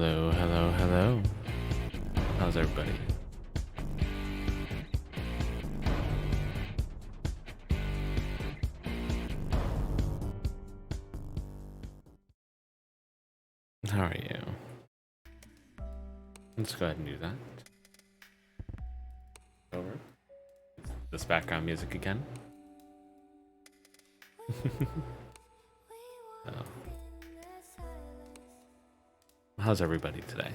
Hello, hello, hello. How's everybody? How are you? Let's go ahead and do that. Over. This background music again. Oh. How's everybody today?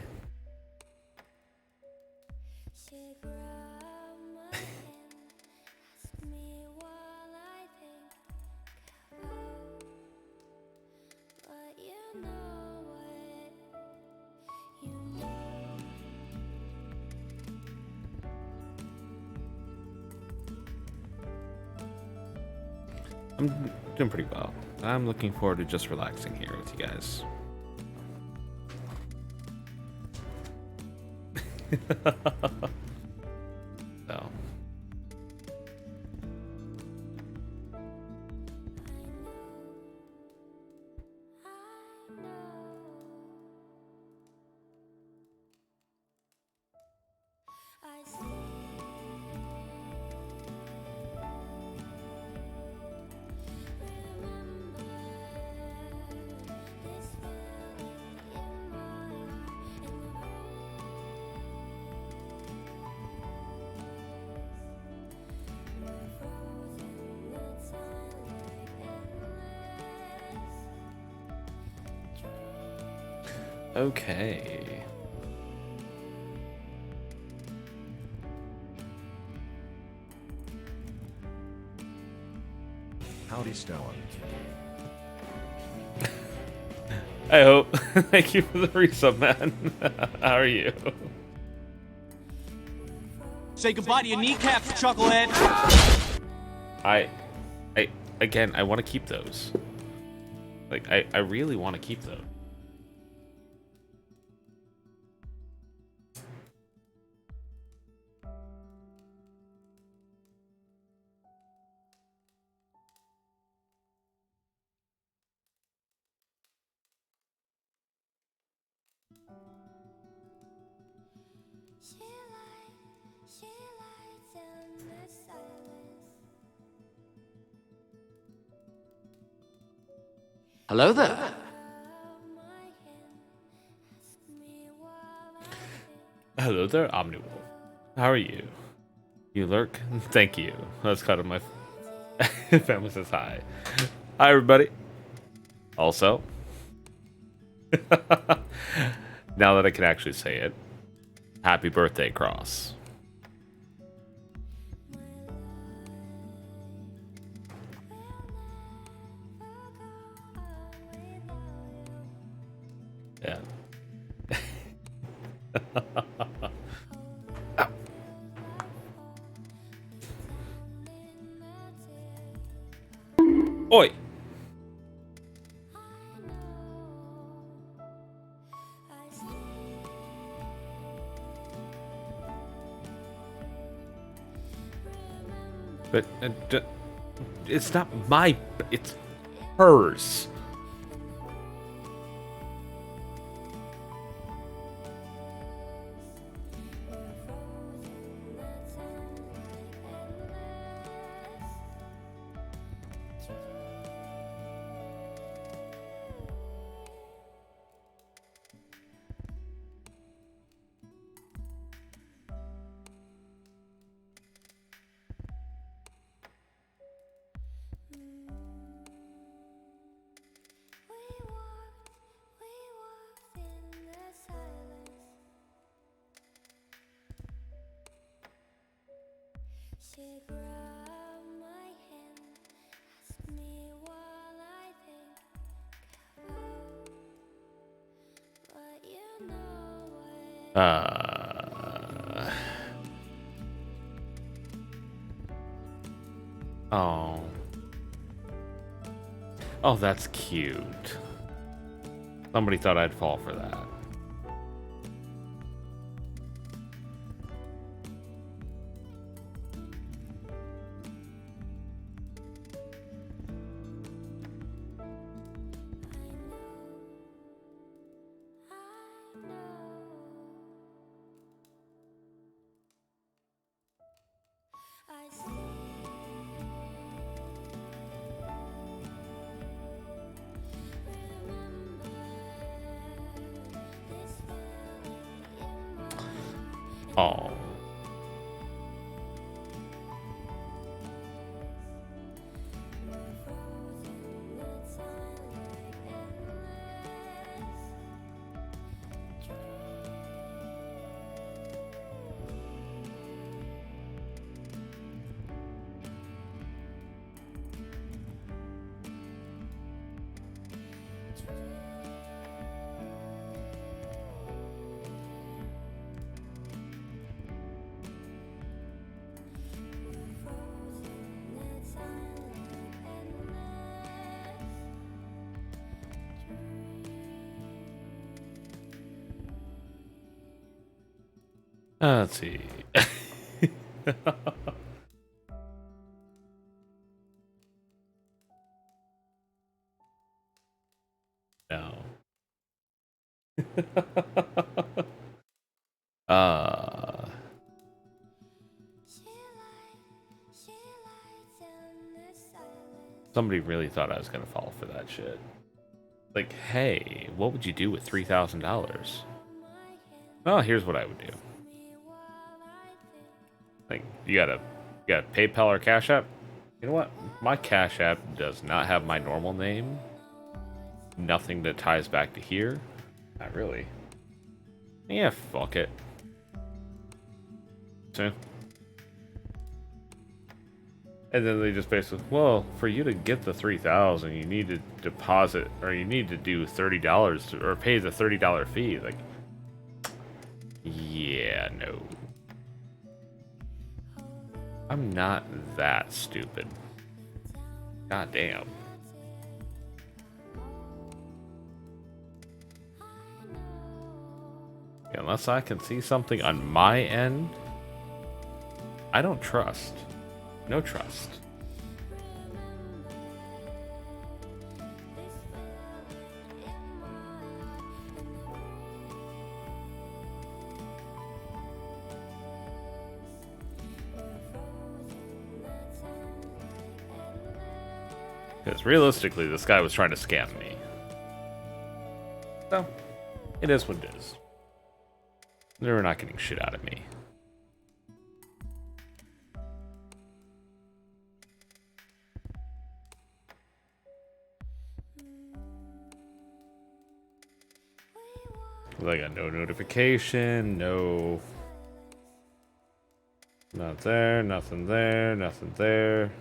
I'm doing pretty well. I'm looking forward to just relaxing here with you guys. So. Okay. Howdy, Stone. I hope. Thank you for the resub, man. How are you? Say goodbye to your kneecaps, Chucklehead. I again, I want to keep those. Like, I really want to keep those. Hello there. Hello there, Omniwolf. How are you? You lurk? Thank you. That's kind of my family says hi. Hi, everybody. Also, now that I can actually say it, happy birthday, Cross. Yeah. Oi! But it's not my, it's hers. Uh. Oh. Oh, that's cute. Somebody thought I'd fall for that. Oh. Let's see. No. uh Somebody really thought I was gonna fall for that shit. Like, hey, what would you do with $3,000? Well, here's what I would do. Like, you got PayPal or Cash App? You know what? My Cash App does not have my normal name. Nothing that ties back to here. Not really. Yeah, fuck it. So, and then they just basically, well, for you to get the 3,000, you need to deposit, or you need to do $30 or pay the $30 fee. Like, yeah, no. I'm not that stupid. God damn. Unless I can see something on my end, I don't trust. No trust. Because realistically, this guy was trying to scam me. So, it is what it is. They're not getting shit out of me. I got no notification, no... Not there, nothing there, nothing there.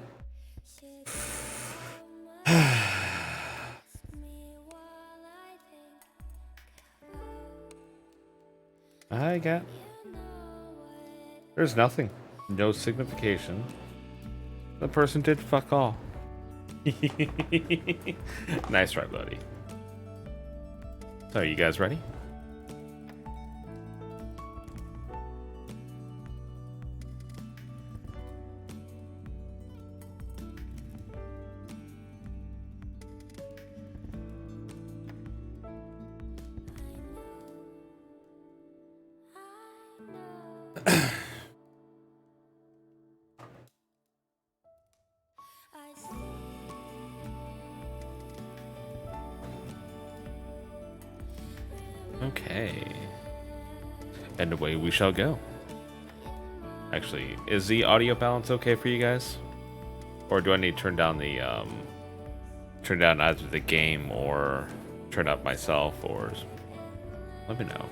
I got... There's nothing. No signification. The person did fuck all. Nice try, buddy. So, are you guys ready? Okay. And away we shall go. Actually, is the audio balance okay for you guys? Or do I need to turn down the, turn down either the game or turn up myself, or let me know.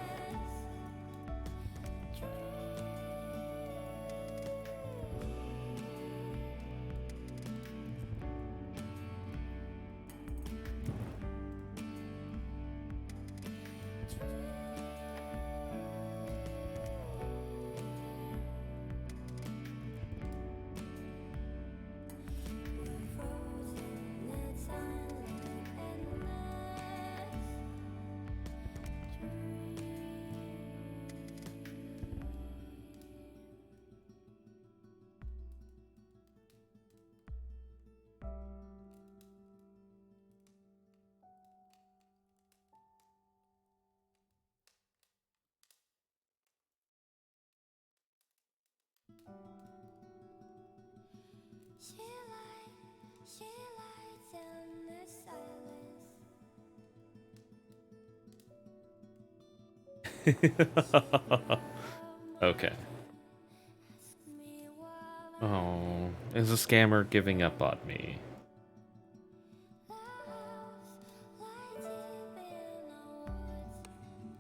Okay. Oh, is a scammer giving up on me?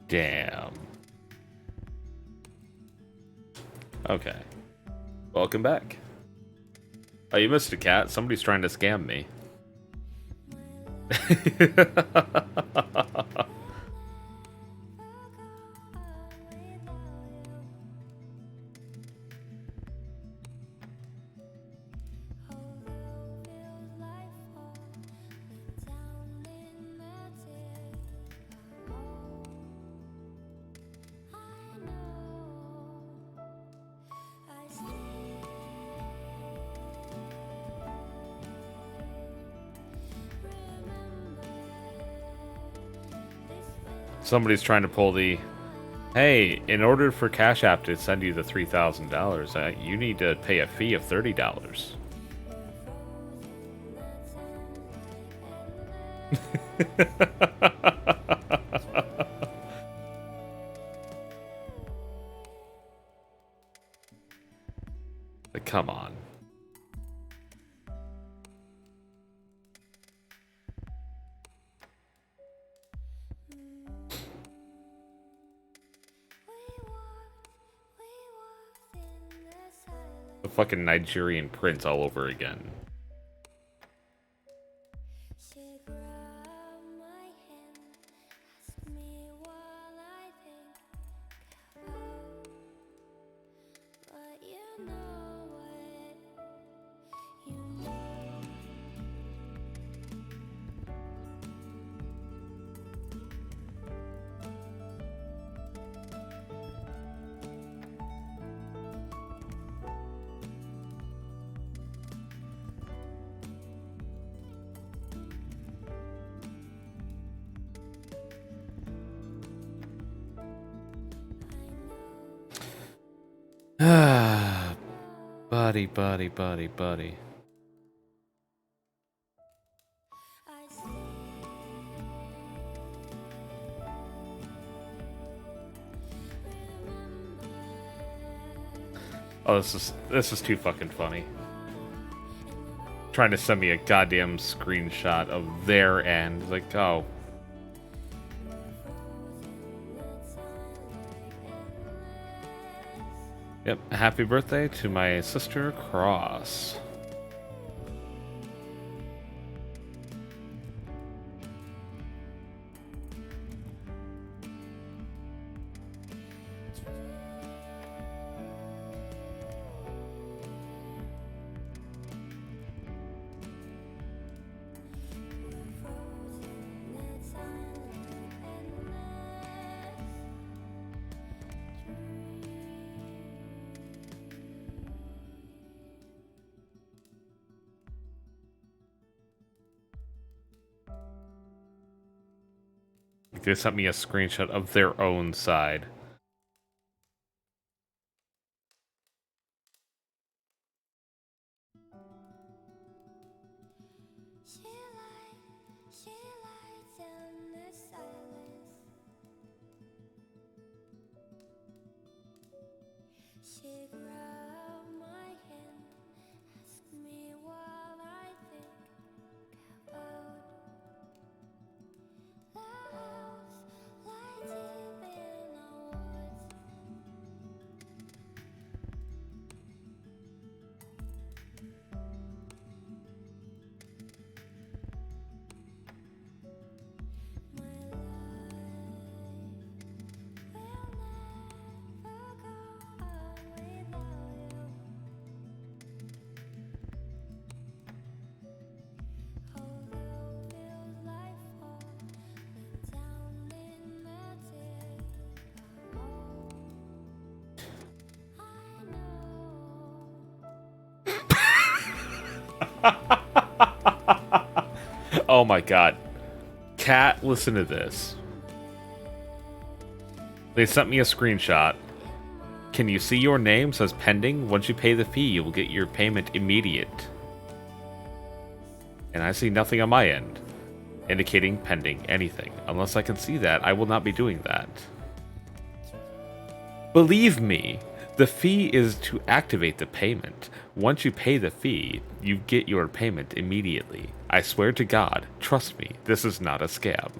Damn. Okay. Welcome back. Oh, you missed a cat. Somebody's trying to scam me. Somebody's trying to pull the, hey, in order for Cash App to send you the $3,000, you need to pay a fee of $30. Like, come on. The fucking Nigerian prince all over again. Ah, buddy. Oh, this is too fucking funny. Trying to send me a goddamn screenshot of their end. Like, oh. Yep, happy birthday to my sister Cross. They sent me a screenshot of their own side. Oh my god. Cat, listen to this. They sent me a screenshot. Can you see your name says pending? Once you pay the fee, you will get your payment immediate. And I see nothing on my end, indicating pending anything. Unless I can see that, I will not be doing that. Believe me, The fee is to activate the payment. Once you pay the fee, you get your payment immediately. I swear to God, trust me, this is not a scam.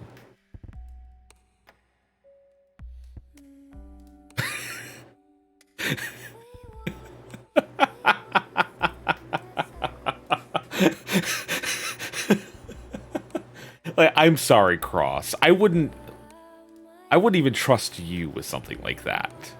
Like, I'm sorry, Cross. I wouldn't even trust you with something like that.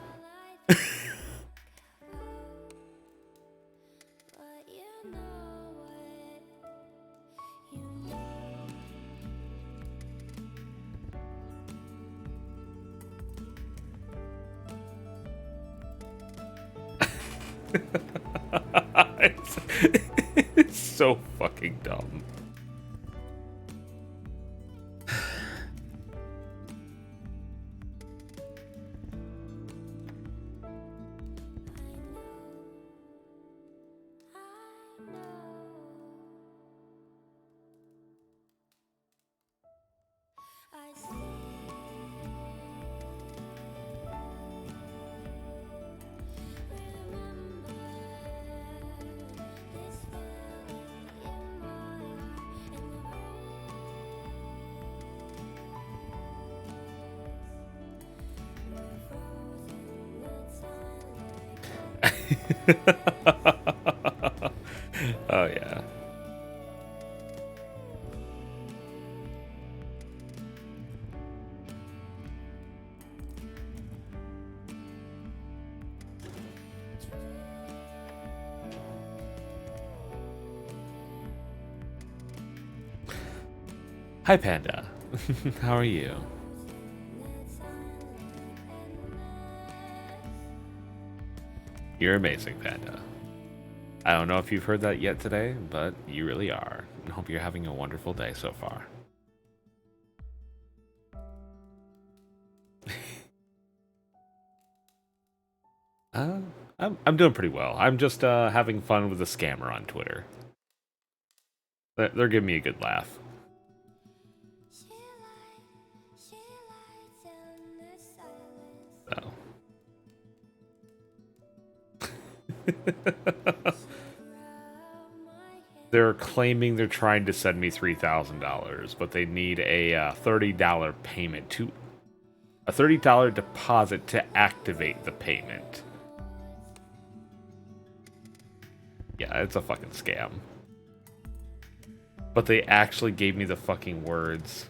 it's so fucking dumb. Oh yeah. Hi Panda. How are you? You're amazing, Panda. I don't know if you've heard that yet today, but you really are. I hope you're having a wonderful day so far. I'm doing pretty well. I'm just having fun with a scammer on Twitter. They're giving me a good laugh. So. They're claiming they're trying to send me $3,000, but they need a $30 payment to a $30 deposit to activate the payment. Yeah, it's a fucking scam. But they actually gave me the fucking words.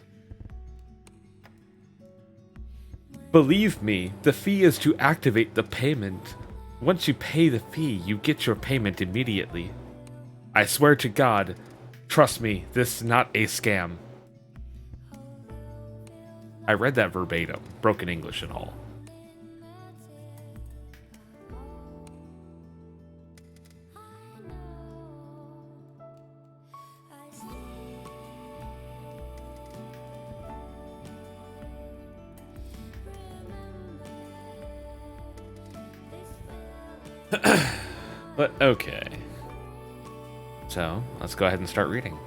Believe me, the fee is to activate the payment. Once you pay the fee, you get your payment immediately. I swear to God, trust me, this is not a scam. I read that verbatim, broken English and all. But okay. So, let's go ahead and start reading.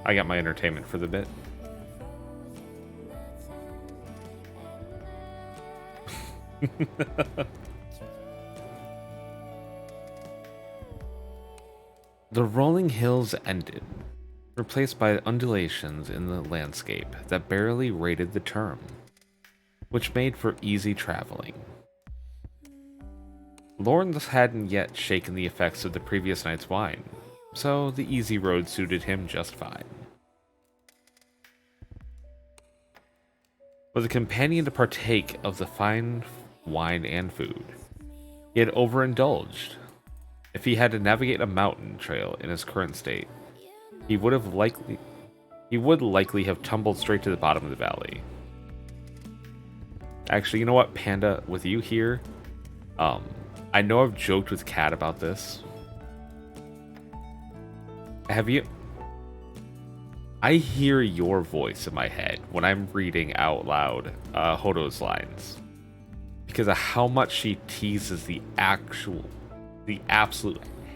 I got my entertainment for the bit. The rolling hills ended, replaced by undulations in the landscape that barely rated the term, which made for easy traveling. Lawrence hadn't yet shaken the effects of the previous night's wine, so the easy road suited him just fine. With a companion to partake of the fine wine and food, he had overindulged. If he had to navigate a mountain trail in his current state, he would likely have tumbled straight to the bottom of the valley. Actually, you know what, Panda, with you here, I know I've joked with Kat about this. Have you? I hear your voice in my head when I'm reading out loud Hodo's lines, because of how much she teases the absolute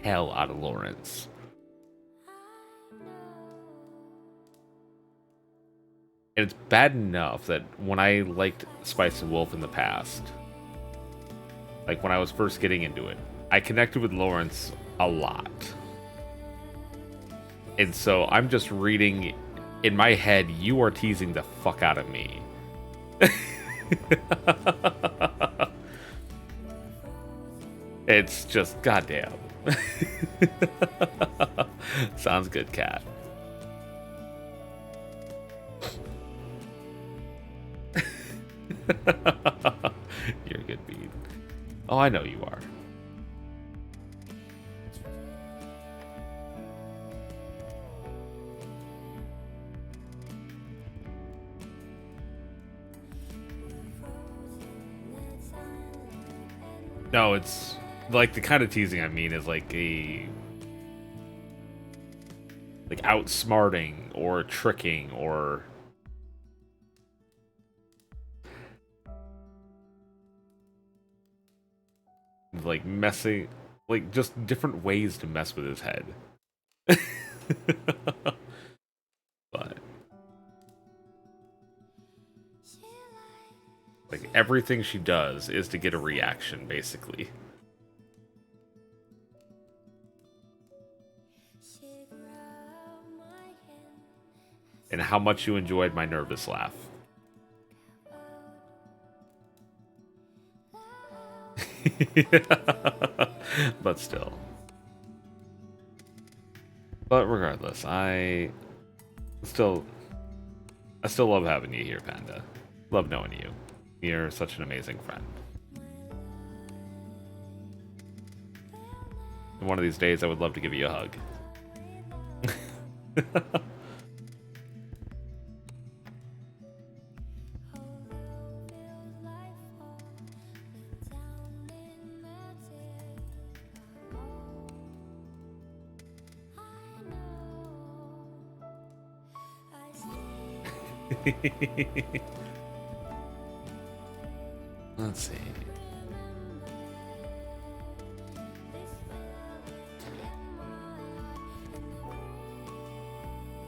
hell out of Lawrence. And it's bad enough that when I liked Spice and Wolf in the past, like when I was first getting into it. I connected with Lawrence a lot. And so I'm just reading in my head, you are teasing the fuck out of me. It's just goddamn. Sounds good, cat. You're a good beat. Oh, I know you are. No, it's like the kind of teasing I mean is like outsmarting or tricking or like messing, like just different ways to mess with his head. But like everything she does is to get a reaction, basically. And how much you enjoyed my nervous laugh. But still. But regardless, I still love having you here, Panda. Love knowing you. You're such an amazing friend. And one of these days, I would love to give you a hug. Let's see.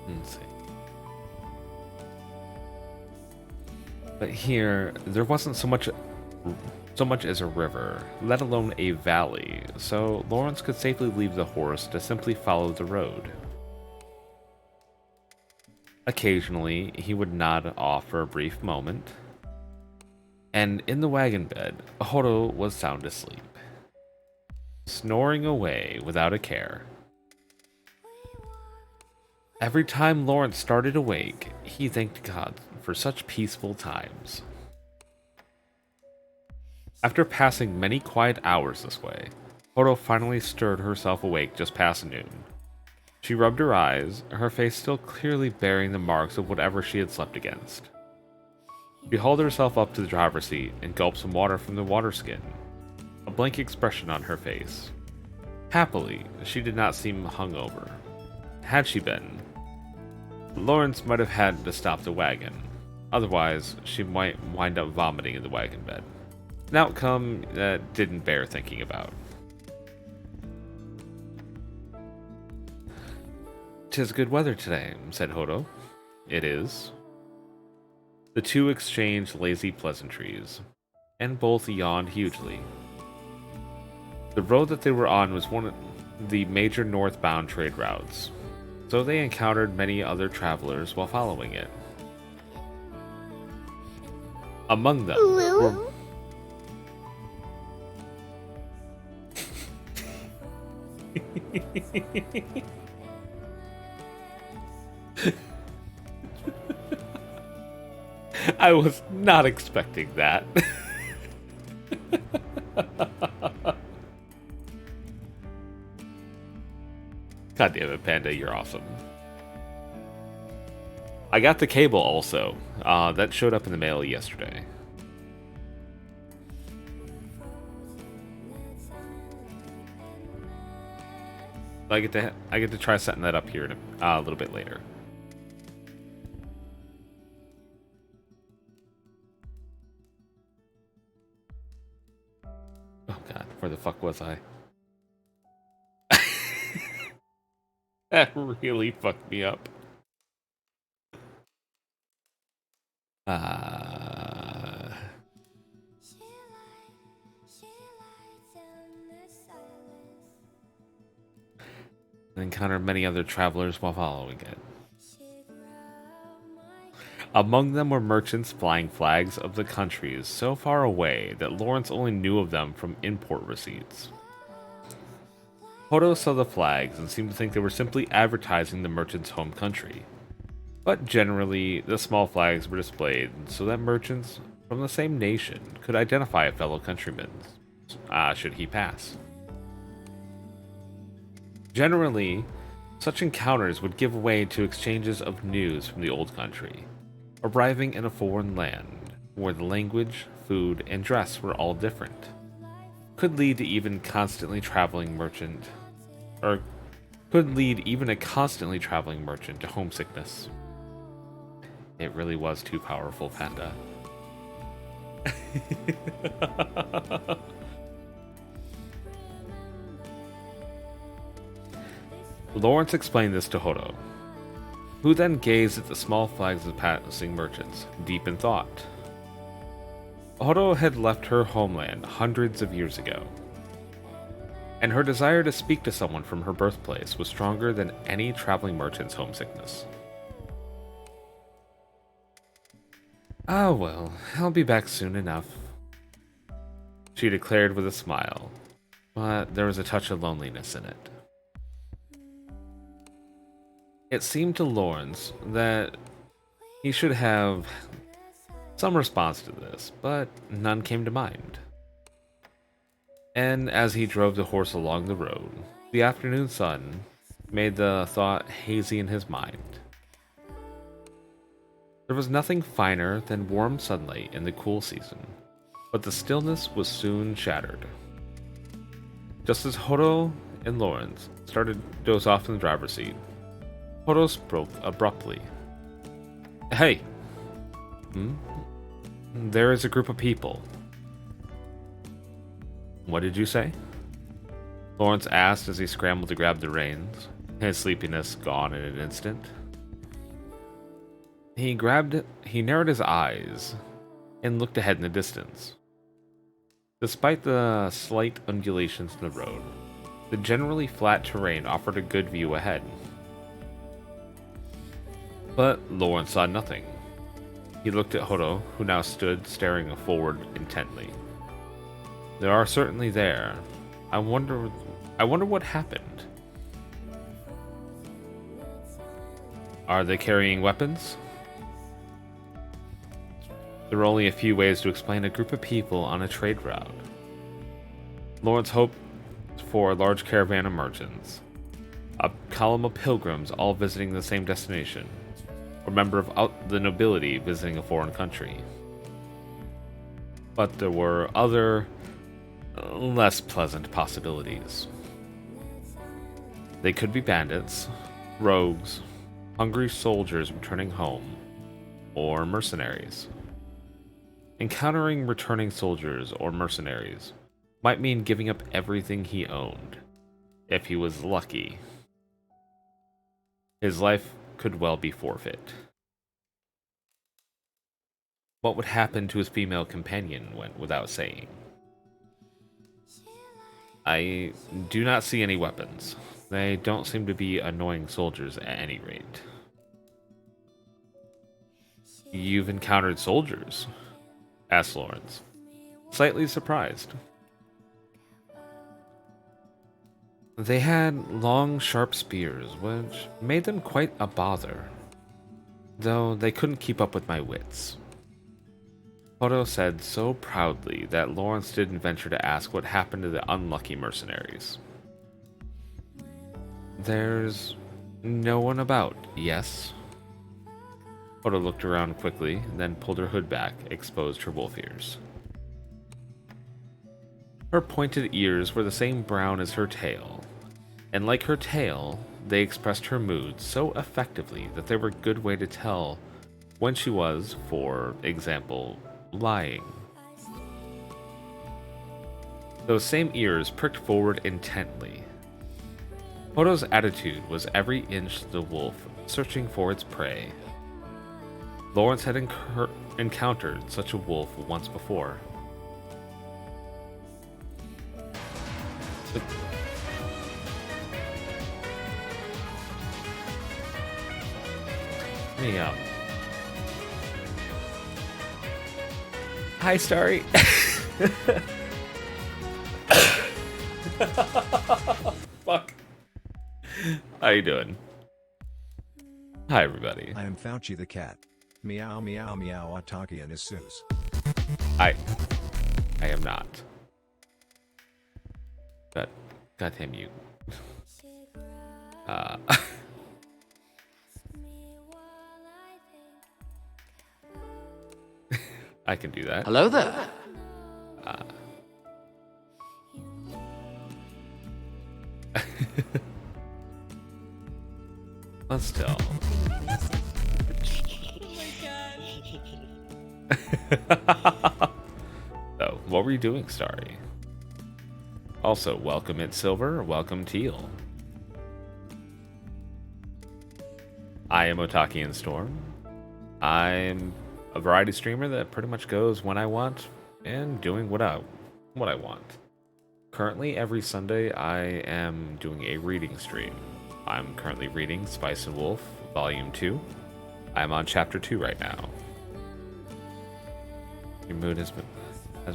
Let's see. But here, there wasn't so much as a river, let alone a valley, so Lawrence could safely leave the horse to simply follow the road. Occasionally, he would nod off for a brief moment, and in the wagon bed, Horo was sound asleep, snoring away without a care. Every time Lawrence started awake, he thanked God for such peaceful times. After passing many quiet hours this way, Horo finally stirred herself awake just past noon. She rubbed her eyes, her face still clearly bearing the marks of whatever she had slept against. She hauled herself up to the driver's seat and gulped some water from the water skin, a blank expression on her face. Happily, she did not seem hungover. Had she been, Lawrence might have had to stop the wagon. Otherwise, she might wind up vomiting in the wagon bed. An outcome that didn't bear thinking about. "'Tis good weather today," said Horo. "It is." The two exchanged lazy pleasantries, and both yawned hugely. The road that they were on was one of the major northbound trade routes, so they encountered many other travelers while following it. Among them were... I was not expecting that. God damn it, Panda, you're awesome. I got the cable also. That showed up in the mail yesterday. I get to try setting that up here in a little bit later. Oh god, where the fuck was I? That really fucked me up. and encountered many other travelers while following it. Among them were merchants flying flags of the countries so far away that Lawrence only knew of them from import receipts. Hodo saw the flags and seemed to think they were simply advertising the merchant's home country. But generally, the small flags were displayed so that merchants from the same nation could identify a fellow countryman, should he pass. Generally, such encounters would give way to exchanges of news from the old country, arriving in a foreign land where the language, food, and dress were all different. Could lead to even constantly traveling merchant, or could lead even a constantly traveling merchant to homesickness. It really was too powerful, Panda. Lawrence explained this to Hodo, who then gazed at the small flags of passing merchants, deep in thought. Hodo had left her homeland hundreds of years ago, and her desire to speak to someone from her birthplace was stronger than any traveling merchant's homesickness. "Ah, well, I'll be back soon enough," she declared with a smile, but there was a touch of loneliness in it. It seemed to Lawrence that he should have some response to this, but none came to mind. And as he drove the horse along the road, the afternoon sun made the thought hazy in his mind. There was nothing finer than warm sunlight in the cool season, but the stillness was soon shattered. Just as Hodo and Lawrence started to doze off in the driver's seat, Hodo spoke abruptly. "Hey! There is a group of people." "What did you say?" Lawrence asked as he scrambled to grab the reins, his sleepiness gone in an instant. He narrowed his eyes and looked ahead in the distance. Despite the slight undulations in the road, the generally flat terrain offered a good view ahead. But Lawrence saw nothing. He looked at Hodo, who now stood staring forward intently. "They are certainly there. I wonder what happened. Are they carrying weapons?" There are only a few ways to explain a group of people on a trade route. Lawrence hoped for a large caravan of merchants, a column of pilgrims all visiting the same destination, or a member of the nobility visiting a foreign country. But there were other, less pleasant possibilities. They could be bandits, rogues, hungry soldiers returning home, or mercenaries. Encountering returning soldiers or mercenaries might mean giving up everything he owned, if he was lucky. His life could well be forfeit. What would happen to his female companion went without saying. "I do not see any weapons. They don't seem to be annoying soldiers at any rate." "You've encountered soldiers?" asked Lawrence, slightly surprised. "They had long, sharp spears, which made them quite a bother, though they couldn't keep up with my wits," Hodo said so proudly that Lawrence didn't venture to ask what happened to the unlucky mercenaries. "There's no one about, yes?" Hodo looked around quickly, then pulled her hood back, exposed her wolf ears. Her pointed ears were the same brown as her tail, and like her tail, they expressed her mood so effectively that they were a good way to tell when she was, for example, lying. Those same ears pricked forward intently. Hodo's attitude was every inch the wolf searching for its prey. Lawrence had encountered such a wolf once before. Me Hi, Starry. Fuck. How you doing? Hi, everybody. I am Fauci the cat. Meow meow meow Ataki and Isus. I am not. But goddamn you. I can do that. Hello there. Let's still. So, what were you doing, Starry? Also, welcome It Silver, welcome Teal. I am Otaki and Storm. I'm a variety streamer that pretty much goes when I want and doing what I want. Currently, every Sunday, I am doing a reading stream. I'm currently reading Spice and Wolf, Volume 2. I'm on Chapter 2 right now. Your mood has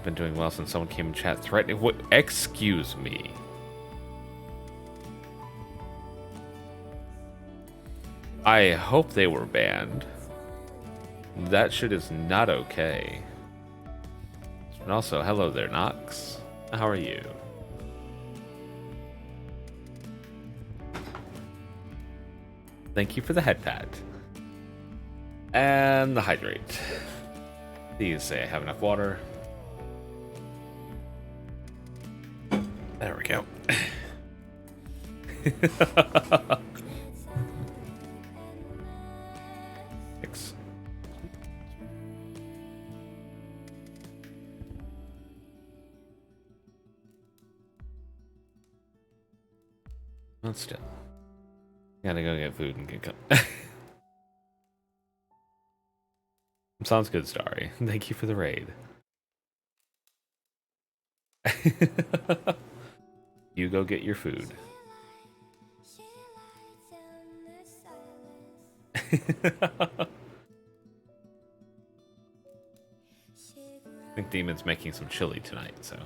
been doing well since someone came in chat threatening. What? Excuse me. I hope they were banned. That shit is not okay. And also, hello there, Nox. How are you? Thank you for the head pat. And the hydrate. Please say I have enough water. There we go. Thanks. Not still. Gotta go get food and get Sounds good, Starry. Thank you for the raid. You go get your food. I think Demon's making some chili tonight, so.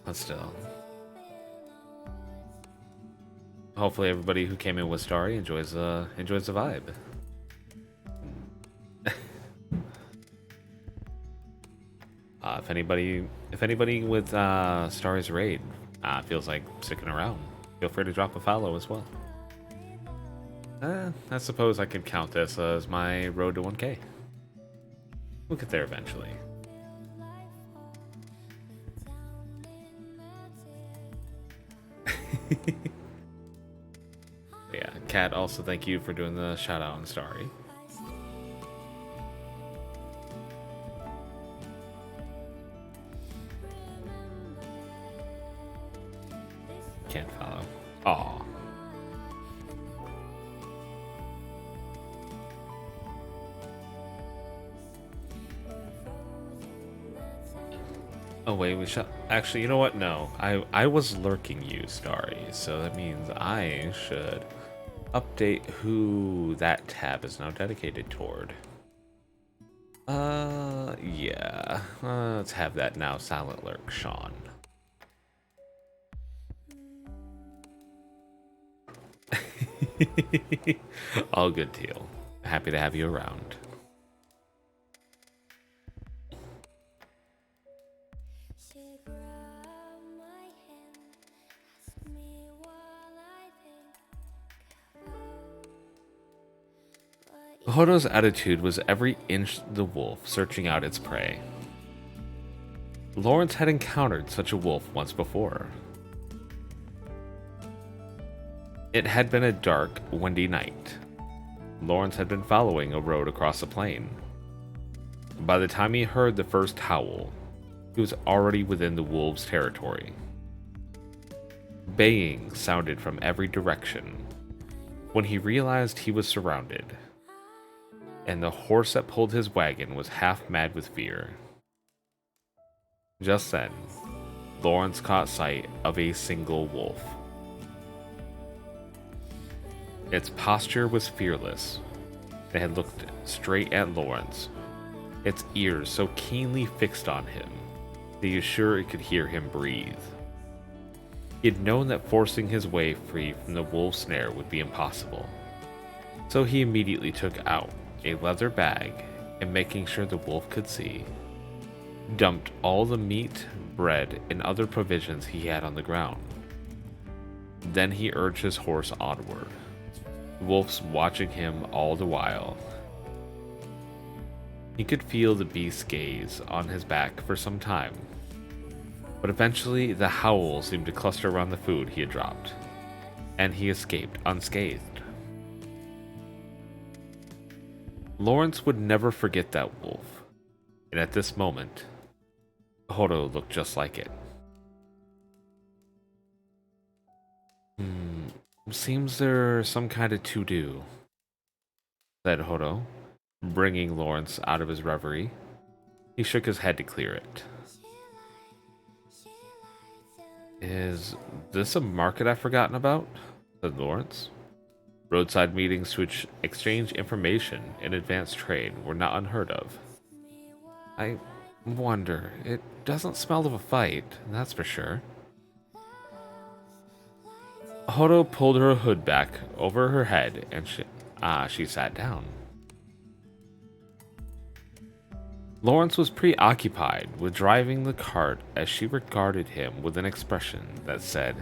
But still. Hopefully everybody who came in with Starry enjoys the vibe. If anybody with Starry's raid feels like sticking around, feel free to drop a follow as well. I suppose I could count this as my road to 1K. We'll get there eventually. Yeah, Kat, also thank you for doing the shout out on Starry. Can't follow. Aw. Oh wait, we shall actually, you know what? No. I was lurking you, Starry, so that means I should update who that tab is now dedicated toward. Yeah. Let's have that now silent lurk, Sean. All good, Teal. Happy to have you around. Hodo's attitude was every inch the wolf searching out its prey. Lawrence had encountered such a wolf once before. It had been a dark, windy night. Lawrence had been following a road across the plain. By the time he heard the first howl, he was already within the wolves' territory. Baying sounded from every direction when he realized he was surrounded, and the horse that pulled his wagon was half mad with fear. Just then, Lawrence caught sight of a single wolf. Its posture was fearless. It had looked straight at Lawrence, its ears so keenly fixed on him that he was sure it could hear him breathe. He had known that forcing his way free from the wolf's snare would be impossible, so he immediately took out a leather bag and, making sure the wolf could see, dumped all the meat, bread, and other provisions he had on the ground. Then he urged his horse onward, the wolves watching him all the while. He could feel the beast's gaze on his back for some time, but eventually the howl seemed to cluster around the food he had dropped, and he escaped unscathed. Lawrence would never forget that wolf, and at this moment, Horo looked just like it. Seems there's some kind of to-do, said Horo, bringing Lawrence out of his reverie. He shook his head to clear it. Is this a market I've forgotten about? Said Lawrence. Roadside meetings to exchange information and advance trade were not unheard of. I wonder, it doesn't smell of a fight, that's for sure. Horo pulled her hood back over her head and she sat down. Lawrence was preoccupied with driving the cart as she regarded him with an expression that said,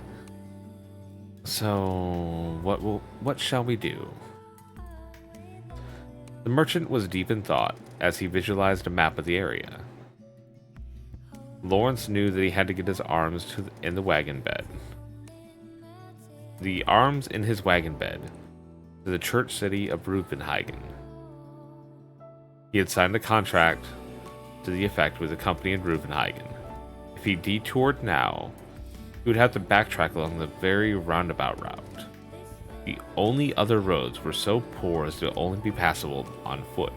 "So, what shall we do?" The merchant was deep in thought as he visualized a map of the area. Lawrence knew that he had to get his arms in the wagon bed. The arms in his wagon bed to the church city of Ruvenhagen. He had signed a contract to the effect with a company in Ruvenhagen. If he detoured now, he would have to backtrack along the very roundabout route. The only other roads were so poor as to only be passable on foot.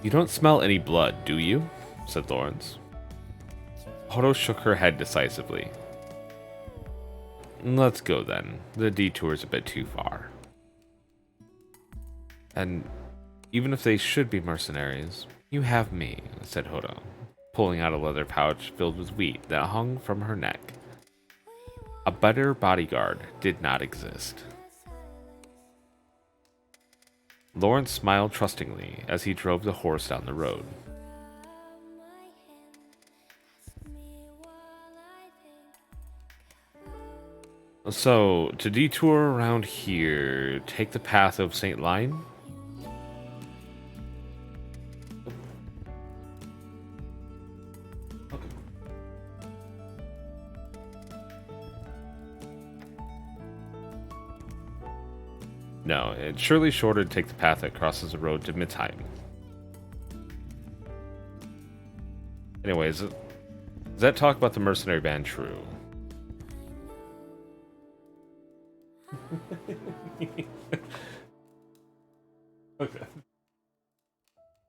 "You don't smell any blood, do you?" said Lawrence. Horo shook her head decisively. "Let's go then. The detour's a bit too far." "And even if they should be mercenaries, you have me," said Horo, pulling out a leather pouch filled with wheat that hung from her neck. A better bodyguard did not exist. Lawrence smiled trustingly as he drove the horse down the road. "So, to detour around here, take the path of St. Line?" No, it's surely shorter to take the path that crosses the road to Midtheim. Anyways, does that talk about the mercenary band true? Okay.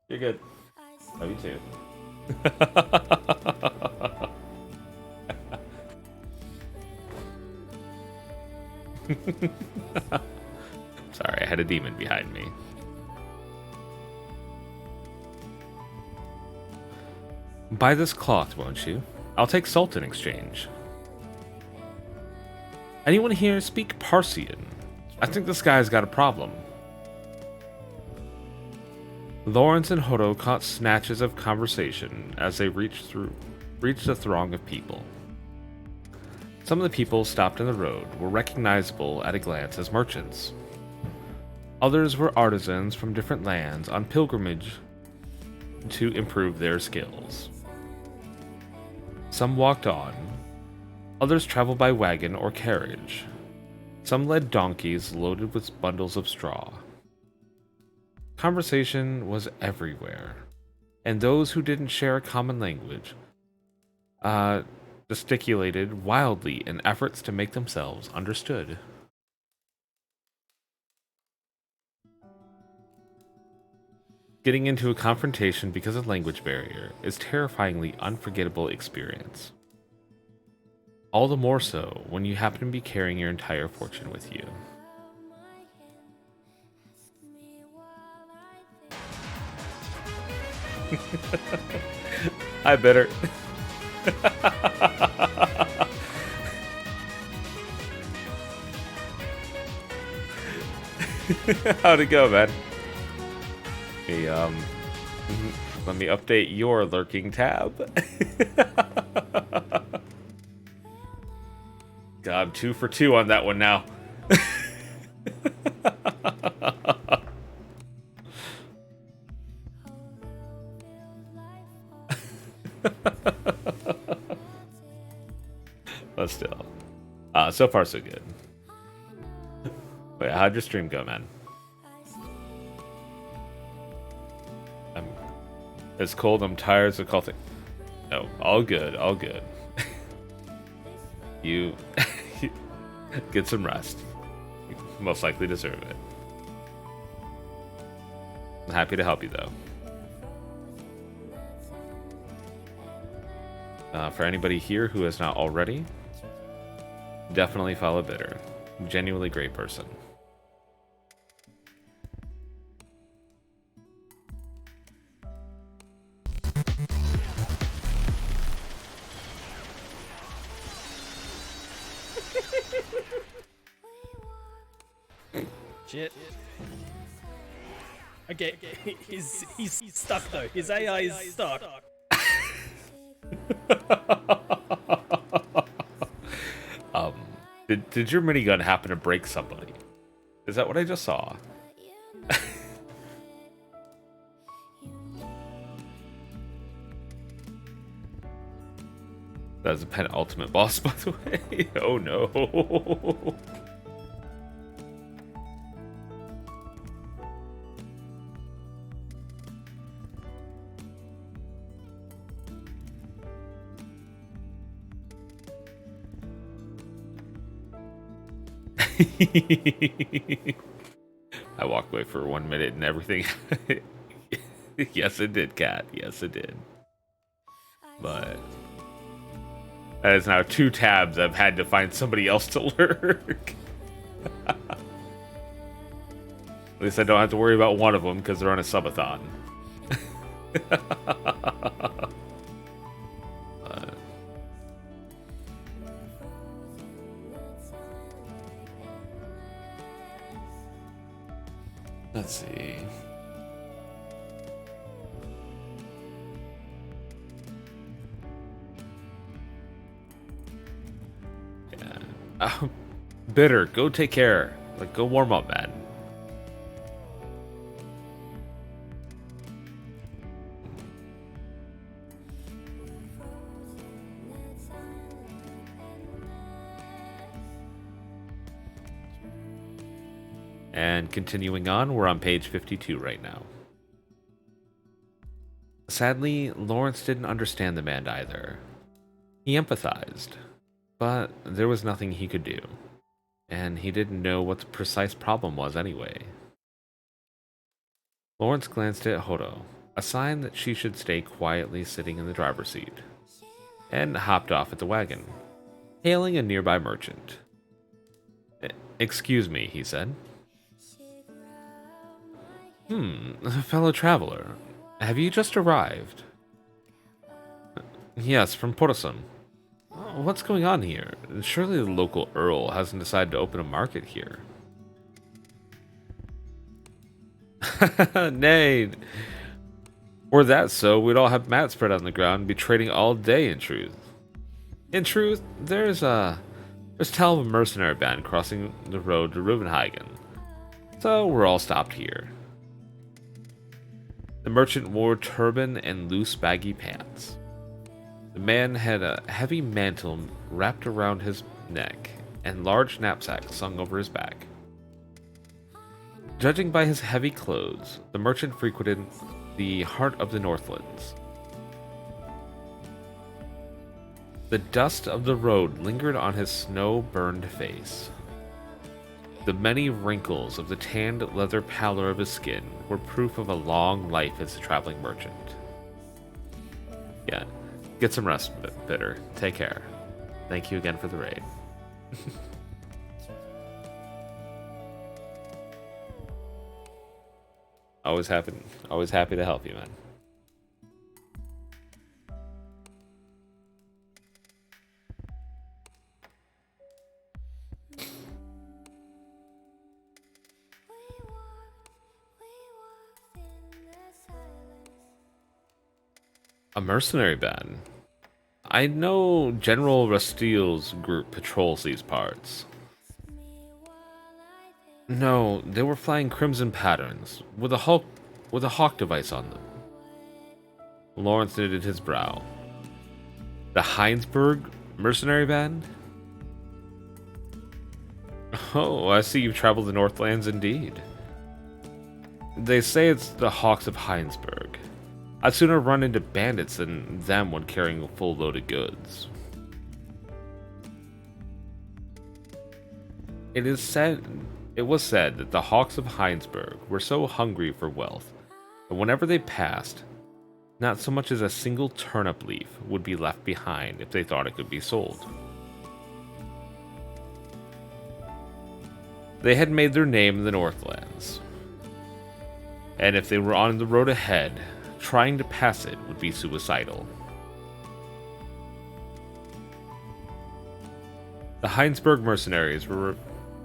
You're good. Love you too. Sorry, I had a demon behind me. "Buy this cloth, won't you? I'll take salt in exchange." "Anyone here speak Parsian? I think this guy's got a problem." Lawrence and Horo caught snatches of conversation as they reached the throng of people. Some of the people stopped in the road were recognizable at a glance as merchants. Others were artisans from different lands on pilgrimage to improve their skills. Some walked on, others traveled by wagon or carriage. Some led donkeys loaded with bundles of straw. Conversation was everywhere, and those who didn't share a common language gesticulated wildly in efforts to make themselves understood. Getting into a confrontation because of language barrier is terrifyingly unforgettable experience. All the more so when you happen to be carrying your entire fortune with you. I better. How'd it go, man? Hey, let me update your lurking tab. God, I'm 2 for 2 on that one now. But still, so far so good. Wait, how'd your stream go, man? It's cold. I'm tired of culting. No, all good, all good. You get some rest. You most likely deserve it. I'm happy to help you, though. For anybody here who has not already, definitely follow Bitter. Genuinely great person. Shit. Okay, he's stuck though. His AI is stuck. Did your minigun happen to break somebody? Is that what I just saw? That's a penultimate boss, by the way. Oh no. I walked away for 1 minute and everything. Yes, it did, Cat. Yes, it did. But that is now 2 tabs I've had to find somebody else to lurk. At least I don't have to worry about one of them because they're on a subathon. Let's see. Yeah. Bitter, go take care. Like, go warm up, man. And continuing on, we're on page 52 right now. Sadly, Lawrence didn't understand the man either. He empathized, but there was nothing he could do, and he didn't know what the precise problem was anyway. Lawrence glanced at Hodo, a sign that she should stay quietly sitting in the driver's seat, and hopped off at the wagon, hailing a nearby merchant. "Excuse me," he said. Fellow traveler, have you just arrived?" "Yes, from Portosun." "What's going on here? Surely the local earl hasn't decided to open a market here." "Nay, were that so, we'd all have mats spread on the ground and be trading all day, in truth. In truth, there's tell of a mercenary band crossing the road to Ruvenhagen, so we're all stopped here." The merchant wore turban and loose baggy pants. The man had a heavy mantle wrapped around his neck and large knapsack slung over his back. Judging by his heavy clothes, the merchant frequented the heart of the Northlands. The dust of the road lingered on his snow-burned face. The many wrinkles of the tanned leather pallor of his skin were proof of a long life as a traveling merchant. Yeah, get some rest, Bitter. Take care. Thank you again for the raid. Always happy to help you, man. A mercenary band. I know General Rastiel's group patrols these parts. No, they were flying crimson patterns with a hawk device on them. Lawrence knitted his brow. The Heinsberg mercenary band? Oh, I see you've traveled the Northlands indeed. They say it's the Hawks of Heinsberg. I'd sooner run into bandits than them when carrying a full load of goods. It was said that the Hawks of Heinsberg were so hungry for wealth that whenever they passed, not so much as a single turnip leaf would be left behind if they thought it could be sold. They had made their name in the Northlands, and if they were on the road ahead, trying to pass it would be suicidal. The Heinsberg mercenaries were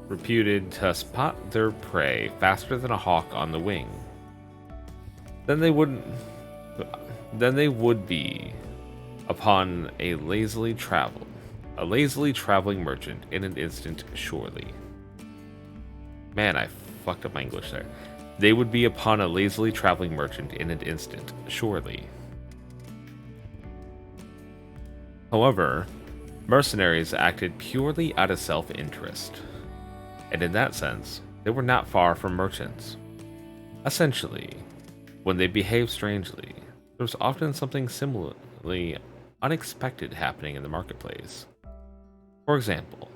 reputed to spot their prey faster than a hawk on the wing. Then they would be upon a lazily traveling merchant in an instant, surely. Man, I fucked up my English there. They would be upon a lazily traveling merchant in an instant, surely. However, mercenaries acted purely out of self-interest, and in that sense, they were not far from merchants. Essentially, when they behaved strangely, there was often something similarly unexpected happening in the marketplace. For example,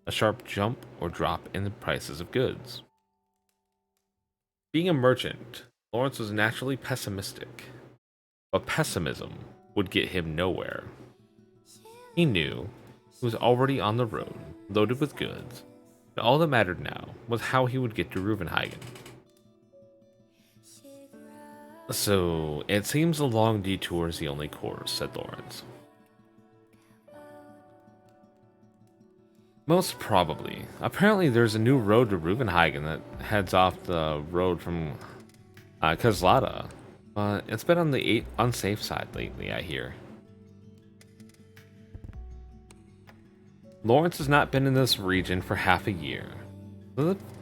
a sharp jump or drop in the prices of goods. Being a merchant, Lawrence was naturally pessimistic, but pessimism would get him nowhere. He knew he was already on the road, loaded with goods, and all that mattered now was how he would get to Reuvenhagen. So, it seems a long detour is the only course, said Lawrence. Most probably. Apparently there's a new road to Reuvenhagen that heads off the road from Kozlata. But it's been on the unsafe side lately, I hear. Lawrence has not been in this region for half a year.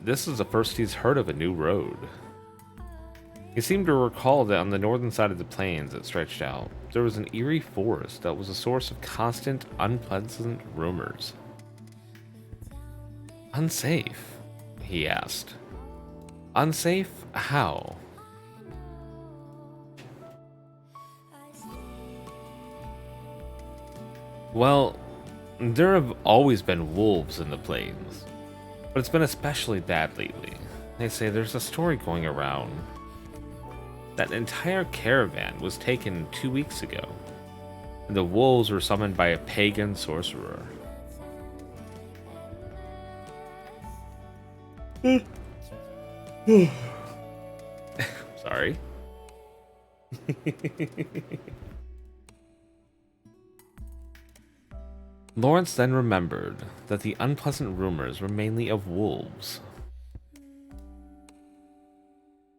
This is the first he's heard of a new road. He seemed to recall that on the northern side of the plains that stretched out, there was an eerie forest that was a source of constant, unpleasant rumors. Unsafe? He asked. Unsafe? How? Well, there have always been wolves in the plains, but it's been especially bad lately. They say there's a story going around that an entire caravan was taken 2 weeks ago, and the wolves were summoned by a pagan sorcerer. Sorry. Lawrence then remembered that the unpleasant rumors were mainly of wolves.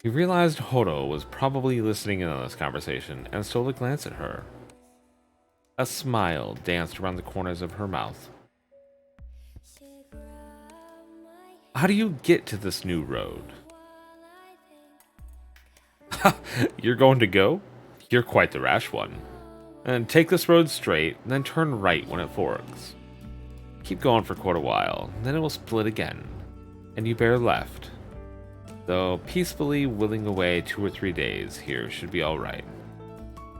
He realized Horo was probably listening in on this conversation and stole a glance at her. A smile danced around the corners of her mouth. How do you get to this new road? You're going to go? You're quite the rash one. And take this road straight, then turn right when it forks. Keep going for quite a while, then it will split again, and you bear left. Though peacefully willing away 2 or 3 days here should be alright.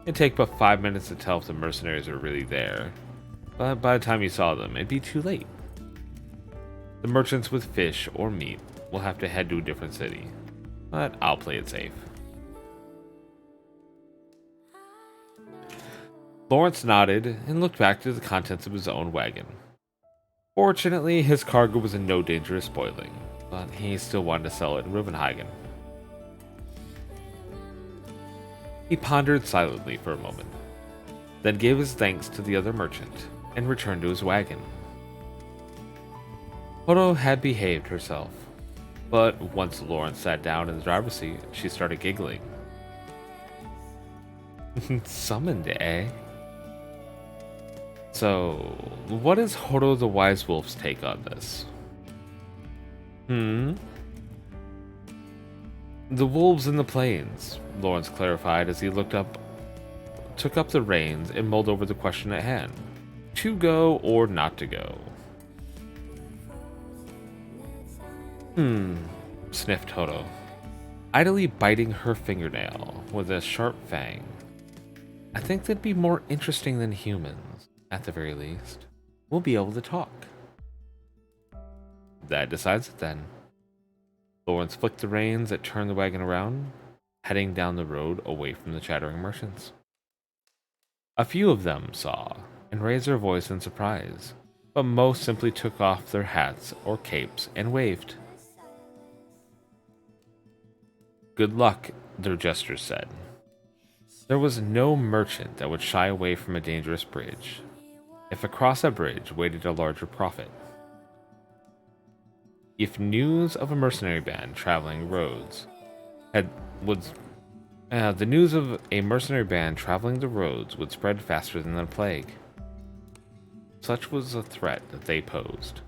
It'd take but 5 minutes to tell if the mercenaries are really there, but by the time you saw them, it'd be too late. The merchants with fish or meat will have to head to a different city, but I'll play it safe. Lawrence nodded and looked back to the contents of his own wagon. Fortunately, his cargo was in no danger of spoiling, but he still wanted to sell it in Ruvenhagen. He pondered silently for a moment, then gave his thanks to the other merchant and returned to his wagon. Hodo had behaved herself, but once Lawrence sat down in the driver's seat, she started giggling. Summoned, eh? So, what is Hodo the Wise Wolf's take on this? The wolves in the plains, Lawrence clarified as he took up the reins and mulled over the question at hand. To go or not to go? Sniffed Hodo, idly biting her fingernail with a sharp fang. I think they'd be more interesting than humans, at the very least. We'll be able to talk. That decides it then. Lawrence flicked the reins that turned the wagon around, heading down the road away from the chattering merchants. A few of them saw and raised their voice in surprise, but most simply took off their hats or capes and waved. Good luck, their gestures said. There was no merchant that would shy away from a dangerous bridge, if across a bridge waited a larger profit. If news of a mercenary band traveling the roads would spread faster than the plague. Such was the threat that they posed.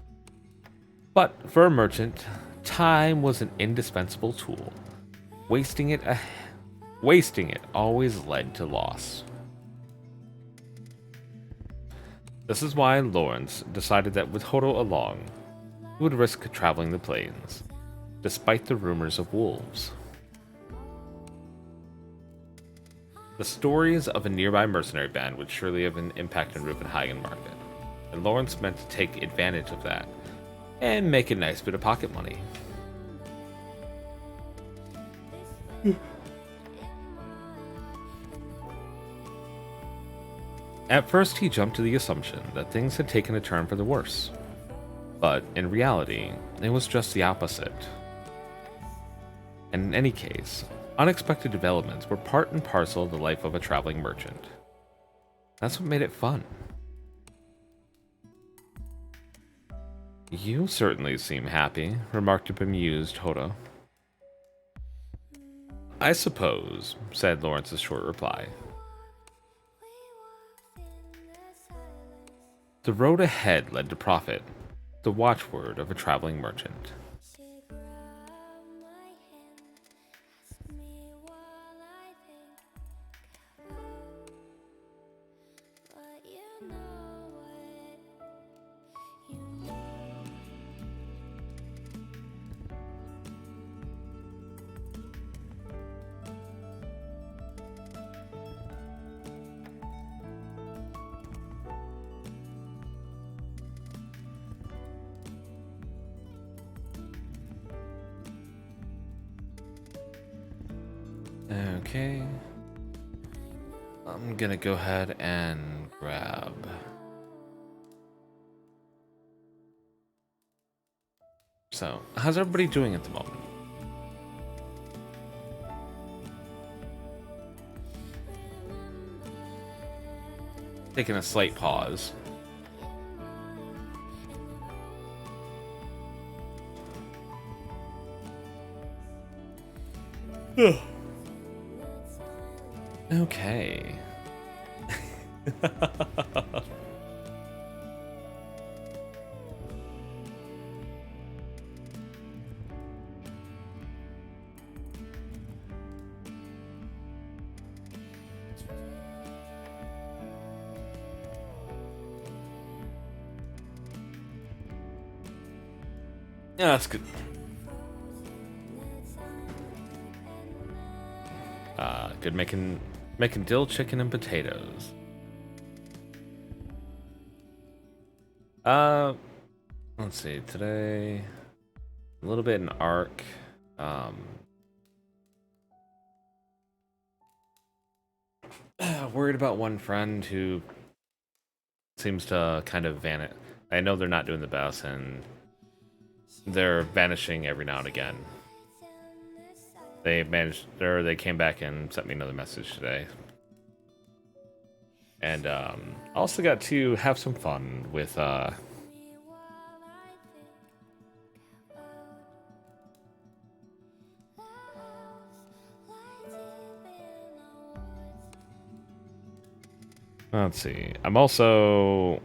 But for a merchant, time was an indispensable tool. Wasting it always led to loss. This is why Lawrence decided that with Hodo along, he would risk traveling the plains, despite the rumors of wolves. The stories of a nearby mercenary band would surely have an impact on Ruvenhagen market, and Lawrence meant to take advantage of that and make a nice bit of pocket money. At first, he jumped to the assumption that things had taken a turn for the worse. But in reality, it was just the opposite. And in any case, unexpected developments were part and parcel of the life of a traveling merchant. That's what made it fun. You certainly seem happy, remarked a bemused Hodo. I suppose, said Lawrence's short reply. The road ahead led to profit, the watchword of a traveling merchant. Okay. I'm gonna go ahead and grab. So, how's everybody doing at the moment? Taking a slight pause. Okay. Yeah, that's good. Good making dill chicken and potatoes. Let's see, today a little bit in Arc. Worried about one friend who seems to kind of vanish. I know they're not doing the best, and they're vanishing every now and again. They managed, or they came back and sent me another message today. And also got to have some fun with let's see. I'm also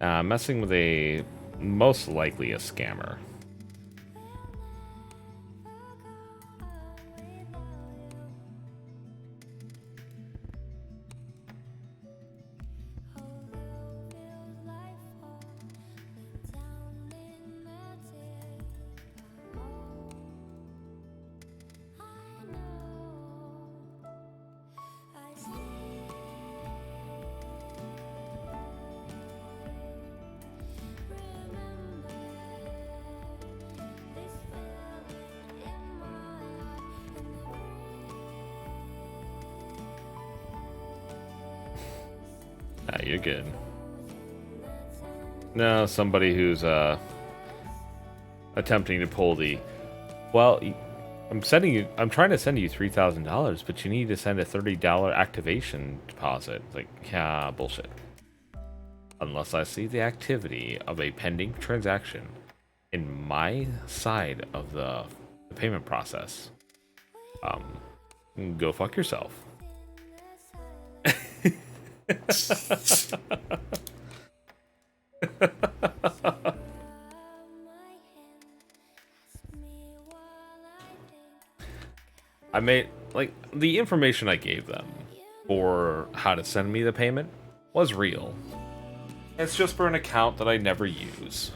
messing with a most likely a scammer. Ah, you're good. No, somebody who's attempting to pull the well, I'm trying to send you $3,000, but you need to send a $30 activation deposit. Like, yeah, bullshit. Unless I see the activity of a pending transaction in my side of the payment process, go fuck yourself. I made, like, the information I gave them for how to send me the payment was real. It's just for an account that I never use.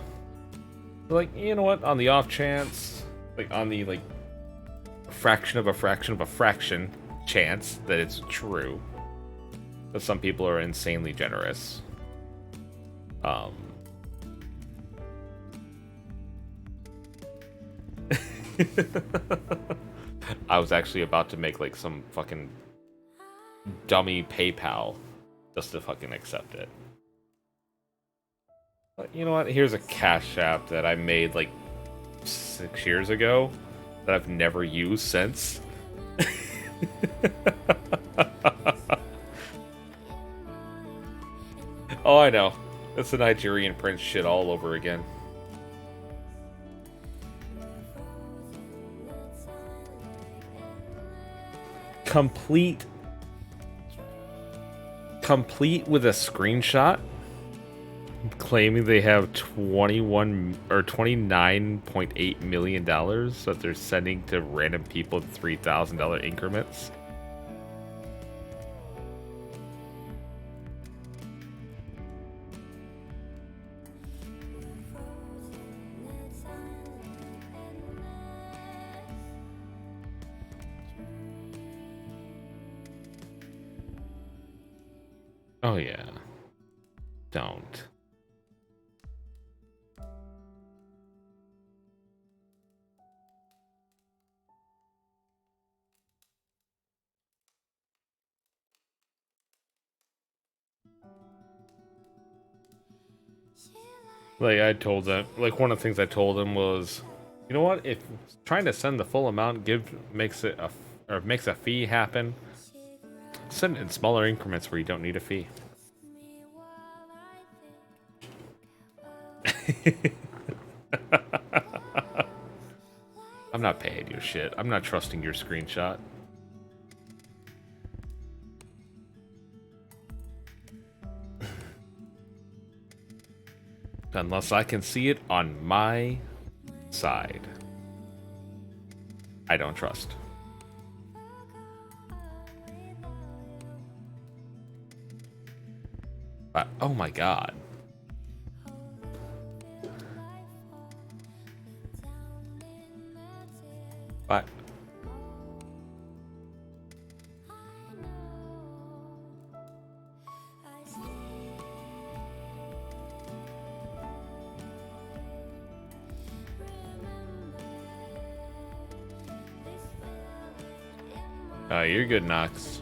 Like, you know what? On the off chance, like, on the, like, fraction of a fraction of a fraction chance that it's true, that some people are insanely generous. I was actually about to make like some fucking dummy PayPal just to fucking accept it. But you know what? Here's a Cash App that I made like 6 years ago that I've never used since. Oh, I know. It's the Nigerian prince shit all over again. Complete with a screenshot claiming they have 21 or 29.8 million dollars that they're sending to random people in $3,000 increments. Oh yeah. Don't. Like I told them, like one of the things I told them was, you know what? If trying to send the full amount makes a fee happen, send it in smaller increments where you don't need a fee. I'm not paying you shit. I'm not trusting your screenshot. Unless I can see it on my side. I don't trust. But, oh my god. But You're good, Nox.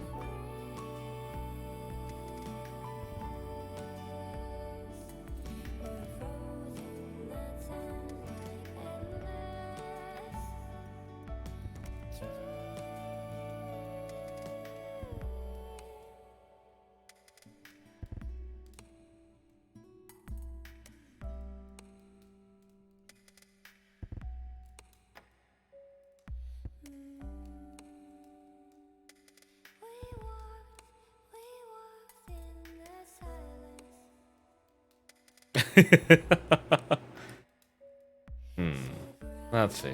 Let's see.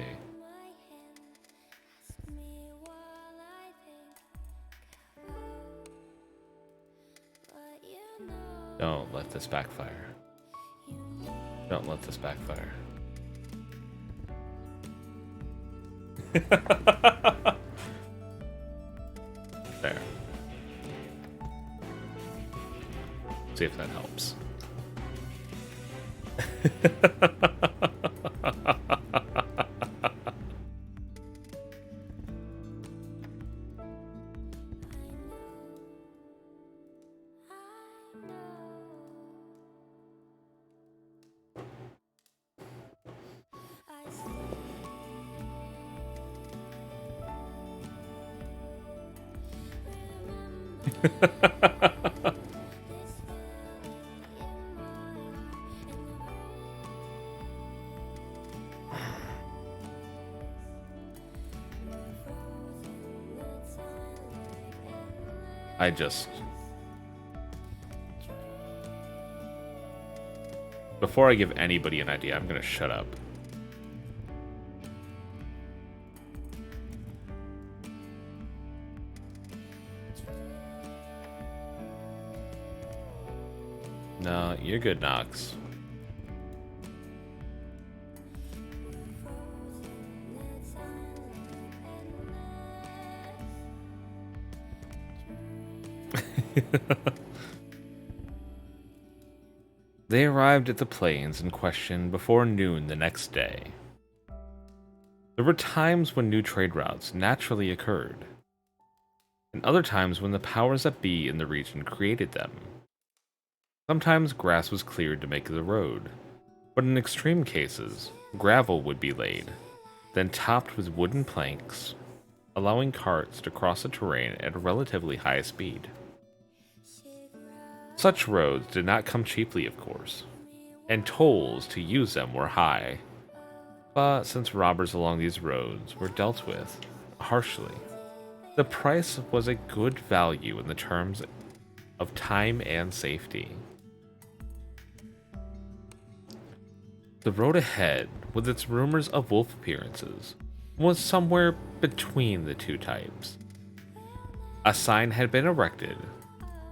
Don't let this backfire. Don't let this backfire. There. See if that helps. I just... Before I give anybody an idea, I'm gonna shut up. No, you're good, Nox. They arrived at the plains in question before noon the next day. There were times when new trade routes naturally occurred, and other times when the powers that be in the region created them. Sometimes grass was cleared to make the road, but in extreme cases, gravel would be laid, then topped with wooden planks, allowing carts to cross the terrain at a relatively high speed. Such roads did not come cheaply, of course, and tolls to use them were high, but since robbers along these roads were dealt with harshly, the price was a good value in the terms of time and safety. The road ahead, with its rumors of wolf appearances, was somewhere between the two types. A sign had been erected,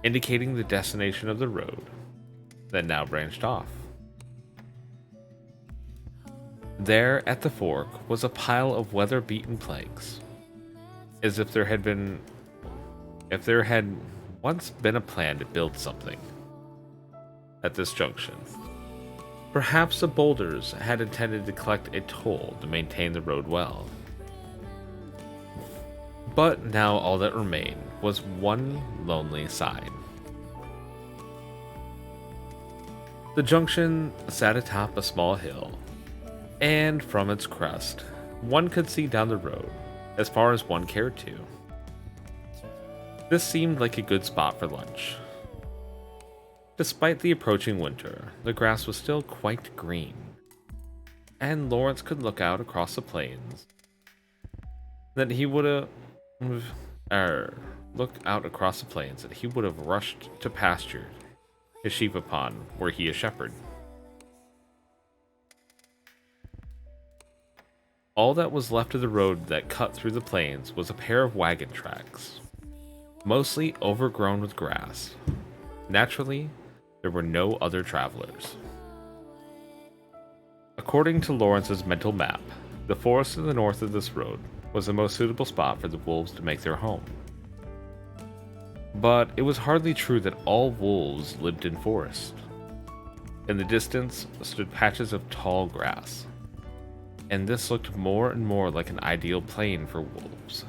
indicating the destination of the road, that now branched off. There, at the fork, was a pile of weather-beaten planks, as if there had once been a plan to build something at this junction. Perhaps the boulders had intended to collect a toll to maintain the road well. But now all that remained was one lonely sign. The junction sat atop a small hill, and from its crest, one could see down the road as far as one cared to. This seemed like a good spot for lunch. Despite the approaching winter, the grass was still quite green, and Lawrence could look out across the plains. That he would have rushed to pasture his sheep upon, were he a shepherd. All that was left of the road that cut through the plains was a pair of wagon tracks, mostly overgrown with grass. Naturally, there were no other travelers. According to Lawrence's mental map, the forest to the north of this road was the most suitable spot for the wolves to make their home. But it was hardly true that all wolves lived in forest. In the distance stood patches of tall grass, and this looked more and more like an ideal plain for wolves.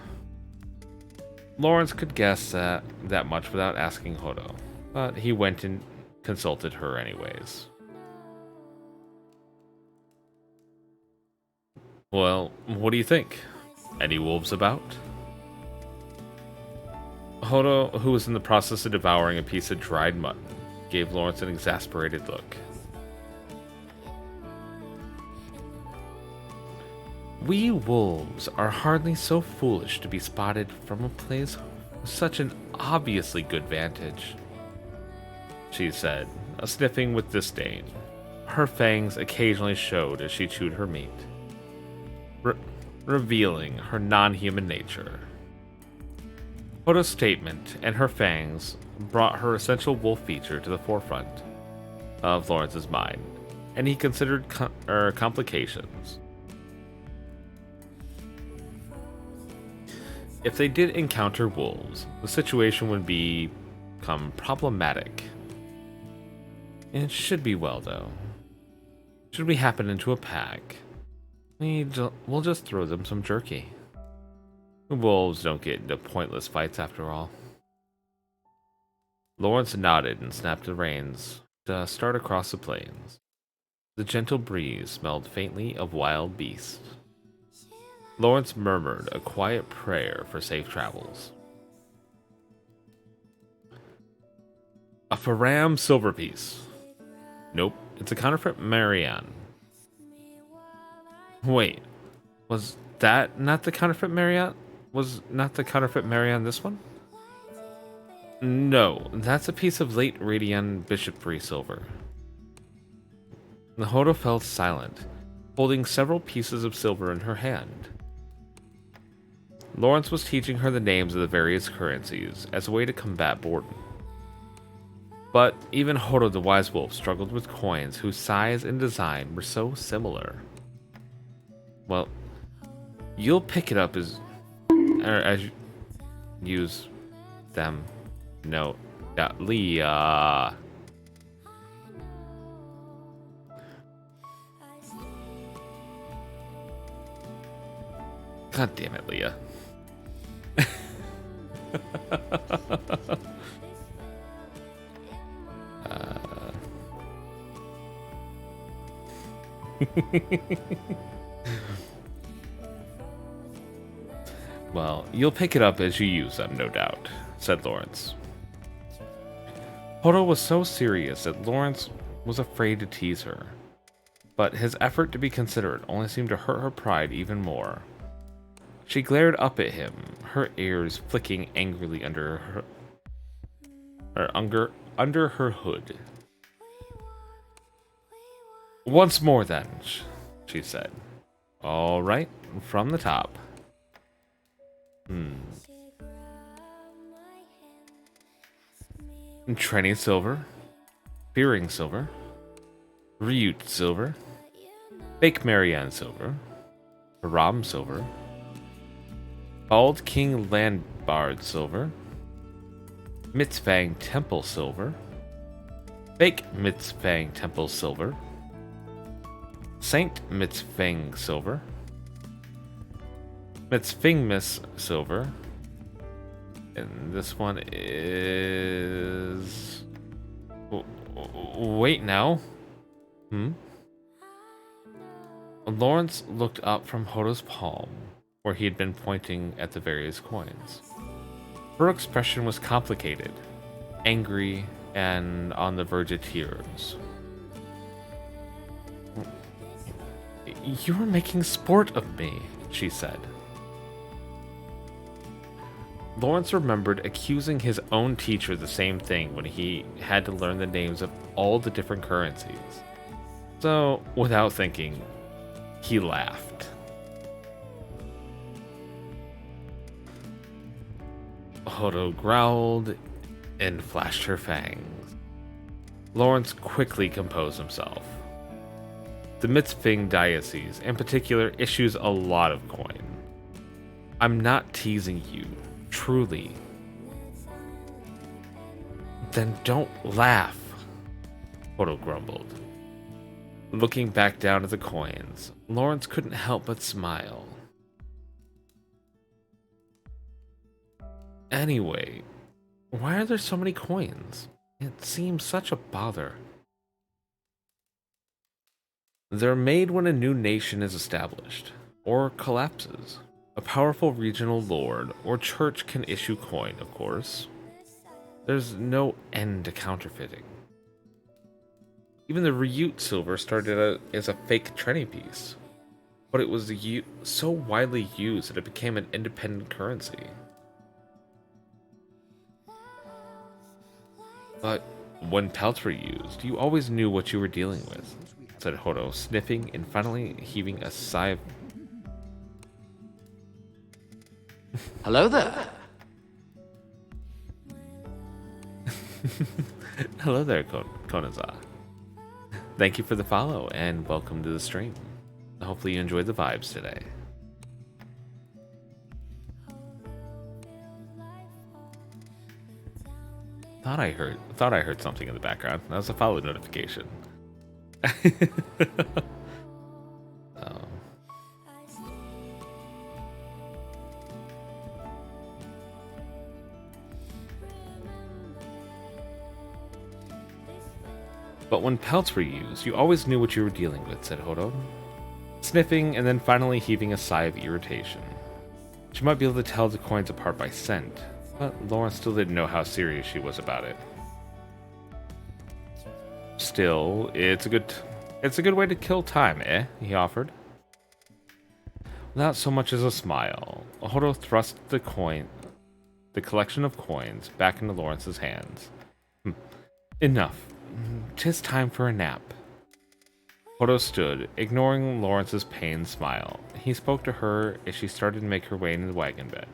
Lawrence could guess that much without asking Hodo, but he went and consulted her anyways. Well, what do you think? Any wolves about? Hodo, who was in the process of devouring a piece of dried mutton, gave Lawrence an exasperated look. We wolves are hardly so foolish to be spotted from a place with such an obviously good vantage, she said, sniffing with disdain. Her fangs occasionally showed as she chewed her meat, revealing her non-human nature. Hodo's statement and her fangs brought her essential wolf feature to the forefront of Lawrence's mind, and he considered complications. If they did encounter wolves, the situation would become problematic. It should be well, though. Should we happen into a pack, we'll just throw them some jerky. The wolves don't get into pointless fights after all. Lawrence nodded and snapped the reins to start across the plains. The gentle breeze smelled faintly of wild beasts. Lawrence murmured a quiet prayer for safe travels. A Faram silver piece. Nope, it's a counterfeit Marianne. Wait, was that not the counterfeit Marianne? Was not the counterfeit Marianne this one? No, that's a piece of late Radian Bishopry silver. The Hodo fell silent, holding several pieces of silver in her hand. Lawrence was teaching her the names of the various currencies as a way to combat boredom. But even Hodo the Wise Wolf struggled with coins whose size and design were so similar. Well, you'll pick it up as you use them. No, yeah, Leah. God damn it, Leah. Well, you'll pick it up as you use them, no doubt, said Lawrence. Hodo was so serious that Lawrence was afraid to tease her, but his effort to be considerate only seemed to hurt her pride even more. She glared up at him, her ears flicking angrily under her hood. Once more, then, she said. All right, from the top. Trenny silver, Fearing silver, Ryut silver, Fake Marianne silver, Ram silver, Bald King Landbard silver, Mitzfang Temple silver, Fake Mitzfang Temple silver, Saint Mitzfang silver, Mitzfingmas silver, and this one is... Wait now. Lawrence looked up from Hodo's palm, where he had been pointing at the various coins. Her expression was complicated, angry, and on the verge of tears. You were making sport of me, she said. Lawrence remembered accusing his own teacher the same thing when he had to learn the names of all the different currencies. So, without thinking, he laughed. Hodo growled and flashed her fangs. Lawrence quickly composed himself. The Mitzfing Diocese, in particular, issues a lot of coin. I'm not teasing you, truly. Then don't laugh, Hodo grumbled. Looking back down at the coins, Lawrence couldn't help but smile. Anyway, why are there so many coins? It seems such a bother. They're made when a new nation is established, or collapses. A powerful regional lord or church can issue coin, of course. There's no end to counterfeiting. Even the Ryut silver started out as a fake Trini piece, but it was so widely used that it became an independent currency. But when pelts were used, you always knew what you were dealing with, said Hodo, sniffing and finally heaving a sigh of... Hello there. Hello there, Konaza. Thank you for the follow and welcome to the stream. Hopefully you enjoyed the vibes today. Thought I heard something in the background. That was a follow notification. But when pelts were used, you always knew what you were dealing with, said Hodo, sniffing and then finally heaving a sigh of irritation. She might be able to tell the coins apart by scent, but Lauren still didn't know how serious she was about it. Still, it's a good way to kill time, eh? He offered. Without so much as a smile, Hodo thrust the collection of coins back into Lawrence's hands. Enough. 'Tis time for a nap. Hodo stood, ignoring Lawrence's pained smile. He spoke to her as she started to make her way into the wagon bed.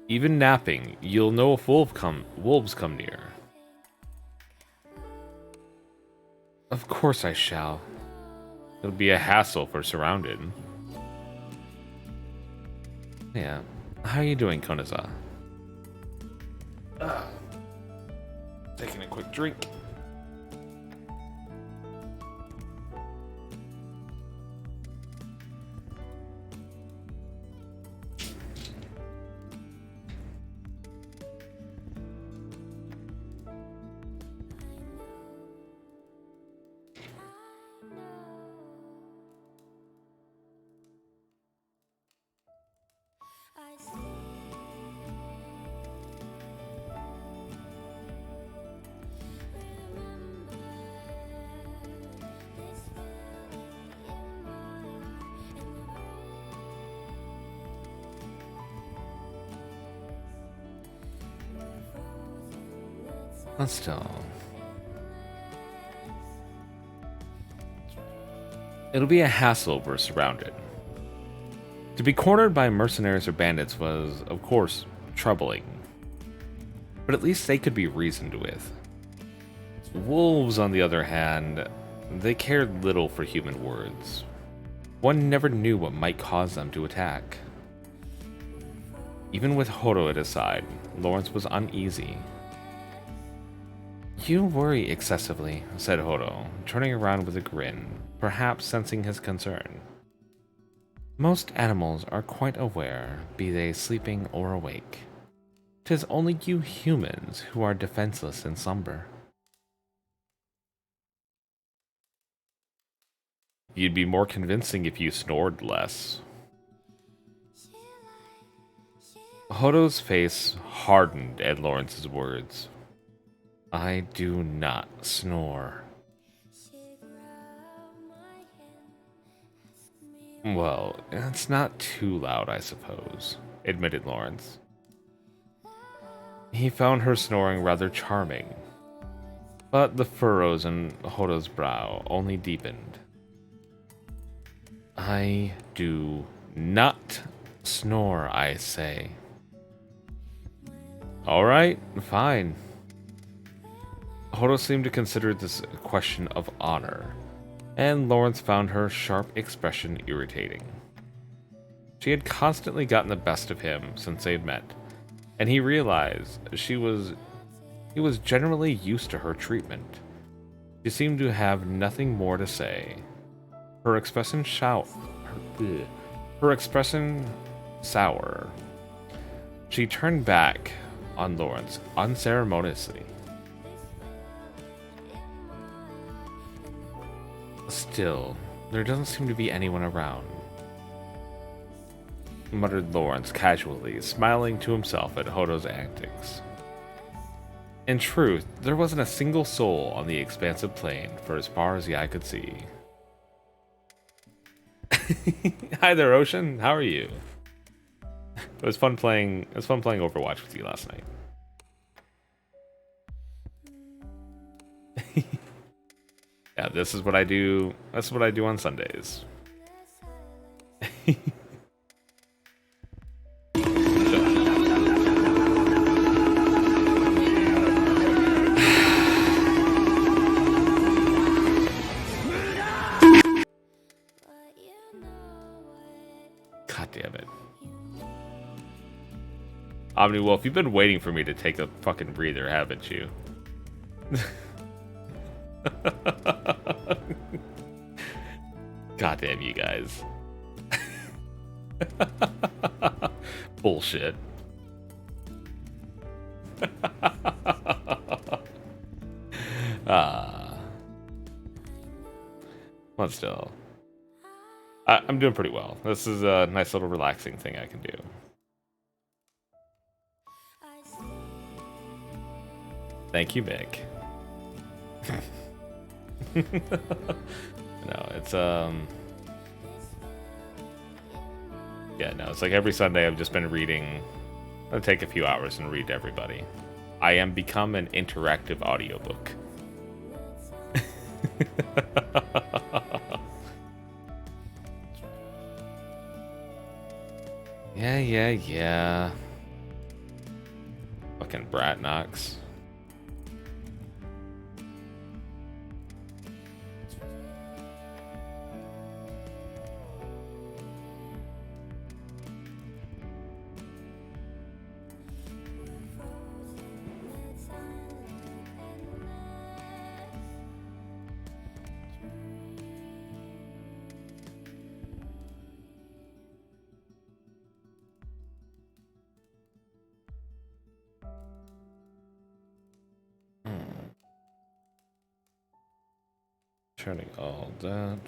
Even napping, you'll know if wolves come near. Of course I shall. It'll be a hassle if we're surrounded. Yeah. How are you doing, Konaza? Taking a quick drink. But still, it'll be a hassle if we're surrounded. To be cornered by mercenaries or bandits was, of course, troubling. But at least they could be reasoned with. Wolves, on the other hand, they cared little for human words. One never knew what might cause them to attack. Even with Hodo at his side, Lawrence was uneasy. You worry excessively, said Hodo, turning around with a grin, perhaps sensing his concern. Most animals are quite aware, be they sleeping or awake. 'Tis only you humans who are defenseless in slumber. You'd be more convincing if you snored less. Hodo's face hardened at Lawrence's words. I do not snore. Well, it's not too loud, I suppose, admitted Lawrence. He found her snoring rather charming, but the furrows in Hodo's brow only deepened. I do not snore, I say. All right, fine. Hodo seemed to consider this a question of honor, and Lawrence found her sharp expression irritating. She had constantly gotten the best of him since they'd met, and he realized he was generally used to her treatment. She seemed to have nothing more to say. Her expression Her expression sour. She turned back on Lawrence unceremoniously. Still, there doesn't seem to be anyone around, muttered Lawrence casually, smiling to himself at Hodo's antics. In truth, there wasn't a single soul on the expansive plain for as far as the eye could see. Hi there, Ocean. How are you? It was fun playing Overwatch with you last night. Yeah, this is what I do. That's what I do on Sundays. God damn it. Omniwolf, you've been waiting for me to take a fucking breather, haven't you? God damn you guys. Bullshit. But still. I'm doing pretty well. This is a nice little relaxing thing I can do. Thank you, Mick. No, it's yeah, no, it's like every Sunday I've just been reading. I'll take a few hours and read to everybody. I am become an interactive audiobook. Yeah. Fucking Brat Knox. Turning all that.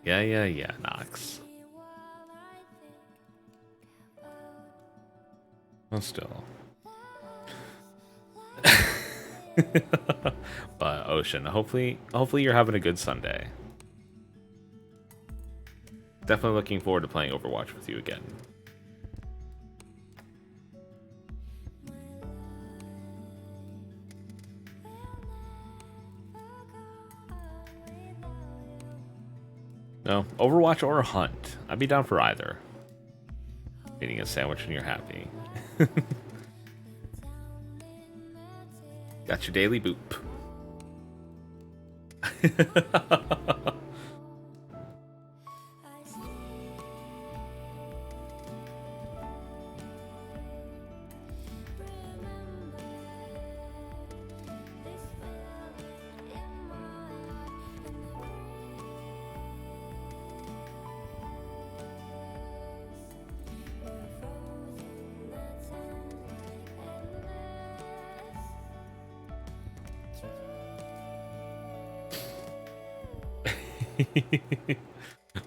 Yeah, Nox. Well, still. But Ocean, hopefully you're having a good Sunday. Definitely looking forward to playing Overwatch with you again. No, Overwatch or Hunt. I'd be down for either. Eating a sandwich and you're happy. Got your daily boop.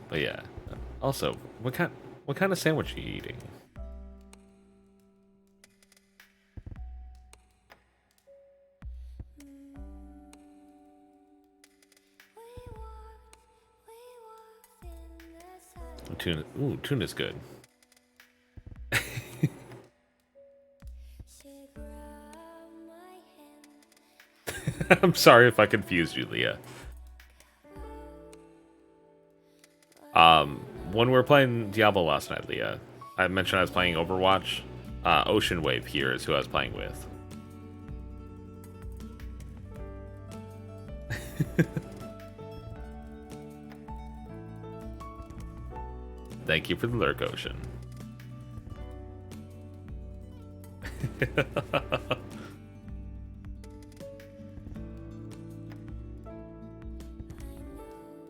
But yeah. Also, what kind of sandwich are you eating? Tuna. Ooh, tuna's good. I'm sorry if I confused you, Leah. When we were playing Diablo last night, Leah, I mentioned I was playing Overwatch. Ocean Wave here is who I was playing with. Thank you for the lurk, Ocean.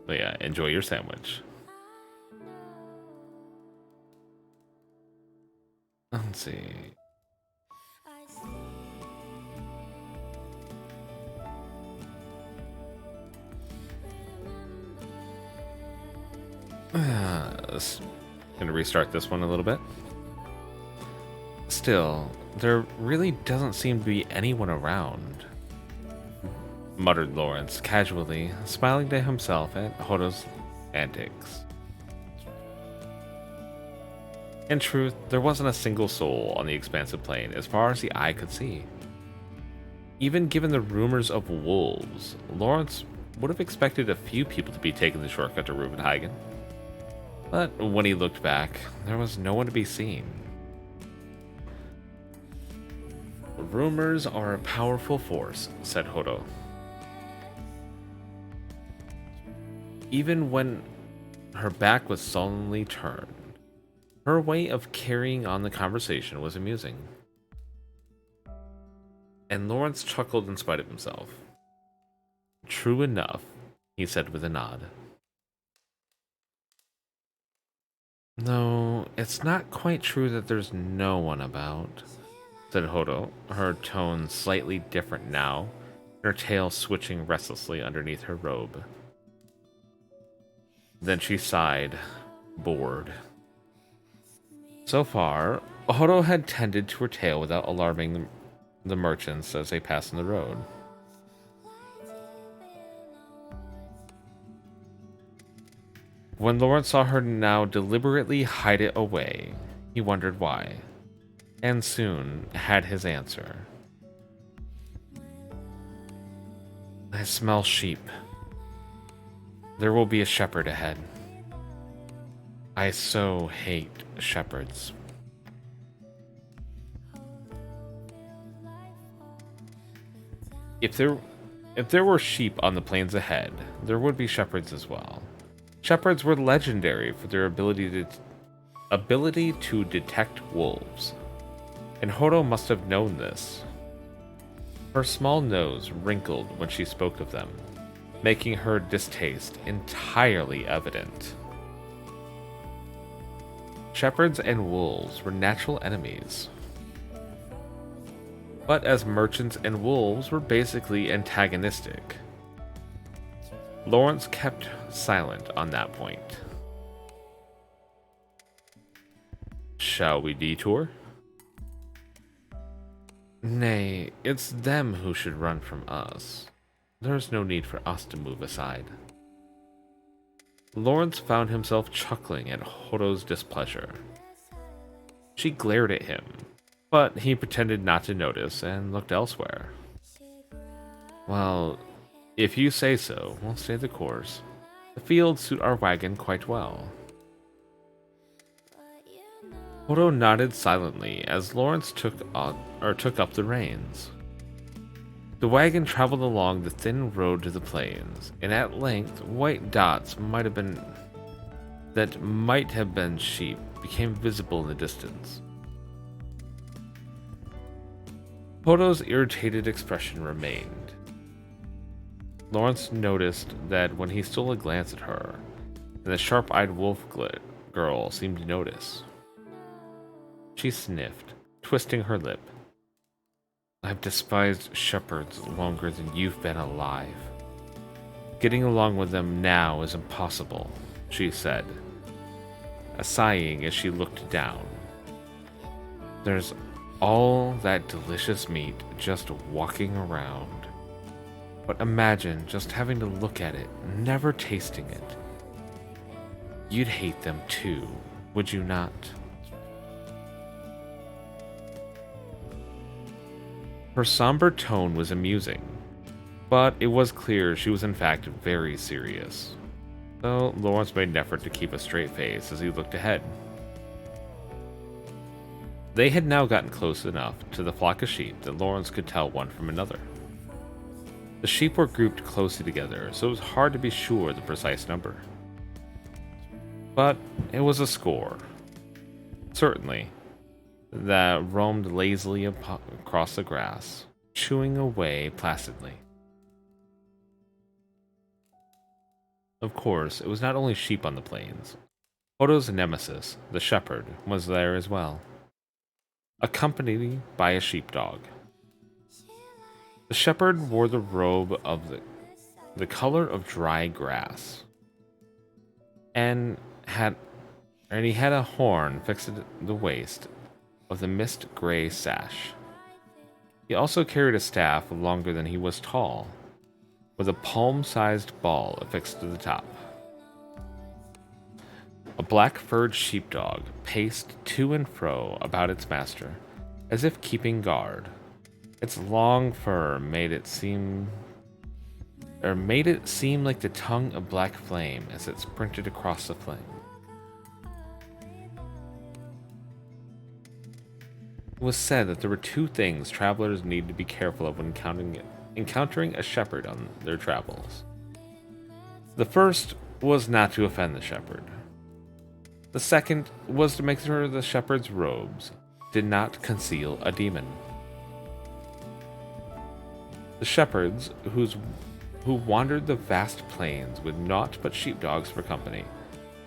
But yeah, enjoy your sandwich. Let's see. Gonna restart this one a little bit. Still, there really doesn't seem to be anyone around, muttered Lawrence casually, smiling to himself at Hodo's antics. In truth, there wasn't a single soul on the expansive plain as far as the eye could see. Even given the rumors of wolves, Lawrence would have expected a few people to be taking the shortcut to Rubenhagen. But when he looked back, there was no one to be seen. Rumors are a powerful force, said Hodo. Even when her back was sullenly turned, her way of carrying on the conversation was amusing. And Lawrence chuckled in spite of himself. True enough, he said with a nod. No, it's not quite true that there's no one about, said Hodo, her tone slightly different now, her tail switching restlessly underneath her robe. Then she sighed, bored. So far, Hodo had tended to her tail without alarming the merchants as they passed on the road. When Lawrence saw her now deliberately hide it away, he wondered why, and soon had his answer. I smell sheep. There will be a shepherd ahead. I so hate shepherds. If there were sheep on the plains ahead, there would be shepherds as well. Shepherds were legendary for their ability to detect wolves, and Hodo must have known this. Her small nose wrinkled when she spoke of them, making her distaste entirely evident. Shepherds and wolves were natural enemies. But as merchants and wolves were basically antagonistic, Lawrence kept silent on that point. Shall we detour? Nay, it's them who should run from us. There's no need for us to move aside. Lawrence found himself chuckling at Hodo's displeasure. She glared at him, but he pretended not to notice and looked elsewhere. Well, if you say so, we'll stay the course. The fields suit our wagon quite well. Hodo nodded silently as Lawrence took up the reins. The wagon traveled along the thin road to the plains, and at length white dots might have been sheep became visible in the distance. Hodo's irritated expression remained. Lawrence noticed that when he stole a glance at her, and the sharp-eyed wolf girl seemed to notice. She sniffed, twisting her lip. I've despised shepherds longer than you've been alive. Getting along with them now is impossible, she said, sighing as she looked down. There's all that delicious meat just walking around. But imagine just having to look at it, never tasting it. You'd hate them too, would you not? Her somber tone was amusing, but it was clear she was in fact very serious. So Lawrence made an effort to keep a straight face as he looked ahead. They had now gotten close enough to the flock of sheep that Lawrence could tell one from another. The sheep were grouped closely together, so it was hard to be sure the precise number. But it was a score, certainly, that roamed lazily across the grass, chewing away placidly. Of course, it was not only sheep on the plains. Odo's nemesis, the shepherd, was there as well, accompanied by a sheepdog. The shepherd wore the robe of the color of dry grass, and he had a horn fixed at the waist of the mist gray sash. He also carried a staff longer than he was tall, with a palm-sized ball affixed to the top. A black-furred sheepdog paced to and fro about its master, as if keeping guard. Its long fur made it seem like the tongue of black flame as it sprinted across the flame. It was said that there were two things travelers needed to be careful of when encountering a shepherd on their travels. The first was not to offend the shepherd. The second was to make sure the shepherd's robes did not conceal a demon. The shepherds who wandered the vast plains with naught but sheepdogs for company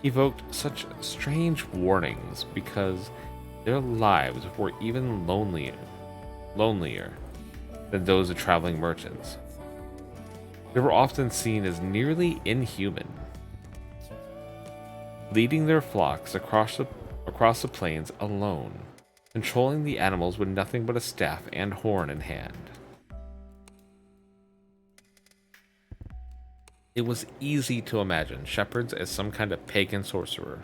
evoked such strange warnings because their lives were even lonelier than those of traveling merchants. They were often seen as nearly inhuman, leading their flocks across the plains alone, controlling the animals with nothing but a staff and horn in hand. It was easy to imagine shepherds as some kind of pagan sorcerer.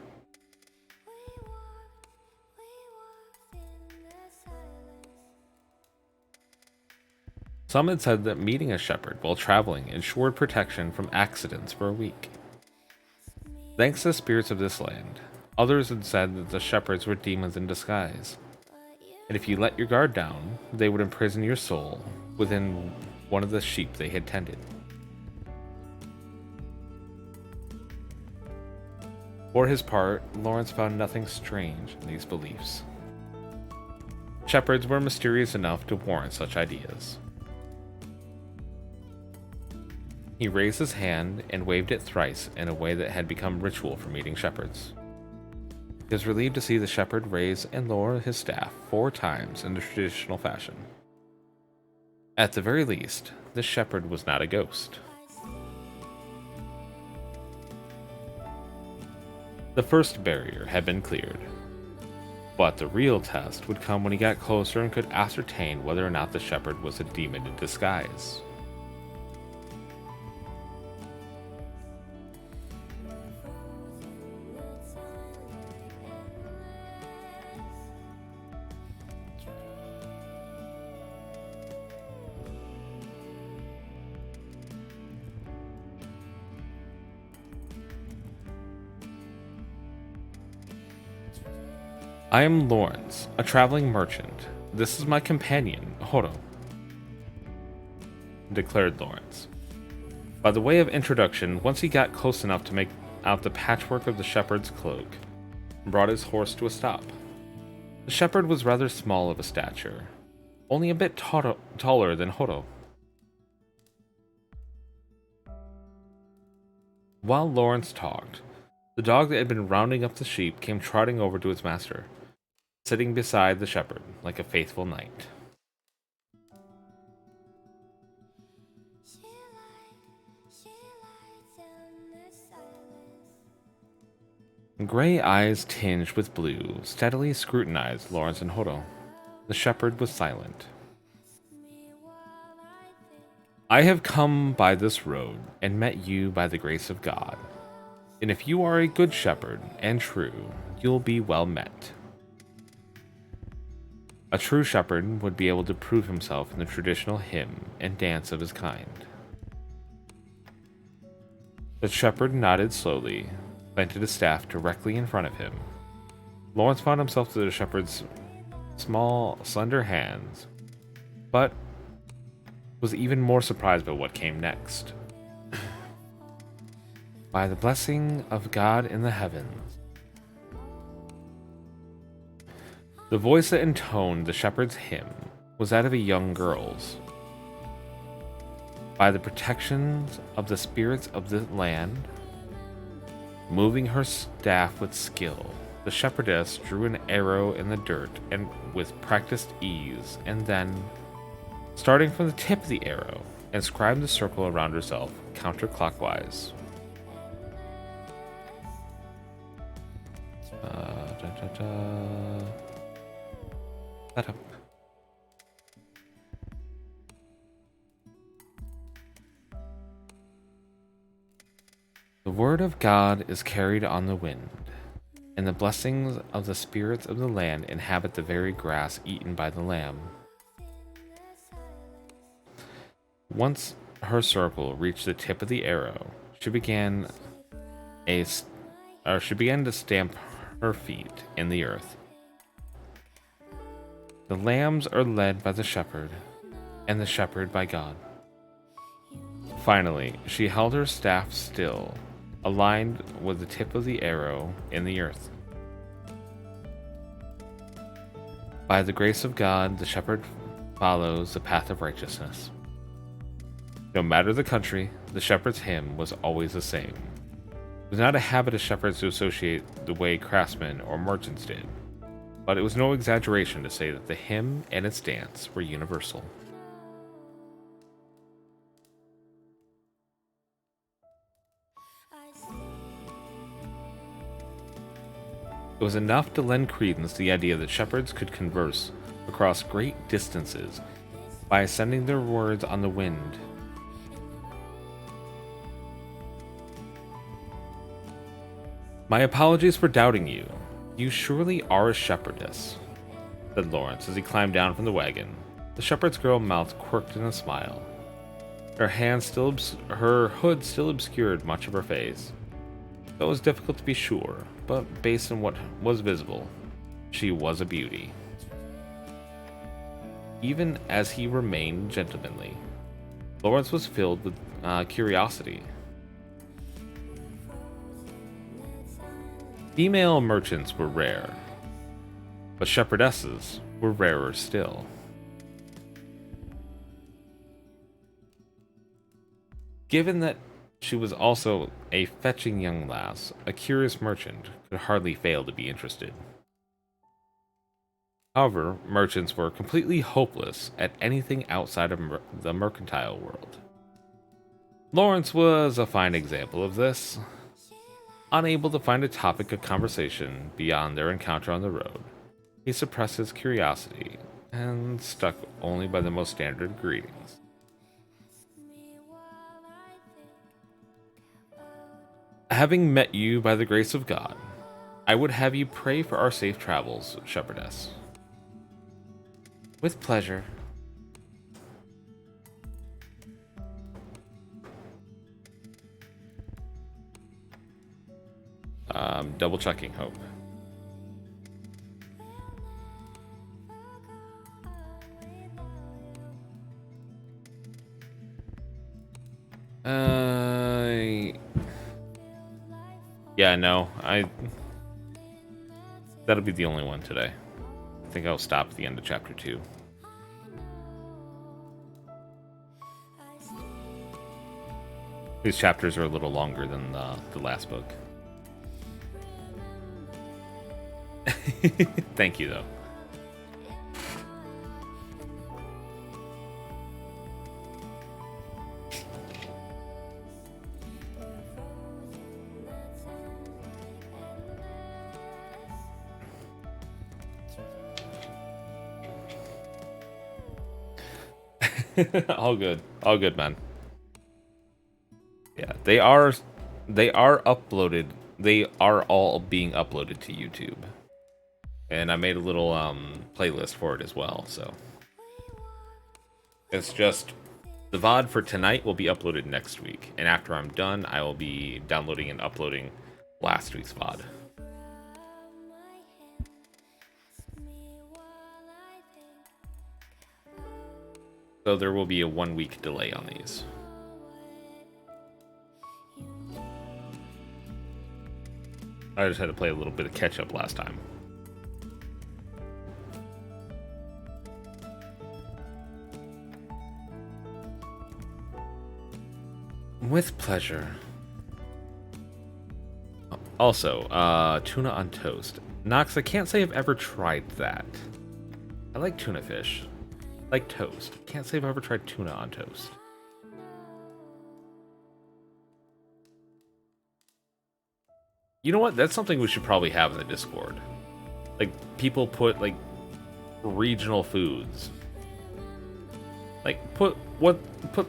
Some had said that meeting a shepherd while traveling ensured protection from accidents for a week. Thanks to the spirits of this land, others had said that the shepherds were demons in disguise, and if you let your guard down, they would imprison your soul within one of the sheep they had tended. For his part, Lawrence found nothing strange in these beliefs. Shepherds were mysterious enough to warrant such ideas. He raised his hand and waved it thrice in a way that had become ritual for meeting shepherds. He was relieved to see the shepherd raise and lower his staff 4 times in the traditional fashion. At the very least, this shepherd was not a ghost. The first barrier had been cleared, but the real test would come when he got closer and could ascertain whether or not the shepherd was a demon in disguise. I am Lawrence, a traveling merchant. This is my companion, Horo, declared Lawrence. By the way of introduction, once he got close enough to make out the patchwork of the shepherd's cloak, and brought his horse to a stop. The shepherd was rather small of a stature, only a bit taller than Horo. While Lawrence talked, the dog that had been rounding up the sheep came trotting over to its master, sitting beside the shepherd like a faithful knight. Gray eyes tinged with blue steadily scrutinized Lawrence and Horo. The shepherd was silent. I have come by this road and met you by the grace of God, and if you are a good shepherd and true, you'll be well met. A true shepherd would be able to prove himself in the traditional hymn and dance of his kind. The shepherd nodded slowly, planted his staff directly in front of him. Lawrence found himself to the shepherd's small, slender hands, but was even more surprised by what came next. By the blessing of God in the heavens, The voice that intoned the shepherd's hymn was that of a young girl's. By the protections of the spirits of the land, moving her staff with skill, the shepherdess drew an arrow in the dirt and with practiced ease, and then, starting from the tip of the arrow, inscribed the circle around herself counterclockwise. Setup. The word of God is carried on the wind, and the blessings of the spirits of the land inhabit the very grass eaten by the lamb. Once her circle reached the tip of the arrow, she began to stamp her feet in the earth. The lambs are led by the shepherd, and the shepherd by God. Finally, she held her staff still, aligned with the tip of the arrow in the earth. By the grace of God, the shepherd follows the path of righteousness. No matter the country, the shepherd's hymn was always the same. It was not a habit of shepherds to associate the way craftsmen or merchants did, but it was no exaggeration to say that the hymn and its dance were universal. It was enough to lend credence to the idea that shepherds could converse across great distances by sending their words on the wind. My apologies for doubting you. You surely are a shepherdess, said Lawrence as he climbed down from the wagon. The shepherd's girl mouth quirked in a smile. Her hood still obscured much of her face. It was difficult to be sure, but based on what was visible, she was a beauty. Even as he remained gentlemanly, Lawrence was filled with curiosity. Female merchants were rare, but shepherdesses were rarer still. Given that she was also a fetching young lass, a curious merchant could hardly fail to be interested. However, merchants were completely hopeless at anything outside of the mercantile world. Lawrence was a fine example of this. Unable to find a topic of conversation beyond their encounter on the road, he suppressed his curiosity and stuck only by the most standard greetings. Having met you by the grace of God, I would have you pray for our safe travels, shepherdess. With pleasure. Double checking, Hope. Yeah, no, that'll be the only one today. I think I'll stop at the end of chapter 2. These chapters are a little longer than the last book. Thank you, though. All good, man. Yeah, they are uploaded. They are all being uploaded to YouTube. And I made a little playlist for it as well, so it's just the VOD for tonight will be uploaded next week, and after I'm done, I will be downloading and uploading last week's VOD. So there will be a 1-week delay on these. I just had to play a little bit of catch up last time. With pleasure. Also, tuna on toast. Nox, I can't say I've ever tried that. I like tuna fish. I like toast. Can't say I've ever tried tuna on toast. You know what? That's something we should probably have in the Discord. Like, people put, like, regional foods. Like, put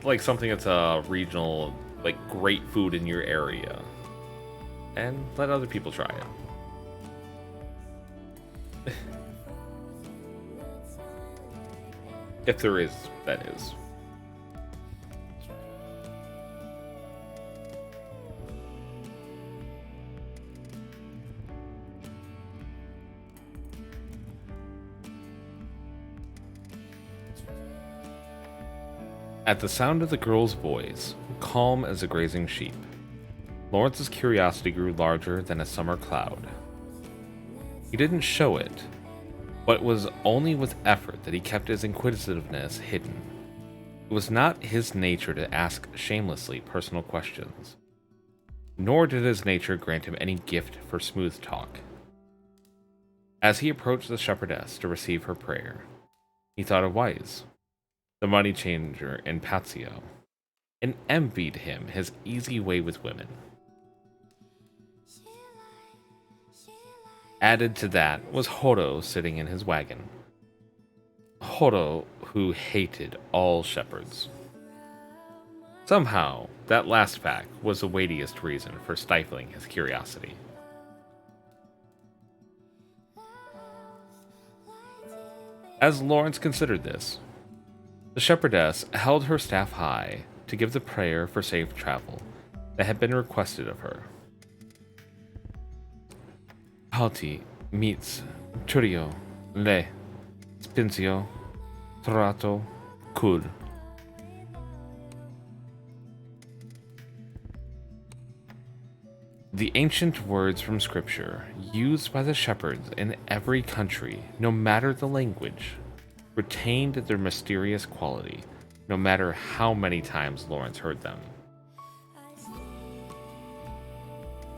like, something that's a regional, like, great food in your area. And let other people try it. If there is, that is. At the sound of the girl's voice, calm as a grazing sheep, Lawrence's curiosity grew larger than a summer cloud. He didn't show it, but it was only with effort that he kept his inquisitiveness hidden. It was not his nature to ask shamelessly personal questions, nor did his nature grant him any gift for smooth talk. As he approached the shepherdess to receive her prayer, he thought of Wise, the money changer in Patio, and envied him his easy way with women. Added to that was Horo sitting in his wagon. Horo, who hated all shepherds. Somehow, that last fact was the weightiest reason for stifling his curiosity. As Lawrence considered this, the shepherdess held her staff high to give the prayer for safe travel that had been requested of her. Halti, meets, Turio, le, spinzio, trato, cur. The ancient words from scripture, used by the shepherds in every country, no matter the language, retained their mysterious quality, no matter how many times Lawrence heard them.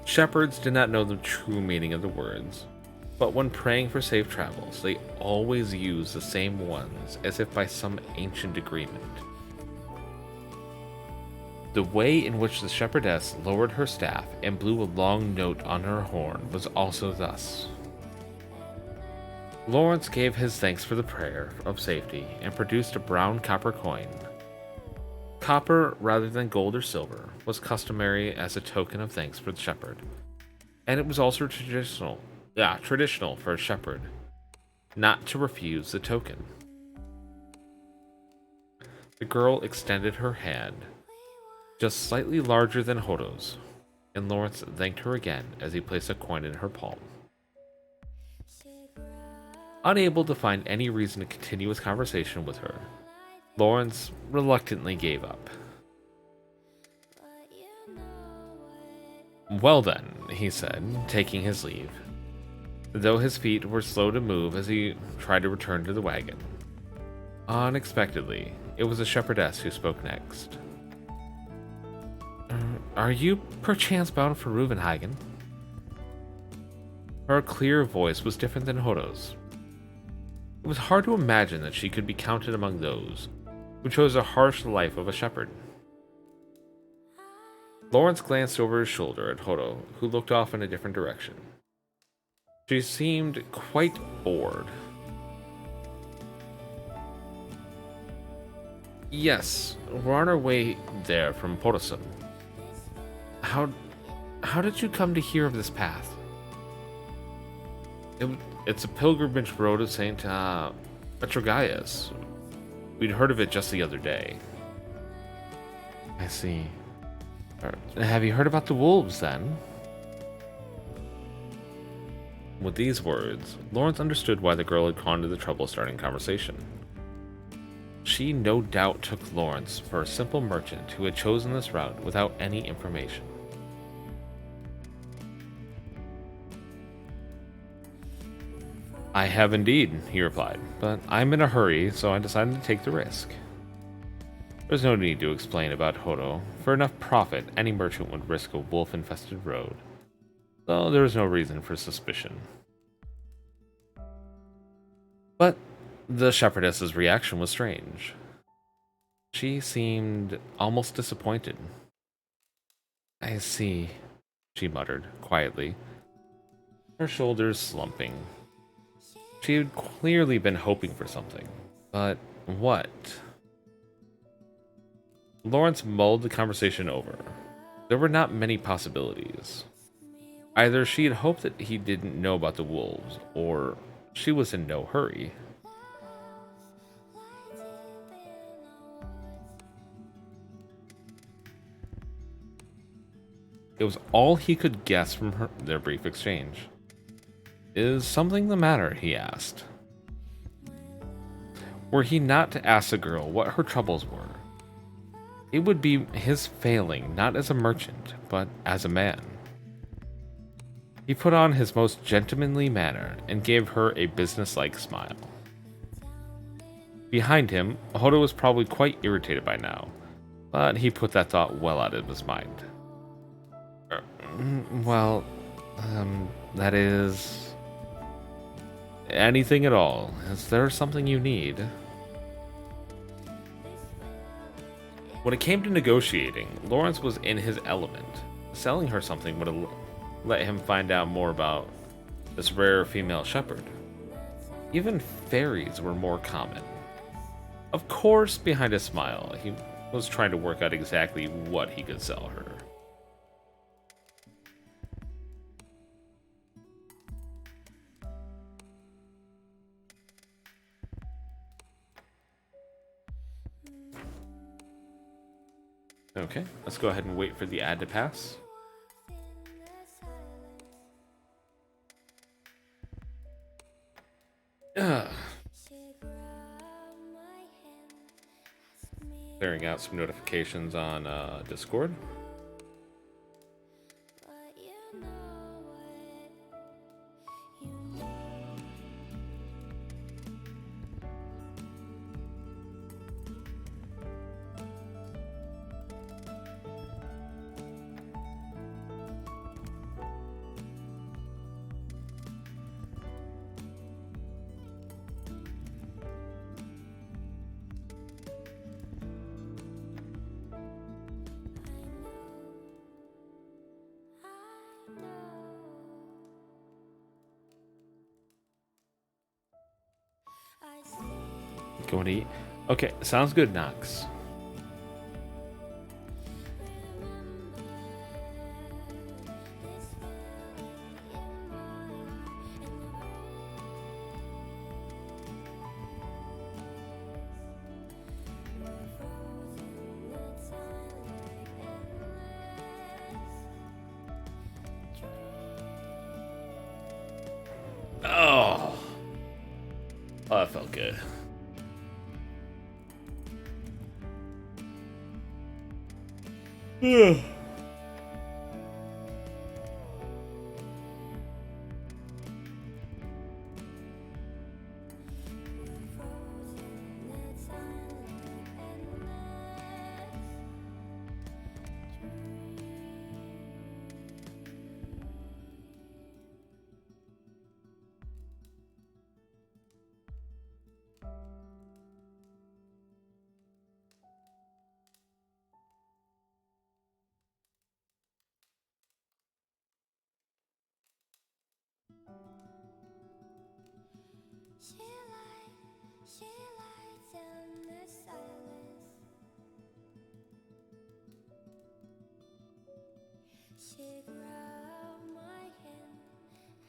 Shepherds did not know the true meaning of the words, but when praying for safe travels, they always used the same ones as if by some ancient agreement. The way in which the shepherdess lowered her staff and blew a long note on her horn was also thus. Lawrence gave his thanks for the prayer of safety and produced a brown copper coin. Copper, rather than gold or silver, was customary as a token of thanks for the shepherd, and it was also traditional for a shepherd not to refuse the token. The girl extended her hand, just slightly larger than Horo's, and Lawrence thanked her again as he placed a coin in her palm. Unable to find any reason to continue his conversation with her, Lawrence reluctantly gave up. Well then, he said, taking his leave, though his feet were slow to move as he tried to return to the wagon. Unexpectedly, it was the shepherdess who spoke next. Are you perchance bound for Reuvenhagen? Her clear voice was different than Horo's. It was hard to imagine that she could be counted among those who chose a harsh life of a shepherd. Lawrence glanced over his shoulder at Horo, who looked off in a different direction. She seemed quite bored. Yes, we're on our way there from Portosun. How did you come to hear of this path? It's a pilgrimage road of St. Petrogaius. We'd heard of it just the other day. I see. Have you heard about the wolves, then? With these words, Lawrence understood why the girl had gone to the trouble of starting conversation. She no doubt took Lawrence for a simple merchant who had chosen this route without any information. I have indeed, he replied, but I'm in a hurry, so I decided to take the risk. There's no need to explain about Hodo. For enough profit, any merchant would risk a wolf-infested road. So there was no reason for suspicion. But the shepherdess's reaction was strange. She seemed almost disappointed. I see, she muttered quietly, her shoulders slumping. She had clearly been hoping for something. But what? Lawrence mulled the conversation over. There were not many possibilities. Either she had hoped that he didn't know about the wolves, or she was in no hurry. It was all he could guess from their brief exchange. Is something the matter? He asked. Were he not to ask the girl what her troubles were, it would be his failing not as a merchant, but as a man. He put on his most gentlemanly manner and gave her a businesslike smile. Behind him, Hodo was probably quite irritated by now, but he put that thought well out of his mind. Well, that is... anything at all. Is there something you need? When it came to negotiating, Lawrence was in his element. Selling her something would have let him find out more about this rare female shepherd. Even fairies were more common. Of course, behind his smile, he was trying to work out exactly what he could sell her. Okay, let's go ahead and wait for the ad to pass. Clearing out some notifications on Discord. Going to eat? Okay, sounds good, Knox. Oh, that felt good. She lies in the silence. She grabbed my hand,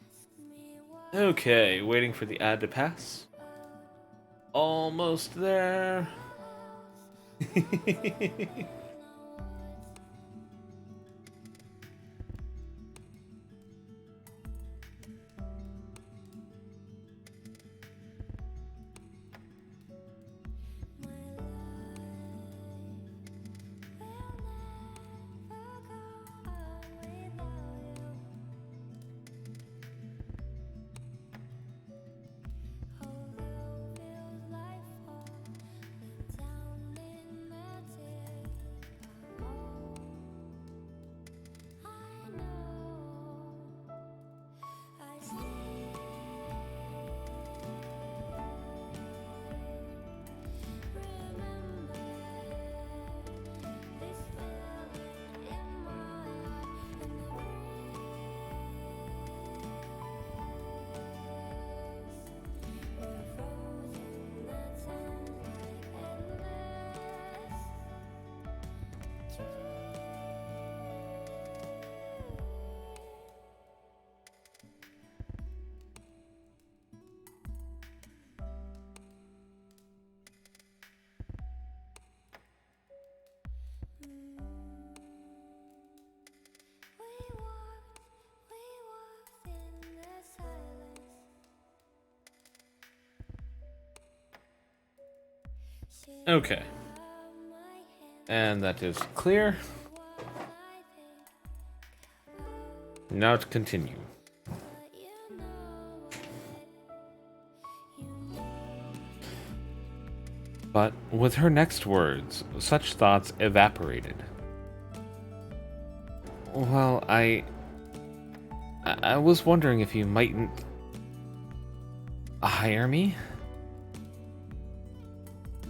asked me what. Okay, waiting for the ad to pass. Almost there. Okay. And that is clear. Now to continue. But with her next words, such thoughts evaporated. Well, I was wondering if you mightn't hire me?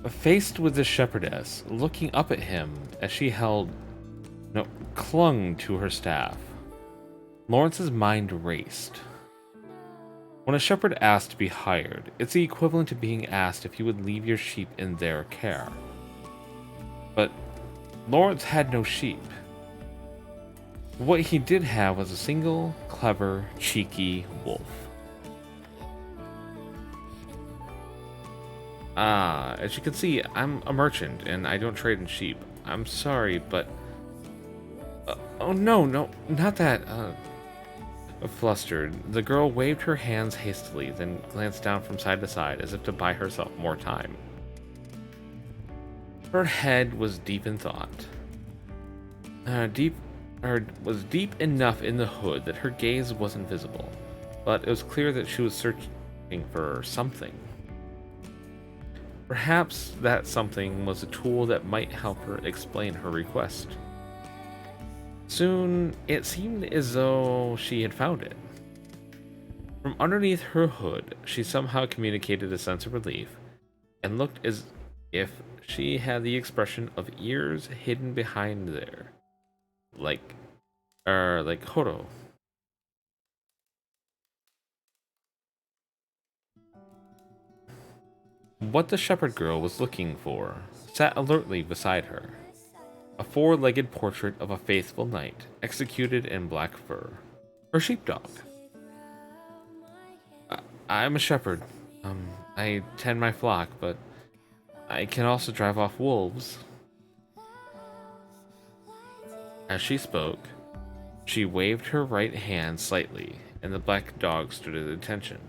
Faced with the shepherdess, looking up at him as she clung to her staff, Lawrence's mind raced. When a shepherd asks to be hired, it's the equivalent to being asked if you would leave your sheep in their care. But Lawrence had no sheep. What he did have was a single, clever, cheeky wolf. As you can see, I'm a merchant and I don't trade in sheep. I'm sorry, but... oh no, not that, Flustered, the girl waved her hands hastily, then glanced down from side to side as if to buy herself more time. Her head was deep in thought. Was deep enough in the hood that her gaze wasn't visible, but it was clear that she was searching for something. Perhaps that something was a tool that might help her explain her request. Soon, it seemed as though she had found it. From underneath her hood, she somehow communicated a sense of relief, and looked as if she had the expression of ears hidden behind there. Like Horo. What the shepherd girl was looking for sat alertly beside her. A four-legged portrait of a faithful knight, executed in black fur. Her sheepdog. I'm a shepherd. I tend my flock, but I can also drive off wolves. As she spoke, she waved her right hand slightly, and the black dog stood at attention.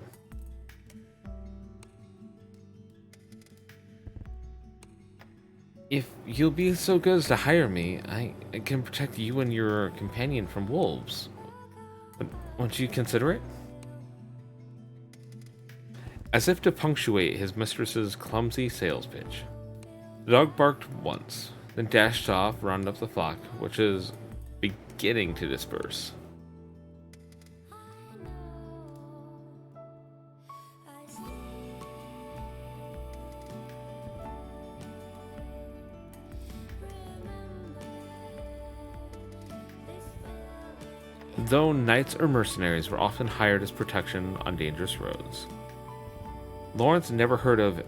If you'll be so good as to hire me, I can protect you and your companion from wolves. But won't you consider it? As if to punctuate his mistress's clumsy sales pitch, the dog barked once, then dashed off, rounded up the flock, which is beginning to disperse. Though knights or mercenaries were often hired as protection on dangerous roads, Lawrence never heard of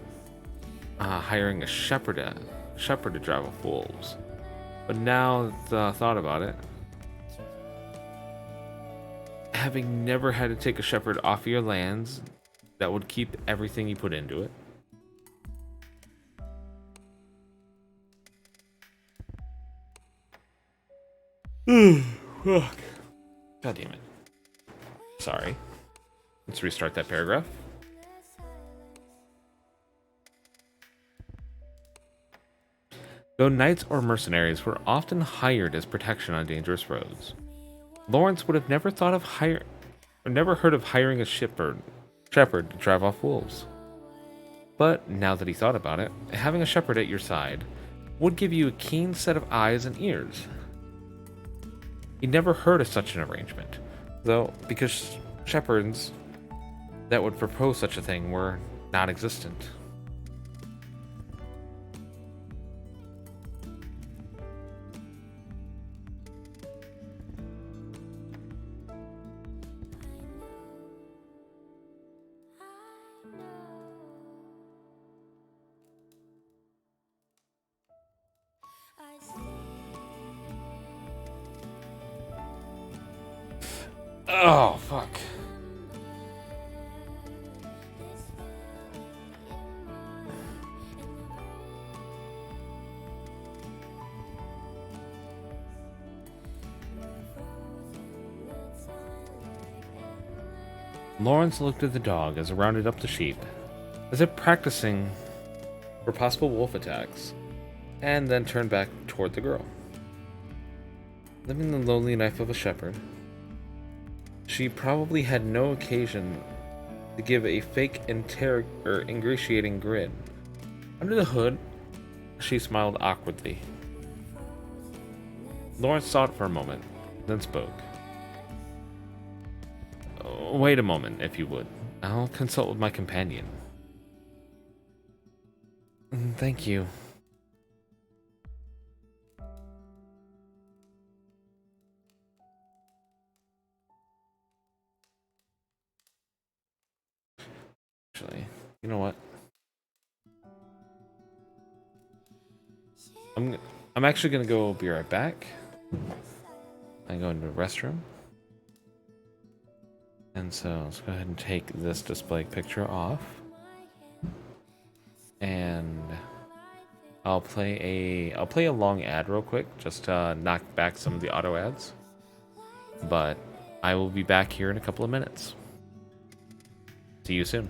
hiring a shepherd to drive off wolves. But now the thought about it, having never had to take a shepherd off your lands that would keep everything you put into it, fuck. God damn it. Sorry. Let's restart that paragraph. Though knights or mercenaries were often hired as protection on dangerous roads, Lawrence would have never heard of hiring a shepherd to drive off wolves. But now that he thought about it, having a shepherd at your side would give you a keen set of eyes and ears. He'd never heard of such an arrangement, though, because shepherds that would propose such a thing were non-existent. Oh, fuck. Lawrence looked at the dog as it rounded up the sheep, as if practicing for possible wolf attacks, and then turned back toward the girl. Living the lonely life of a shepherd, she probably had no occasion to give a fake ingratiating grin. Under the hood, she smiled awkwardly. Lawrence thought for a moment, then spoke. Wait a moment, if you would. I'll consult with my companion. Thank you. Actually, you know what? I'm actually gonna go be right back. I go into the restroom. And so let's go ahead and take this display picture off. And I'll play a long ad real quick, just to knock back some of the auto ads. But I will be back here in a couple of minutes. See you soon.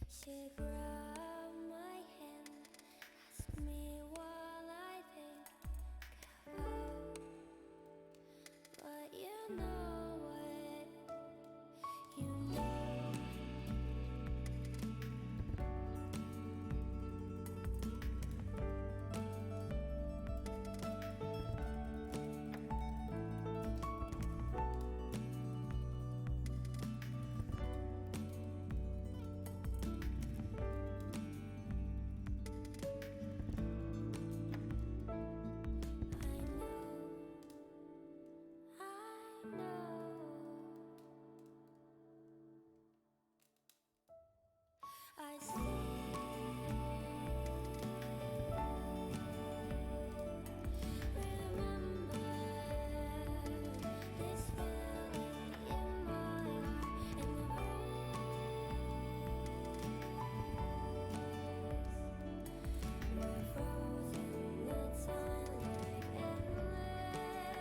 She grabbed my hand, asked me what I think about. But you know what? You know. I stay. Remember this feeling in my heart and the breeze. We're frozen, the time like endless.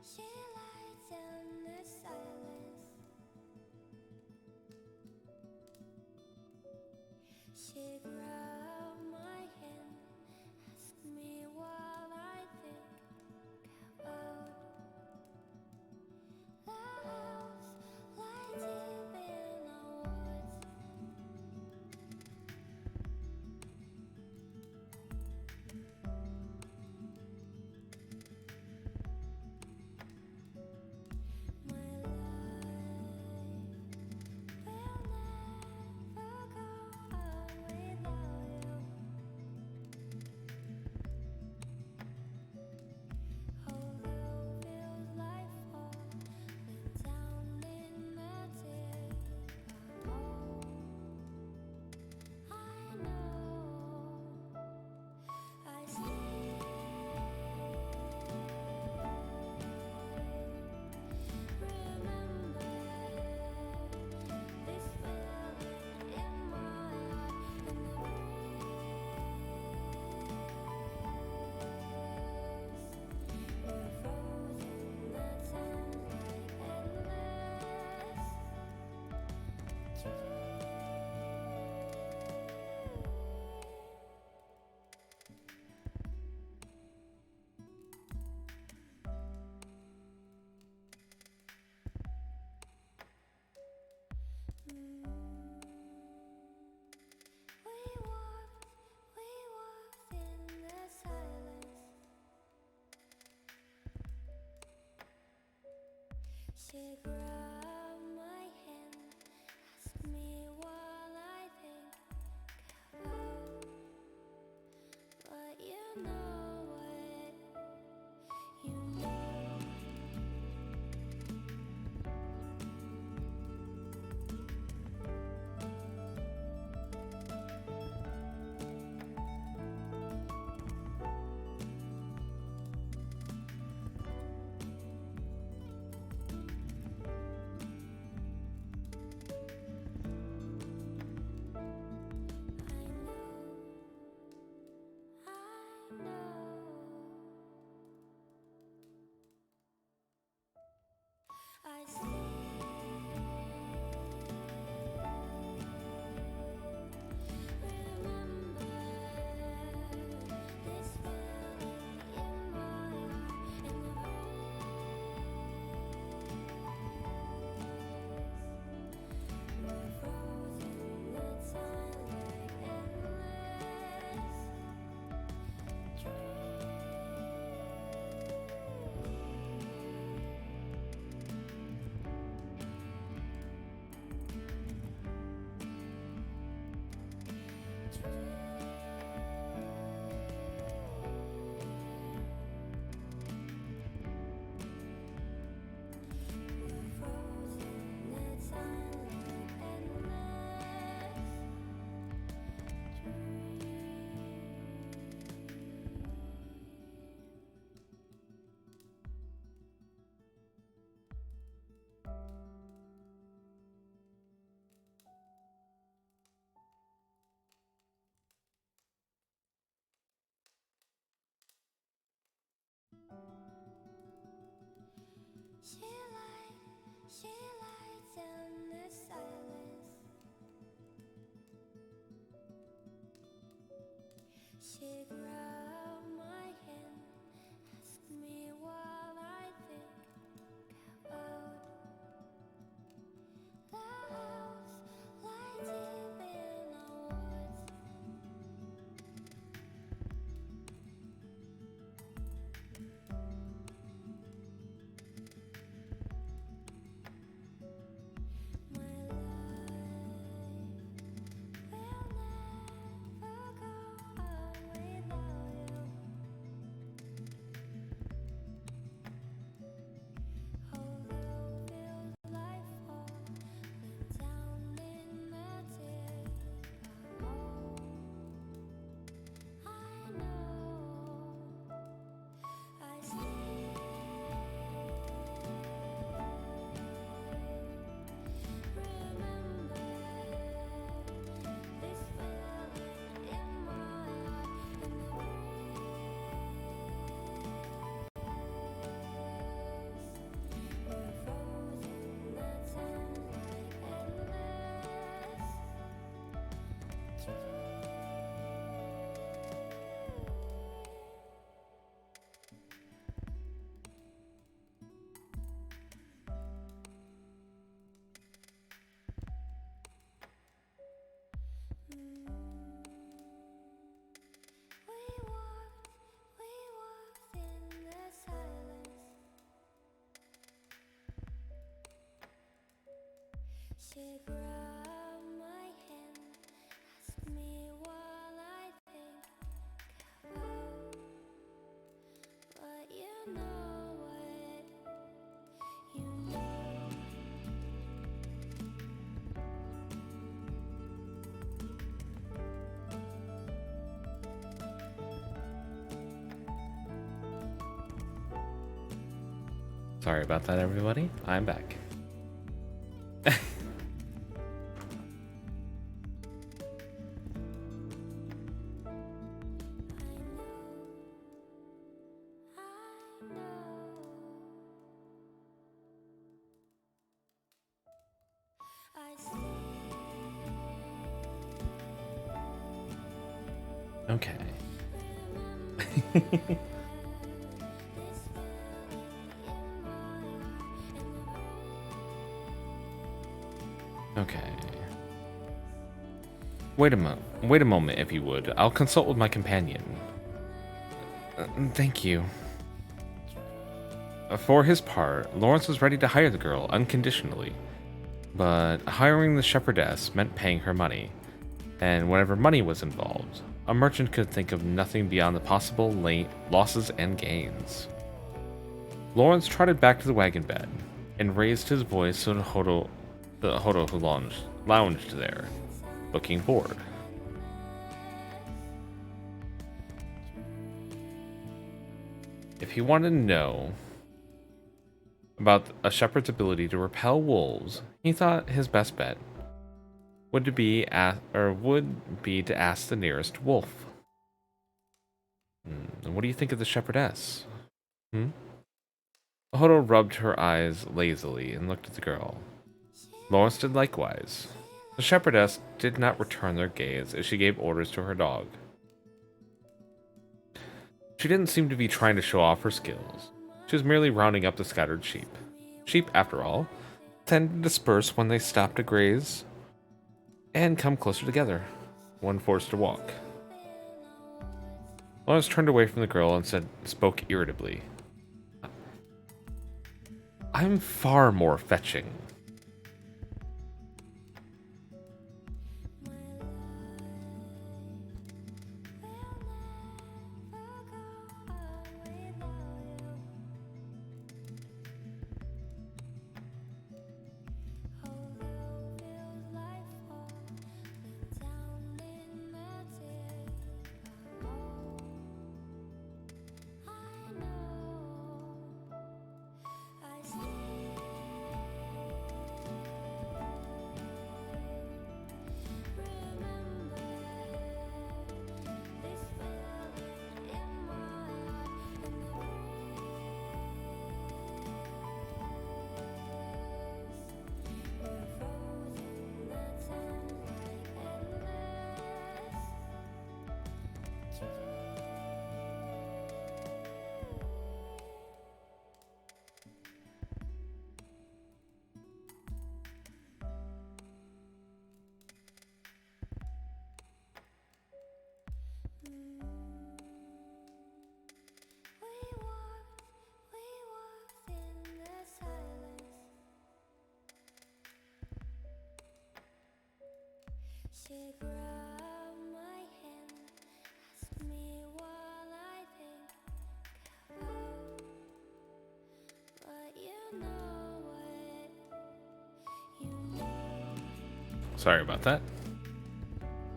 She lights in the silence. She grabbed my hand, asked me what I think about the house light deep in our woods. She grabbed my hand, asked me what I think about. But you know what? You know. I remember this feeling in my heart and the breeze. We're frozen in time like endless She lights in the silence. She grabbed my hand, asked me what I think about the house light deep in our woods. My She grabbed my hand, asked me what I think about. But you know what? You know. Sorry about that, everybody. I'm back. Okay. Okay. Wait a moment, if you would. I'll consult with my companion. Thank you. For his part, Lawrence was ready to hire the girl unconditionally, but hiring the shepherdess meant paying her money, and whenever money was involved, a merchant could think of nothing beyond the possible losses and gains. Lawrence trotted back to the wagon bed and raised his voice to the Hodo who lounged there, looking bored. If he wanted to know about a shepherd's ability to repel wolves, he thought his best bet would be to ask the nearest wolf. What do you think of the shepherdess? Hodo rubbed her eyes lazily and looked at the girl. Lawrence did likewise. The shepherdess did not return their gaze as she gave orders to her dog. She didn't seem to be trying to show off her skills. She was merely rounding up the scattered sheep. Sheep, after all, tend to disperse when they stop to graze and come closer together when forced to walk. Lawrence turned away from the girl and spoke irritably. I'm far more fetching. She grabbed my hand, asked me what I think about. But you know what? You know. Sorry about that.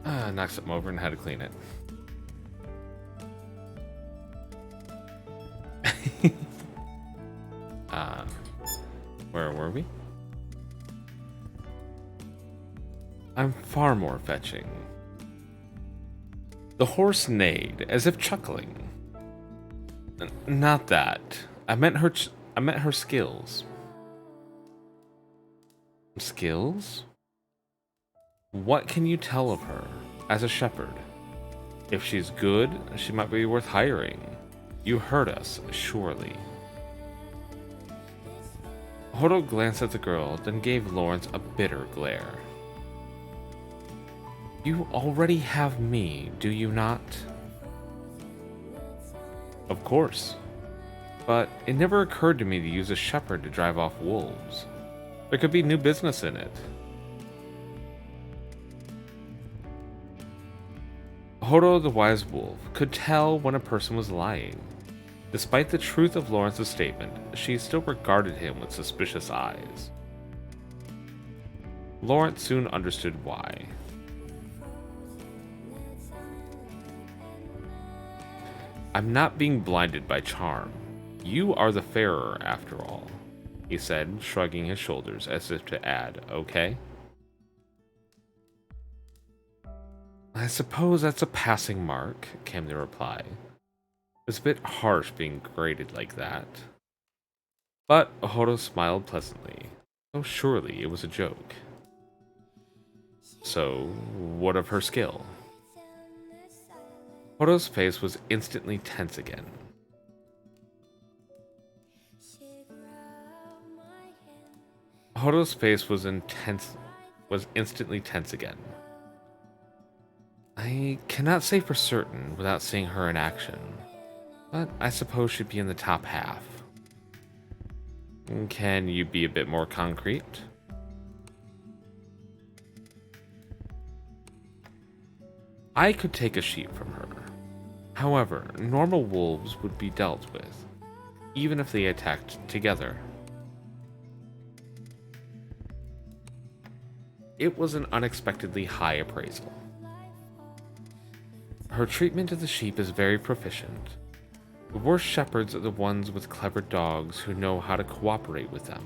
Knocked something over and had to clean it. Where were we? I'm far more fetching. The horse neighed, as if chuckling. Not that. I meant her skills. Skills? What can you tell of her as a shepherd? If she's good, she might be worth hiring. You heard us, surely. Hodo glanced at the girl, then gave Lawrence a bitter glare. You already have me, do you not? Of course. But it never occurred to me to use a shepherd to drive off wolves. There could be new business in it. Hodo the wise wolf could tell when a person was lying. Despite the truth of Lawrence's statement, she still regarded him with suspicious eyes. Lawrence soon understood why. I'm not being blinded by charm. You are the fairer, after all, he said, shrugging his shoulders as if to add, okay? I suppose that's a passing mark, came the reply. It was a bit harsh being graded like that. But Hodo smiled pleasantly, though surely it was a joke. So, what of her skill? Hodo's face was instantly tense again. Hodo's face was instantly tense again. I cannot say for certain without seeing her in action, but I suppose she'd be in the top half. Can you be a bit more concrete? I could take a sheep from her. However, normal wolves would be dealt with, even if they attacked together. It was an unexpectedly high appraisal. Her treatment of the sheep is very proficient. The worst shepherds are the ones with clever dogs who know how to cooperate with them.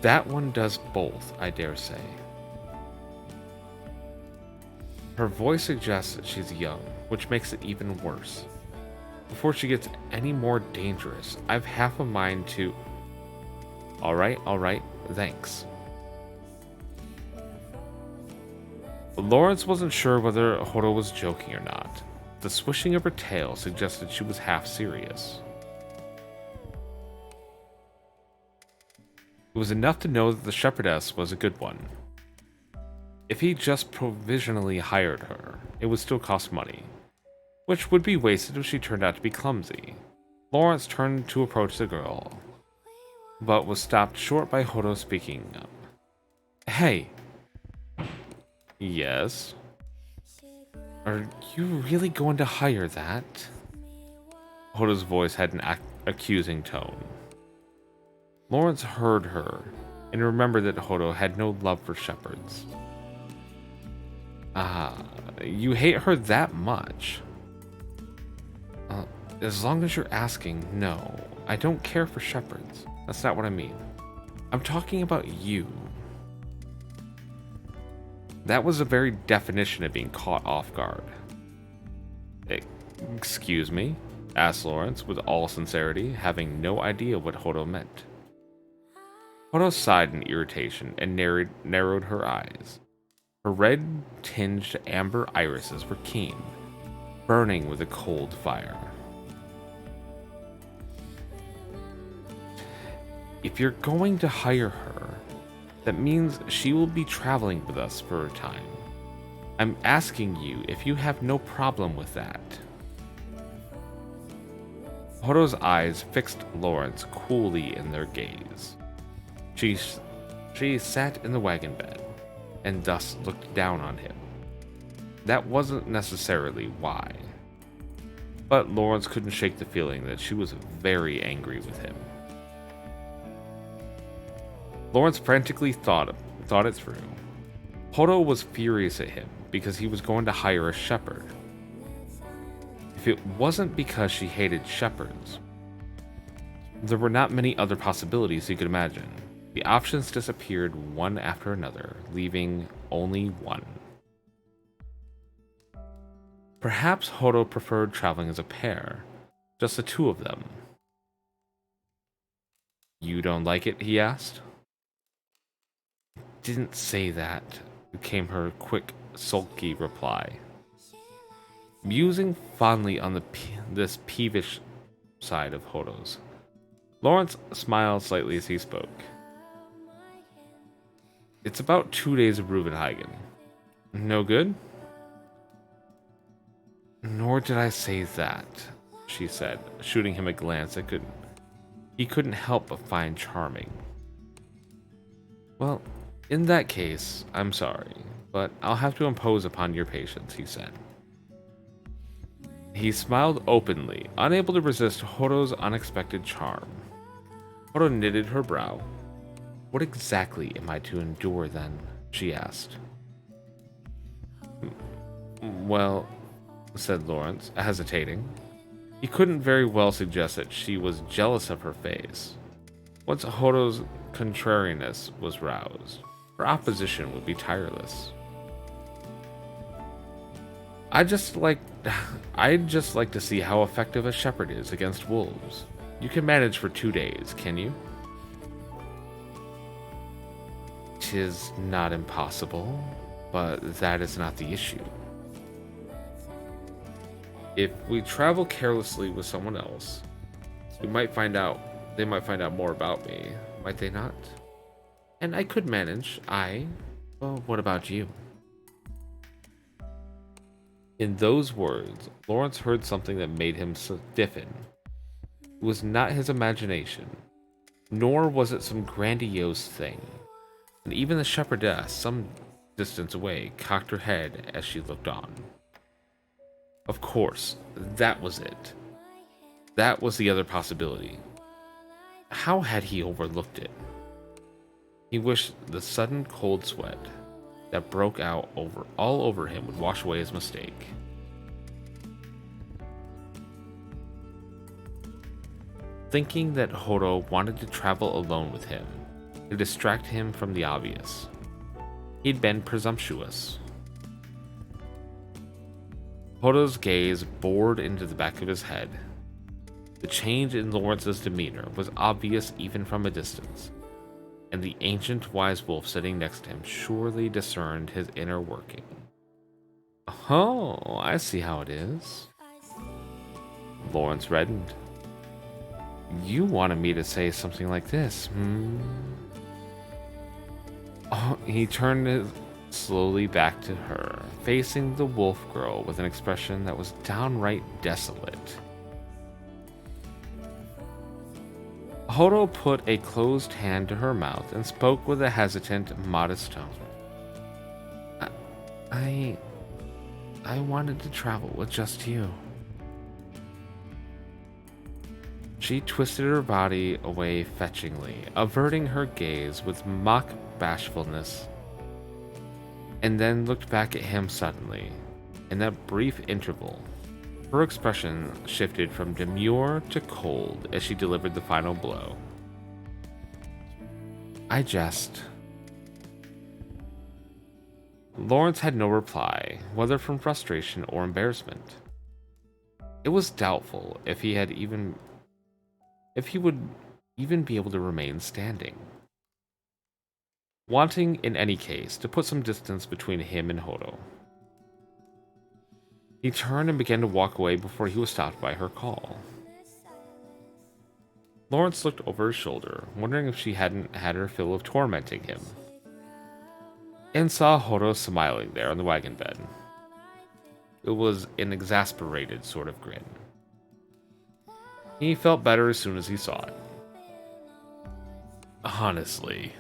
That one does both, I dare say. Her voice suggests that she's young, which makes it even worse. Before she gets any more dangerous, I've half a mind to... Alright, thanks. Lawrence wasn't sure whether Hodo was joking or not. The swishing of her tail suggested she was half serious. It was enough to know that the shepherdess was a good one. If he just provisionally hired her, it would still cost money, which would be wasted if she turned out to be clumsy. Lawrence turned to approach the girl, but was stopped short by Hodo speaking up. Hey. Yes? Are you really going to hire that? Hodo's voice had an accusing tone. Lawrence heard her and remembered that Hodo had no love for shepherds. You hate her that much? As long as you're asking, no. I don't care for shepherds. That's not what I mean. I'm talking about you. That was a very definition of being caught off guard. Excuse me? Asked Lawrence with all sincerity, having no idea what Hodo meant. Hodo sighed in irritation and narrowed her eyes. Her red-tinged amber irises were keen, burning with a cold fire. If you're going to hire her, that means she will be traveling with us for a time. I'm asking you if you have no problem with that. Hodo's eyes fixed Lawrence coolly in their gaze. She sat in the wagon bed, and thus looked down on him. That wasn't necessarily why, but Lawrence couldn't shake the feeling that she was very angry with him. Lawrence frantically thought it through. Hodo was furious at him because he was going to hire a shepherd. If it wasn't because she hated shepherds, there were not many other possibilities he could imagine. The options disappeared one after another, leaving only one. Perhaps Hodo preferred traveling as a pair, just the two of them. You don't like it? He asked. Didn't say that, came her quick, sulky reply. Musing fondly on this peevish side of Hodo's, Lawrence smiled slightly as he spoke. It's about 2 days of Reuvenhagen. No good? Nor did I say that, she said, shooting him a glance that he couldn't help but find charming. Well, in that case, I'm sorry, but I'll have to impose upon your patience, he said. He smiled openly, unable to resist Hodo's unexpected charm. Hodo knitted her brow. What exactly am I to endure then? She asked. Well, said Lawrence, hesitating. He couldn't very well suggest that she was jealous of her face. Once Hodo's contrariness was roused, her opposition would be tireless. I'd just like to see how effective a shepherd is against wolves. You can manage for 2 days, can you? 'Tis not impossible, but that is not the issue. If we travel carelessly with someone else, they might find out more about me, might they not? And I could manage. Well, what about you? In those words, Lawrence heard something that made him stiffen. was not his imagination, nor was it some grandiose thing. And even the shepherdess, some distance away, cocked her head as she looked on. Of course, that was it. That was the other possibility. How had he overlooked it? He wished the sudden cold sweat that broke out all over him would wash away his mistake. Thinking that Horo wanted to travel alone with him to distract him from the obvious. He'd been presumptuous. Horo's gaze bored into the back of his head. The change in Lawrence's demeanor was obvious even from a distance, and the ancient wise wolf sitting next to him surely discerned his inner working. Oh, I see how it is. Lawrence reddened. You wanted me to say something like this, hmm? Oh, he turned slowly back to her, facing the wolf girl with an expression that was downright desolate. Horo put a closed hand to her mouth and spoke with a hesitant, modest tone. I wanted to travel with just you. She twisted her body away fetchingly, averting her gaze with mock bashfulness, and then looked back at him suddenly. In that brief interval, her expression shifted from demure to cold as she delivered the final blow. I jest. Lawrence had no reply, whether from frustration or embarrassment. It was doubtful if he would even be able to remain standing. Wanting, in any case, to put some distance between him and Horo, he turned and began to walk away before he was stopped by her call. Lawrence looked over his shoulder, wondering if she hadn't had her fill of tormenting him, and saw Horo smiling there on the wagon bed. It was an exasperated sort of grin. He felt better as soon as he saw it. Honestly,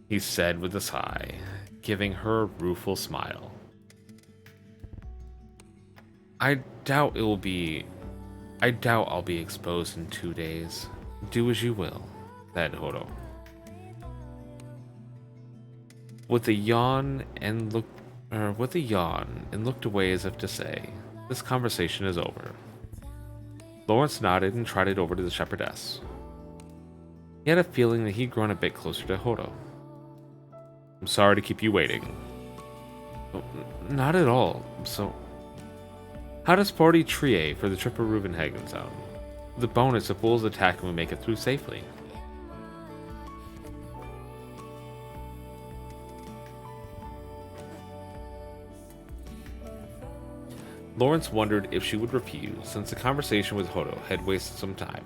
he said with a sigh, giving her a rueful smile. I doubt I'll be exposed in 2 days. Do as you will, said Horo. With a yawn and looked away as if to say, this conversation is over. Lawrence nodded and trotted over to the shepherdess. He had a feeling that he'd grown a bit closer to Horo. I'm sorry to keep you waiting. Oh, not at all. So, how does Party Trie for the trip of Ruvenhagen sound? The bonus if wolves attack and we make it through safely. Lawrence wondered if she would refuse, since the conversation with Horo had wasted some time.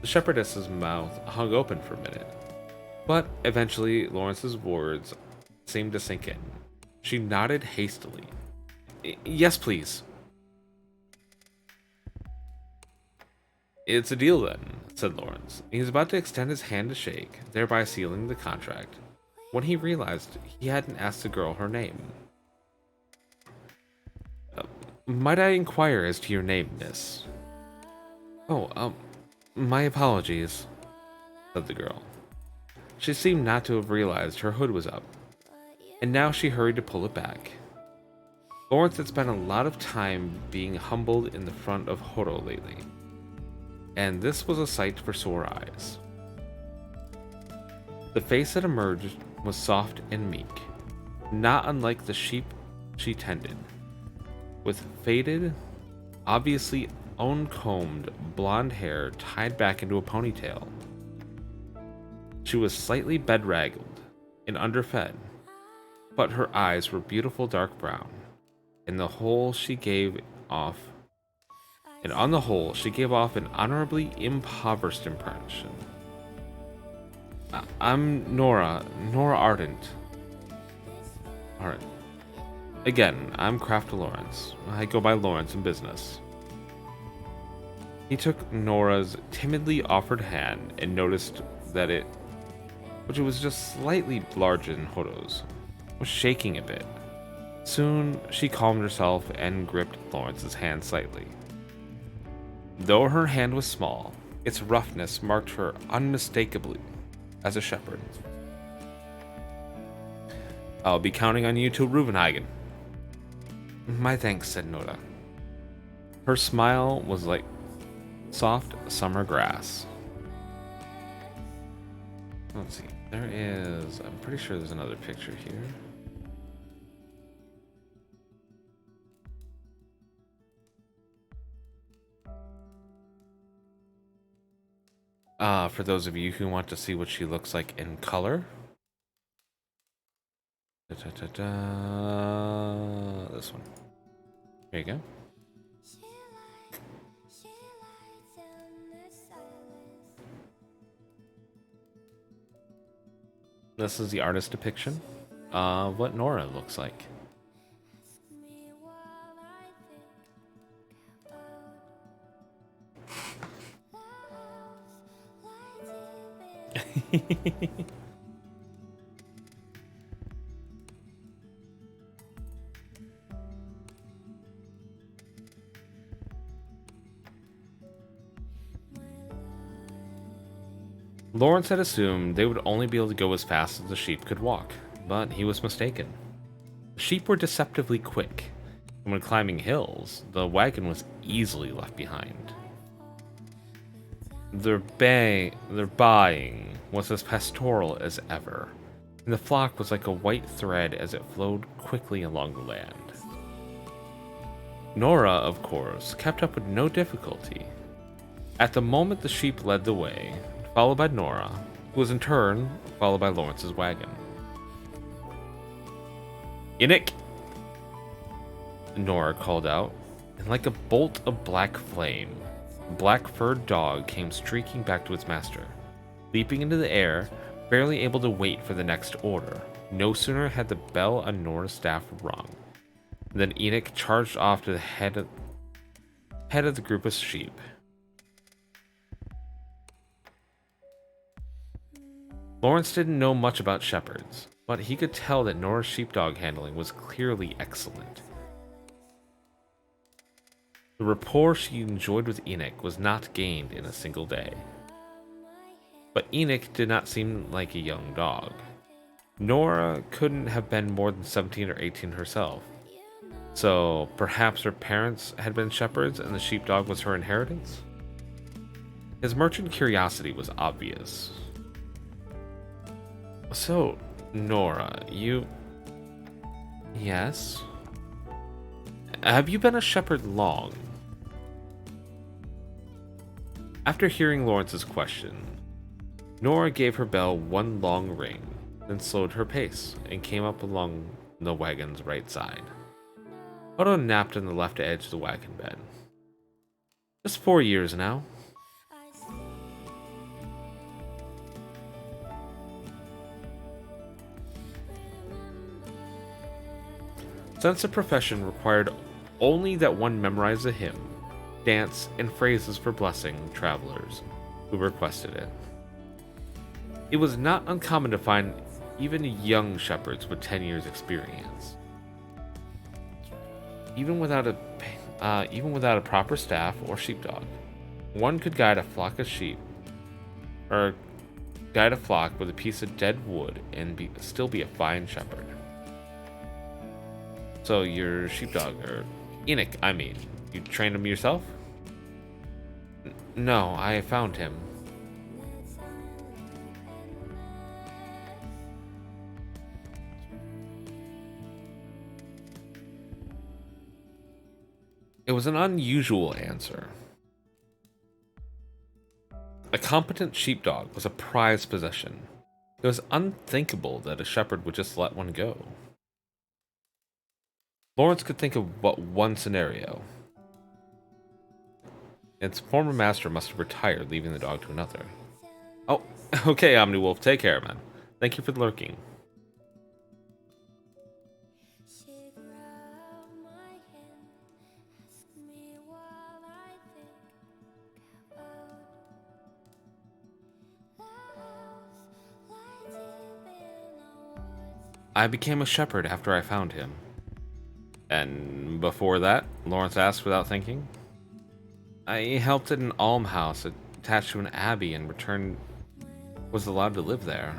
The shepherdess's mouth hung open for a minute, but eventually Lawrence's words seemed to sink in. She nodded hastily. Yes, please. It's a deal then, said Lawrence. He was about to extend his hand to shake, thereby sealing the contract, when he realized he hadn't asked the girl her name. Might I inquire as to your name, miss? Oh, my apologies, said the girl. She seemed not to have realized her hood was up, and now she hurried to pull it back. Lawrence had spent a lot of time being humbled in the front of Horo lately, and this was a sight for sore eyes. The face that emerged was soft and meek, not unlike the sheep she tended, with faded, obviously uncombed blonde hair tied back into a ponytail. She was slightly bedraggled and underfed, but her eyes were beautiful dark brown, and on the whole she gave off an honorably impoverished impression. I'm Nora Ardent. Alright. Again, I'm Craft Lawrence. I go by Lawrence in business. He took Nora's timidly offered hand and noticed that it, which was just slightly larger than Horo's, was shaking a bit. Soon, she calmed herself and gripped Lawrence's hand slightly. Though her hand was small, its roughness marked her unmistakably as a shepherd. I'll be counting on you to Reuvenhagen. My thanks, said Nora. Her smile was like soft summer grass. Let's see. I'm pretty sure there's another picture here. For those of you who want to see what she looks like in color. This one. Here you go. She lights in the silence. This is the artist depiction of what Nora looks like. Me what I think about. Love's light deep in Lawrence had assumed they would only be able to go as fast as the sheep could walk, but he was mistaken. The sheep were deceptively quick, and when climbing hills, the wagon was easily left behind. Their baying was as pastoral as ever, and the flock was like a white thread as it flowed quickly along the land. Nora, of course, kept up with no difficulty. At the moment, the sheep led the way, followed by Nora, who was in turn followed by Lawrence's wagon. Enoch! Nora called out, and like a bolt of black flame, a black-furred dog came streaking back to its master. Leaping into the air, barely able to wait for the next order, no sooner had the bell on Nora's staff rung, than Enoch charged off to the head of the group of sheep. Lawrence didn't know much about shepherds, but he could tell that Nora's sheepdog handling was clearly excellent. The rapport she enjoyed with Enoch was not gained in a single day. But Enoch did not seem like a young dog. Nora couldn't have been more than 17 or 18 herself, so perhaps her parents had been shepherds and the sheepdog was her inheritance? His merchant curiosity was obvious. So, Nora, you... Yes? Have you been a shepherd long? After hearing Lawrence's question, Nora gave her bell one long ring, then slowed her pace and came up along the wagon's right side. Otto napped on the left edge of the wagon bed. Just 4 years now. I see. Since the profession required only that one memorize a hymn, dance, and phrases for blessing travelers who requested it. It was not uncommon to find even young shepherds with 10 years' experience. Even without a proper staff or sheepdog, one could guide a flock of sheep, or guide a flock with a piece of dead wood and still be a fine shepherd. So your sheepdog, or Enoch, I mean, you trained him yourself? No, I found him. It was an unusual answer. A competent sheepdog was a prized possession. It was unthinkable that a shepherd would just let one go. Lawrence could think of but one scenario. Its former master must have retired, leaving the dog to another. Oh, okay, Omniwolf, take care, man. Thank you for lurking. She grabbed my hand, asked me what I think I became a shepherd after I found him. And before that, Lawrence asked without thinking. I helped at an almshouse attached to an abbey and returned was allowed to live there.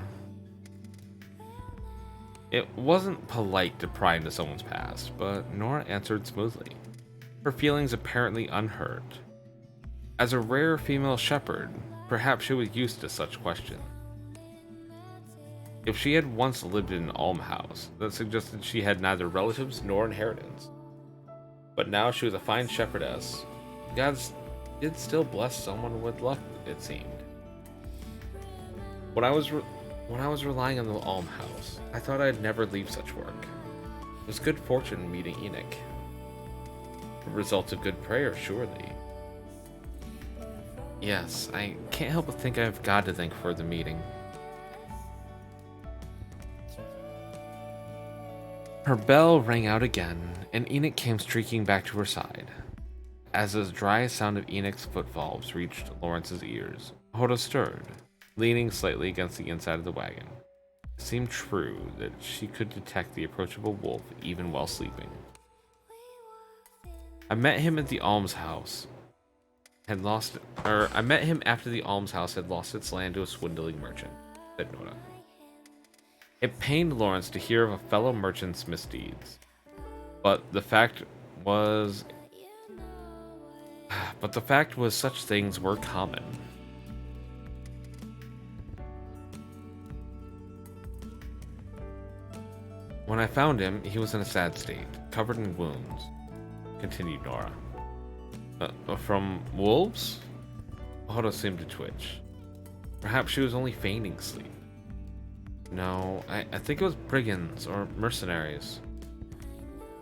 It wasn't polite to pry into someone's past, but Nora answered smoothly, her feelings apparently unhurt. As a rare female shepherd, perhaps she was used to such questions. If she had once lived in an almshouse, that suggested she had neither relatives nor inheritance. But now she was a fine shepherdess. God did still bless someone with luck, it seemed. When I was relying on the almshouse, I thought I'd never leave such work. It was good fortune meeting Enoch. A result of good prayer, surely. Yes, I can't help but think I have God to thank for the meeting. Her bell rang out again, and Enoch came streaking back to her side. As the dry sound of Enoch's footfalls reached Lawrence's ears, Hoda stirred, leaning slightly against the inside of the wagon. It seemed true that she could detect the approach of a wolf even while sleeping. I met him at the almshouse. I met him after the almshouse had lost its land to a swindling merchant, said Nora. It pained Lawrence to hear of a fellow merchant's misdeeds, but the fact was such things were common. When I found him, he was in a sad state, covered in wounds, continued Nora. From wolves? Hoda seemed to twitch. Perhaps she was only feigning sleep. No, I think it was brigands or mercenaries.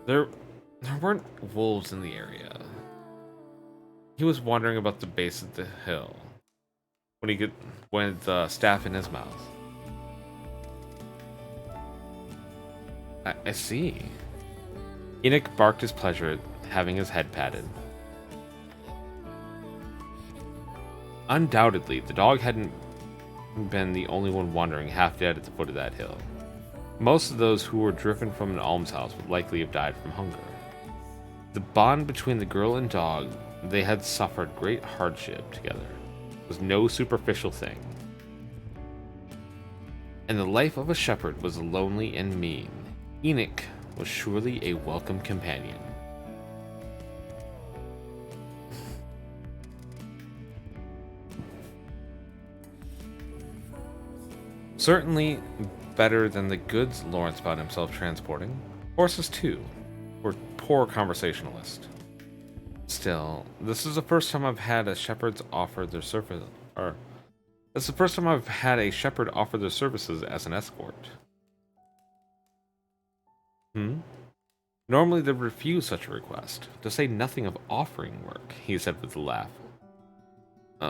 There weren't wolves in the area. He was wandering about the base of the hill with the staff in his mouth. I see. Enoch barked his pleasure at having his head patted. Undoubtedly, the dog hadn't been the only one wandering half dead at the foot of that hill. Most of those who were driven from an almshouse would likely have died from hunger. The bond between the girl and dog, they had suffered great hardship together, was no superficial thing. And the life of a shepherd was lonely and mean. Enoch was surely a welcome companion. Certainly better than the goods Lawrence found himself transporting. Horses, too, were poor conversationalists. Still, this is the first time I've had a shepherd offer their services as an escort. Normally they'd refuse such a request, to say nothing of offering work, he said with a laugh.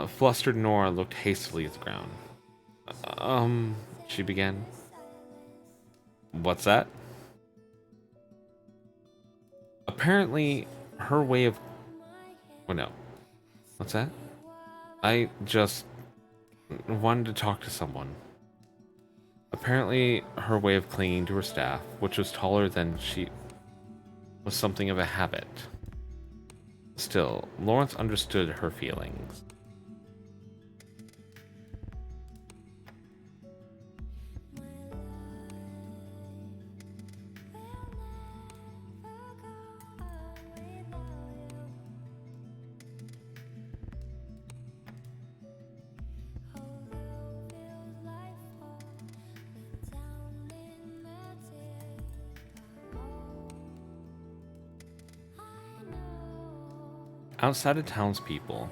Flustered Nora looked hastily at the ground. She began. What's that? Apparently, her way of... Oh, no. What's that? I just wanted to talk to someone. Apparently, her way of clinging to her staff, which was taller than she... was something of a habit. Still, Lawrence understood her feelings. Outside of townspeople,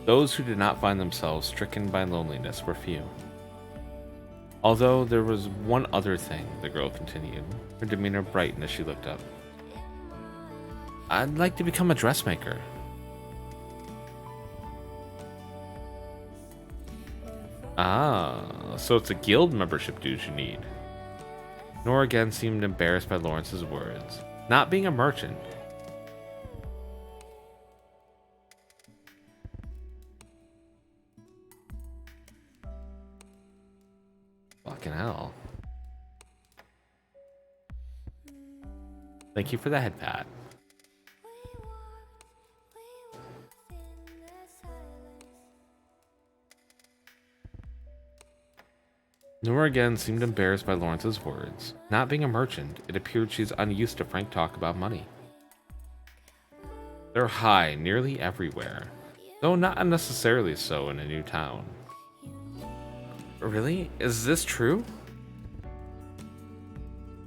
those who did not find themselves stricken by loneliness were few. Although there was one other thing, the girl continued, her demeanor brightened as she looked up. I'd like to become a dressmaker. Ah, so it's a guild membership dues you need. Nora again seemed embarrassed by Lawrence's words. Not being a merchant. Fucking hell. Thank you for the head pat. Nora again seemed embarrassed by Lawrence's words. Not being a merchant, it appeared she's unused to frank talk about money. They're high nearly everywhere, though not unnecessarily so in a new town. Really? Is this true?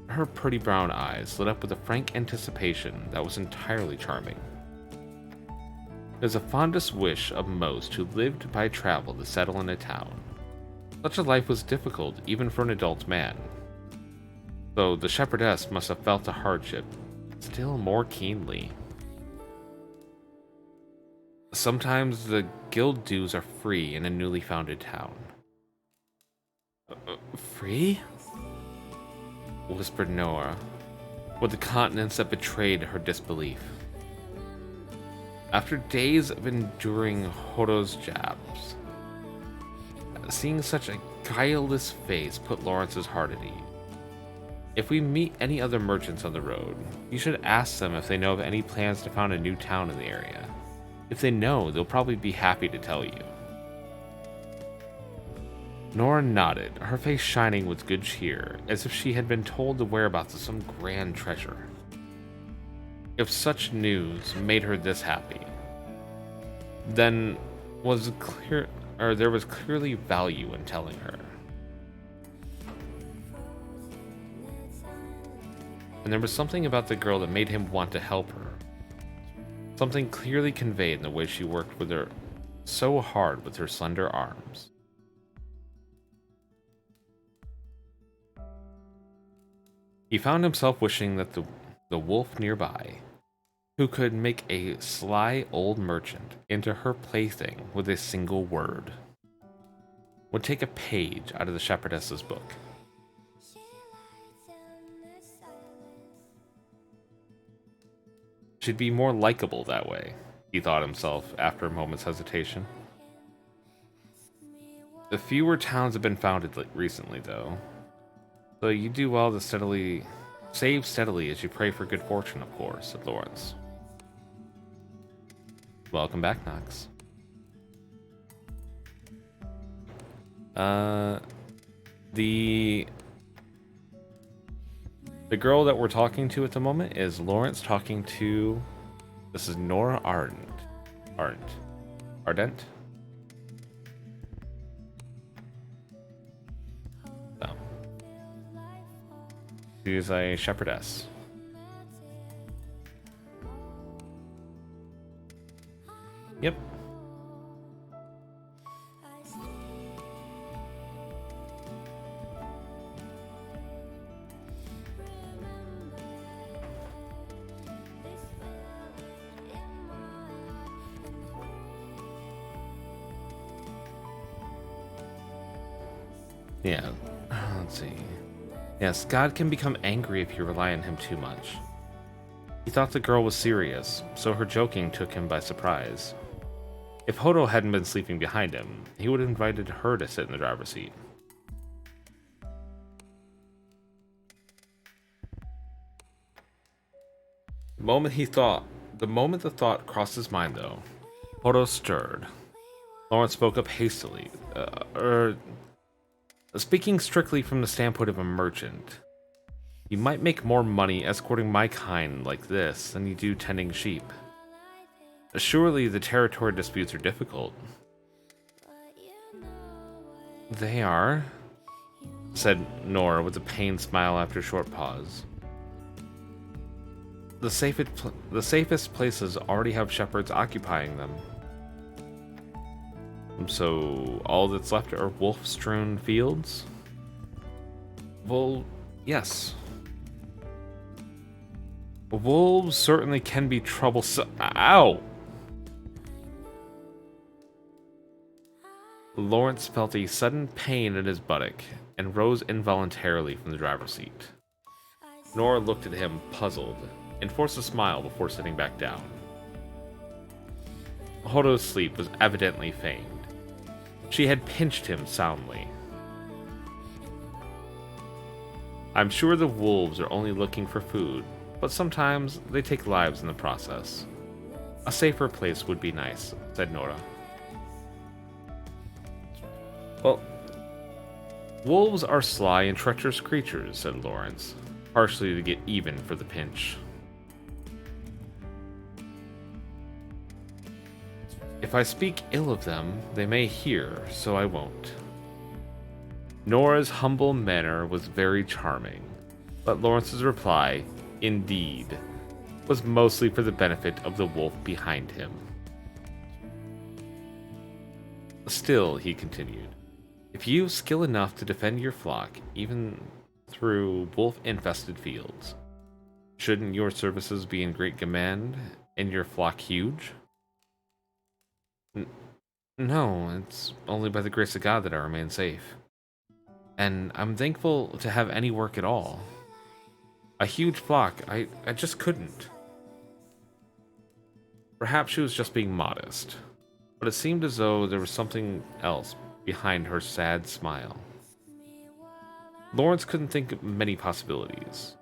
Her pretty brown eyes lit up with a frank anticipation that was entirely charming. It was the fondest wish of most who lived by travel to settle in a town. Such a life was difficult even for an adult man, though the shepherdess must have felt the hardship still more keenly. Sometimes the guild dues are free in a newly founded town. Free? Whispered Nora, with a countenance that betrayed her disbelief. After days of enduring Hodo's jabs, seeing such a guileless face put Lawrence's heart at ease. If we meet any other merchants on the road, you should ask them if they know of any plans to found a new town in the area. If they know, they'll probably be happy to tell you. Nora nodded, her face shining with good cheer, as if she had been told the whereabouts of some grand treasure. If such news made her this happy, then there was clearly value in telling her. And there was something about the girl that made him want to help her. Something clearly conveyed in the way she worked with her so hard with her slender arms. He found himself wishing that the wolf nearby, who could make a sly old merchant into her plaything with a single word, would take a page out of the shepherdess's book. She'd be more likable that way, he thought himself after a moment's hesitation. The fewer towns have been founded recently, though, so you do well to save steadily as you pray for good fortune, of course, said Lawrence. Welcome back, Knox. The girl that we're talking to at the moment is Lawrence talking to... This is Nora Ardent. So. She's a shepherdess. Yep. Yeah, let's see. Yes, God can become angry if you rely on him too much. He thought the girl was serious, so her joking took him by surprise. If Hodo hadn't been sleeping behind him, he would have invited her to sit in the driver's seat. The moment the thought crossed his mind, though, Hodo stirred. Lawrence spoke up hastily. Speaking strictly from the standpoint of a merchant, you might make more money escorting my kind like this than you do tending sheep. Surely the territory disputes are difficult. They are, said Nora with a pained smile after a short pause. The safest places already have shepherds occupying them. So all that's left are wolf-strewn fields? Well, yes. Wolves certainly can be troublesome. Ow! Lawrence felt a sudden pain in his buttock and rose involuntarily from the driver's seat. Nora looked at him, puzzled, and forced a smile before sitting back down. Hodo's sleep was evidently feigned. She had pinched him soundly. I'm sure the wolves are only looking for food, but sometimes they take lives in the process. A safer place would be nice, said Nora. Well, wolves are sly and treacherous creatures, said Lawrence, partially to get even for the pinch. If I speak ill of them, they may hear, so I won't. Nora's humble manner was very charming, but Lawrence's reply, indeed, was mostly for the benefit of the wolf behind him. Still, he continued, if you've skill enough to defend your flock, even through wolf-infested fields, shouldn't your services be in great demand and your flock huge? No, it's only by the grace of God that I remain safe. And I'm thankful to have any work at all. A huge flock, I just couldn't. Perhaps she was just being modest, but it seemed as though there was something else behind her sad smile. Lawrence couldn't think of many possibilities.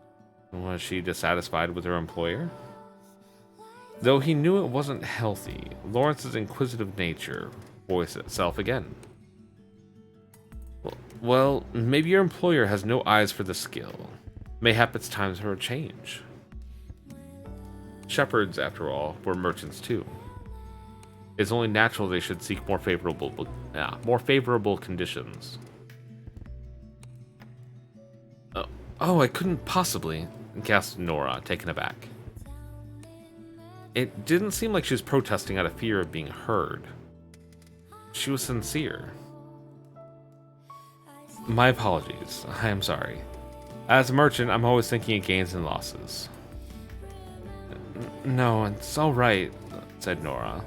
Was she dissatisfied with her employer? Though he knew it wasn't healthy, Lawrence's inquisitive nature voiced itself again. Well, maybe your employer has no eyes for the skill. Mayhap it's time for a change. Shepherds, after all, were merchants too. It's only natural they should seek more favorable conditions. Oh, I couldn't possibly, gasped Nora, taken aback. It didn't seem like she was protesting out of fear of being heard. She was sincere. My apologies. I am sorry. As a merchant, I'm always thinking of gains and losses. No, it's all right, said Nora,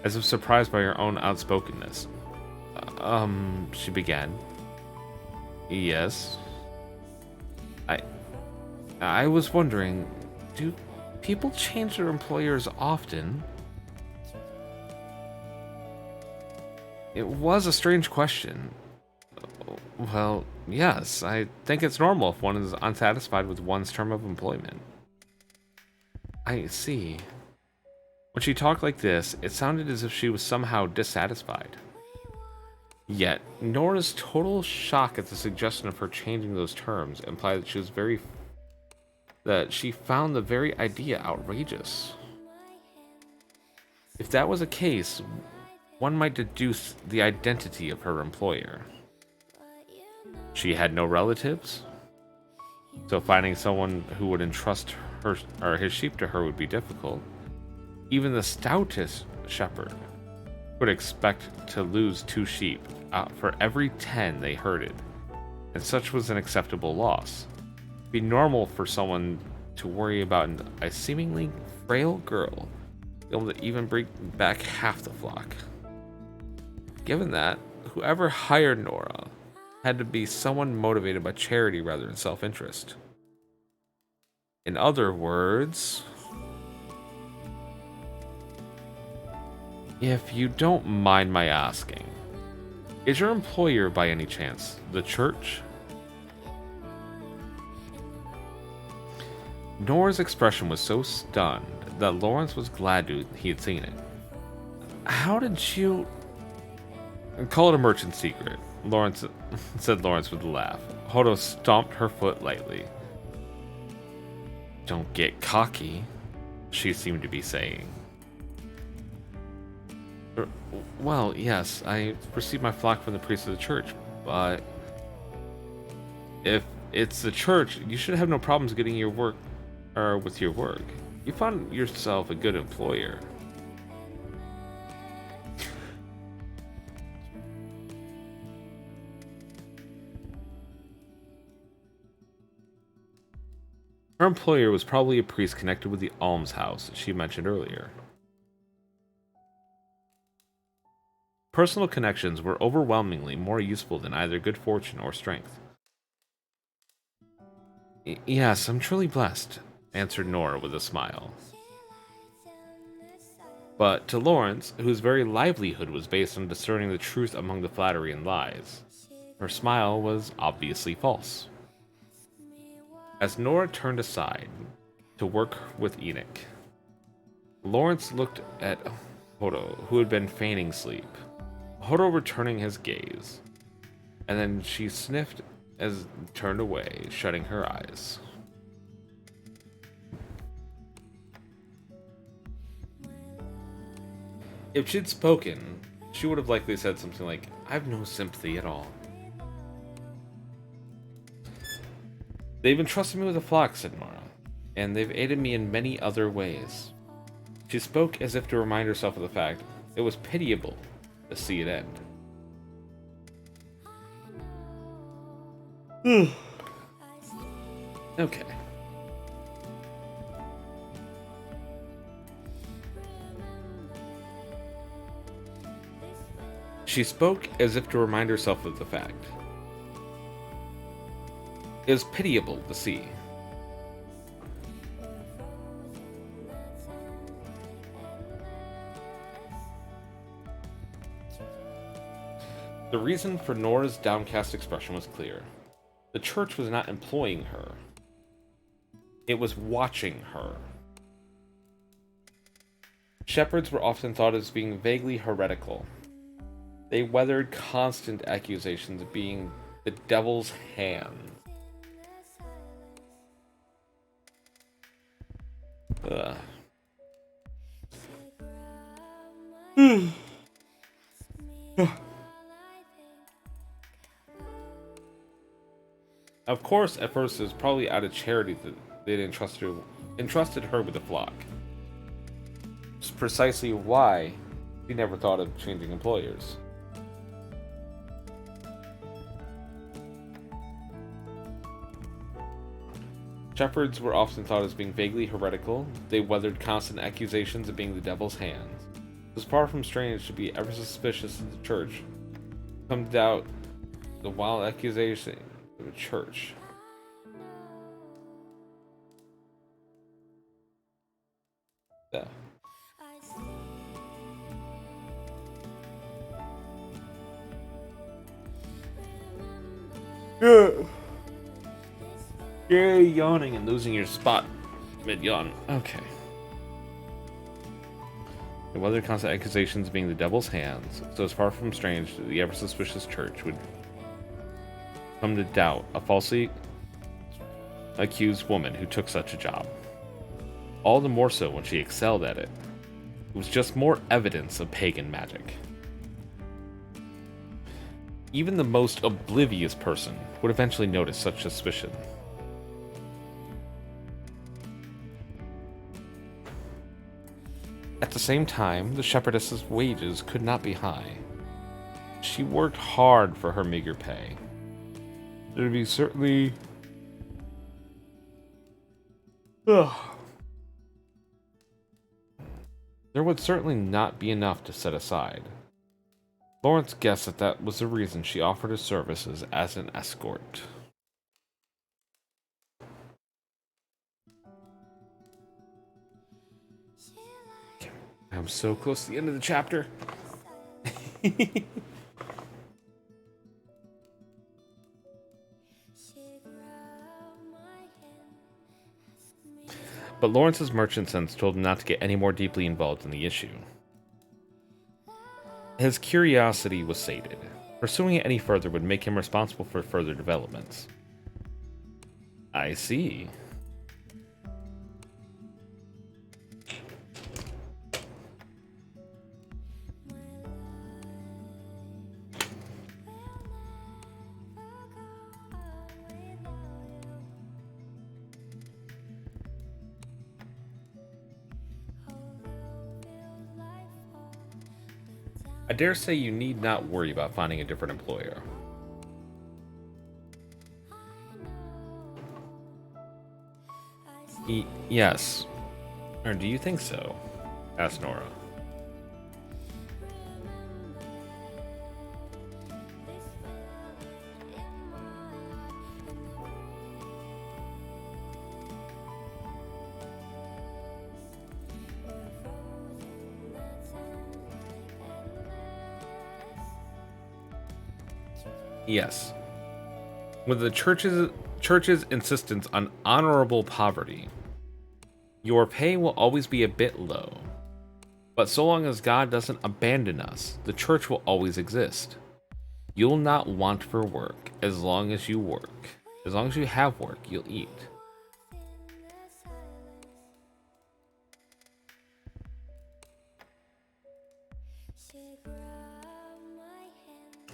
as if surprised by her own outspokenness. She began. Yes. I was wondering, do people change their employers often? It was a strange question. Well, yes, I think it's normal if one is unsatisfied with one's term of employment. I see. When she talked like this, it sounded as if she was somehow dissatisfied. Yet, Nora's total shock at the suggestion of her changing those terms implied that she found the very idea outrageous. If that was the case, one might deduce the identity of her employer. She had no relatives, so finding someone who would entrust her or his sheep to her would be difficult. Even the stoutest shepherd would expect to lose 2 sheep for every 10 they herded, and such was an acceptable loss. It'd be normal for someone to worry about a seemingly frail girl able to even bring back half the flock. Given that, whoever hired Nora had to be someone motivated by charity rather than self-interest. In other words, if you don't mind my asking, is your employer by any chance the church? Nora's expression was so stunned that Lawrence was glad he had seen it. How did you... Call it a merchant secret, said Lawrence with a laugh. Hodo stomped her foot lightly. Don't get cocky, she seemed to be saying. Well, yes, I received my flock from the priest of the church, but if it's the church, you should have no problems getting your work, or with your work. You found yourself a good employer. Her employer was probably a priest connected with the almshouse she mentioned earlier. Personal connections were overwhelmingly more useful than either good fortune or strength. Yes, I'm truly blessed, answered Nora with a smile. But to Lawrence, whose very livelihood was based on discerning the truth among the flattery and lies, her smile was obviously false. As Nora turned aside, to work with Enoch. Lawrence looked at Hodo, who had been feigning sleep. Hodo returning his gaze, and then she sniffed as turned away, shutting her eyes. If she'd spoken, she would have likely said something like, "I've no sympathy at all." "They've entrusted me with a flock," said Nora, "and they've aided me in many other ways." She spoke as if to remind herself of the fact it was pitiable to see it end. Okay. She spoke as if to remind herself of the fact. It was pitiable to see. The reason for Nora's downcast expression was clear. The church was not employing her. It was watching her. Shepherds were often thought as being vaguely heretical. They weathered constant accusations of being the devil's hand. Ugh. Of course, at first it was probably out of charity that they'd entrusted her with the flock. It's precisely why she never thought of changing employers. Shepherds were often thought as being vaguely heretical. They weathered constant accusations of being the devil's hands. It was far from strange to be ever suspicious of the church. Come to doubt the wild accusation of a church. Yeah. You're yawning and losing your spot mid-yawn. Okay. The weather constant accusations being the devil's hands, so it's far from strange that the ever-suspicious church would come to doubt a falsely accused woman who took such a job. All the more so when she excelled at it. It was just more evidence of pagan magic. Even the most oblivious person would eventually notice such suspicion. At the same time, the shepherdess's wages could not be high. She worked hard for her meager pay. There would certainly not be enough to set aside. Lawrence guessed that was the reason she offered her services as an escort. I'm so close to the end of the chapter. But Lawrence's merchant sense told him not to get any more deeply involved in the issue. His curiosity was sated. Pursuing it any further would make him responsible for further developments. I see. I dare say you need not worry about finding a different employer. Yes. Or do you think so? Asked Nora. Yes. With the church's insistence on honorable poverty, Your pay will always be a bit low. But so long as God doesn't abandon us, the church will always exist. You'll not want for work as long as you work. As long as you have work, you'll eat.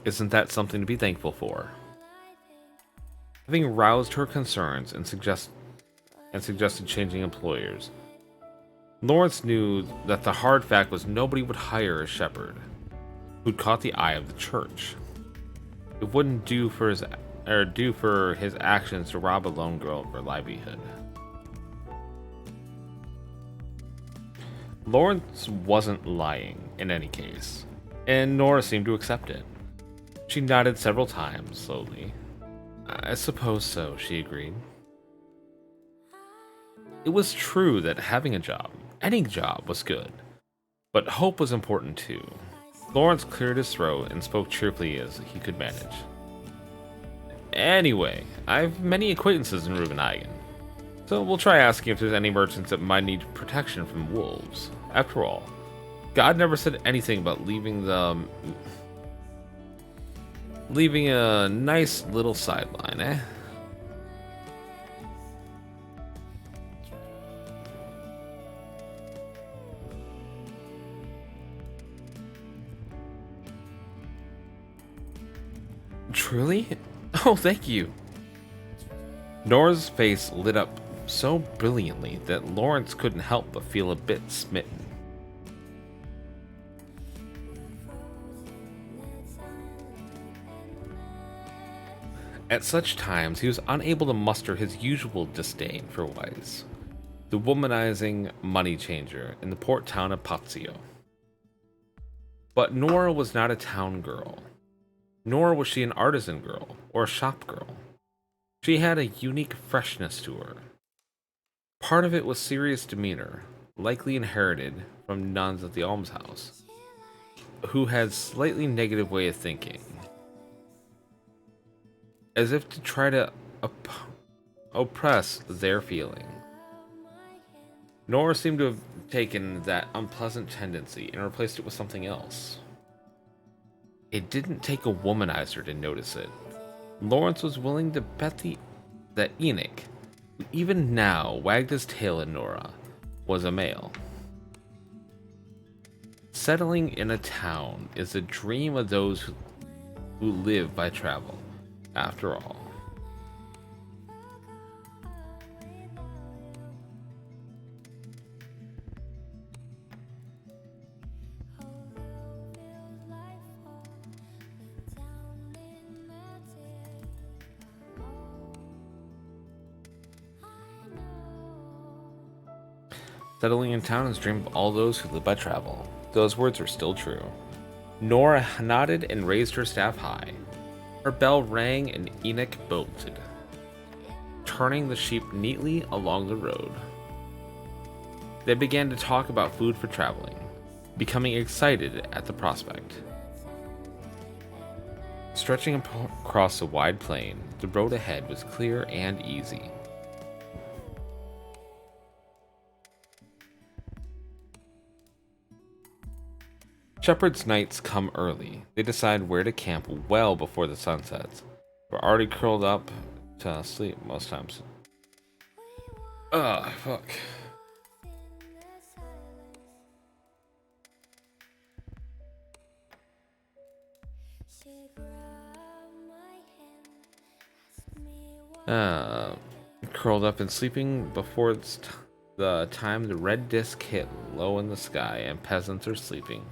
Isn't that something to be thankful for? Having roused her concerns and suggested changing employers, Lawrence knew that the hard fact was nobody would hire a shepherd who'd caught the eye of the church. It wouldn't do for his actions to rob a lone girl of her livelihood. Lawrence wasn't lying in any case, and Nora seemed to accept it. She nodded several times, slowly. I suppose so, she agreed. It was true that having a job, any job, was good, but hope was important too. Lawrence cleared his throat and spoke cheerfully as he could manage. Anyway, I've many acquaintances in Rubenhagen, so we'll try asking if there's any merchants that might need protection from wolves. After all, God never said anything about leaving a nice little sideline, eh? Truly? Oh, thank you. Nora's face lit up so brilliantly that Lawrence couldn't help but feel a bit smitten. At such times, he was unable to muster his usual disdain for Weiss, the womanizing money changer in the port town of Pazzio. But Nora was not a town girl, nor was she an artisan girl or a shop girl. She had a unique freshness to her. Part of it was serious demeanor, likely inherited from nuns at the almshouse, who had slightly negative way of thinking, as if to try to oppress their feelings. Nora seemed to have taken that unpleasant tendency and replaced it with something else. It didn't take a womanizer to notice it. Lawrence was willing to bet that Enoch, who even now wagged his tail at Nora, was a male. Settling in a town is a dream of those who live by travel, after all. Settling in town is a dream of all those who live by travel. Those words are still true. Nora nodded and raised her staff high. Her bell rang and Enoch bolted, turning the sheep neatly along the road. They began to talk about food for traveling, becoming excited at the prospect. Stretching across a wide plain, the road ahead was clear and easy. Shepherd's nights come early. They decide where to camp well before the sun sets. We're already curled up to sleep most times. Ugh, fuck. Curled up and sleeping before the time the red disk hit low in the sky and peasants are sleeping.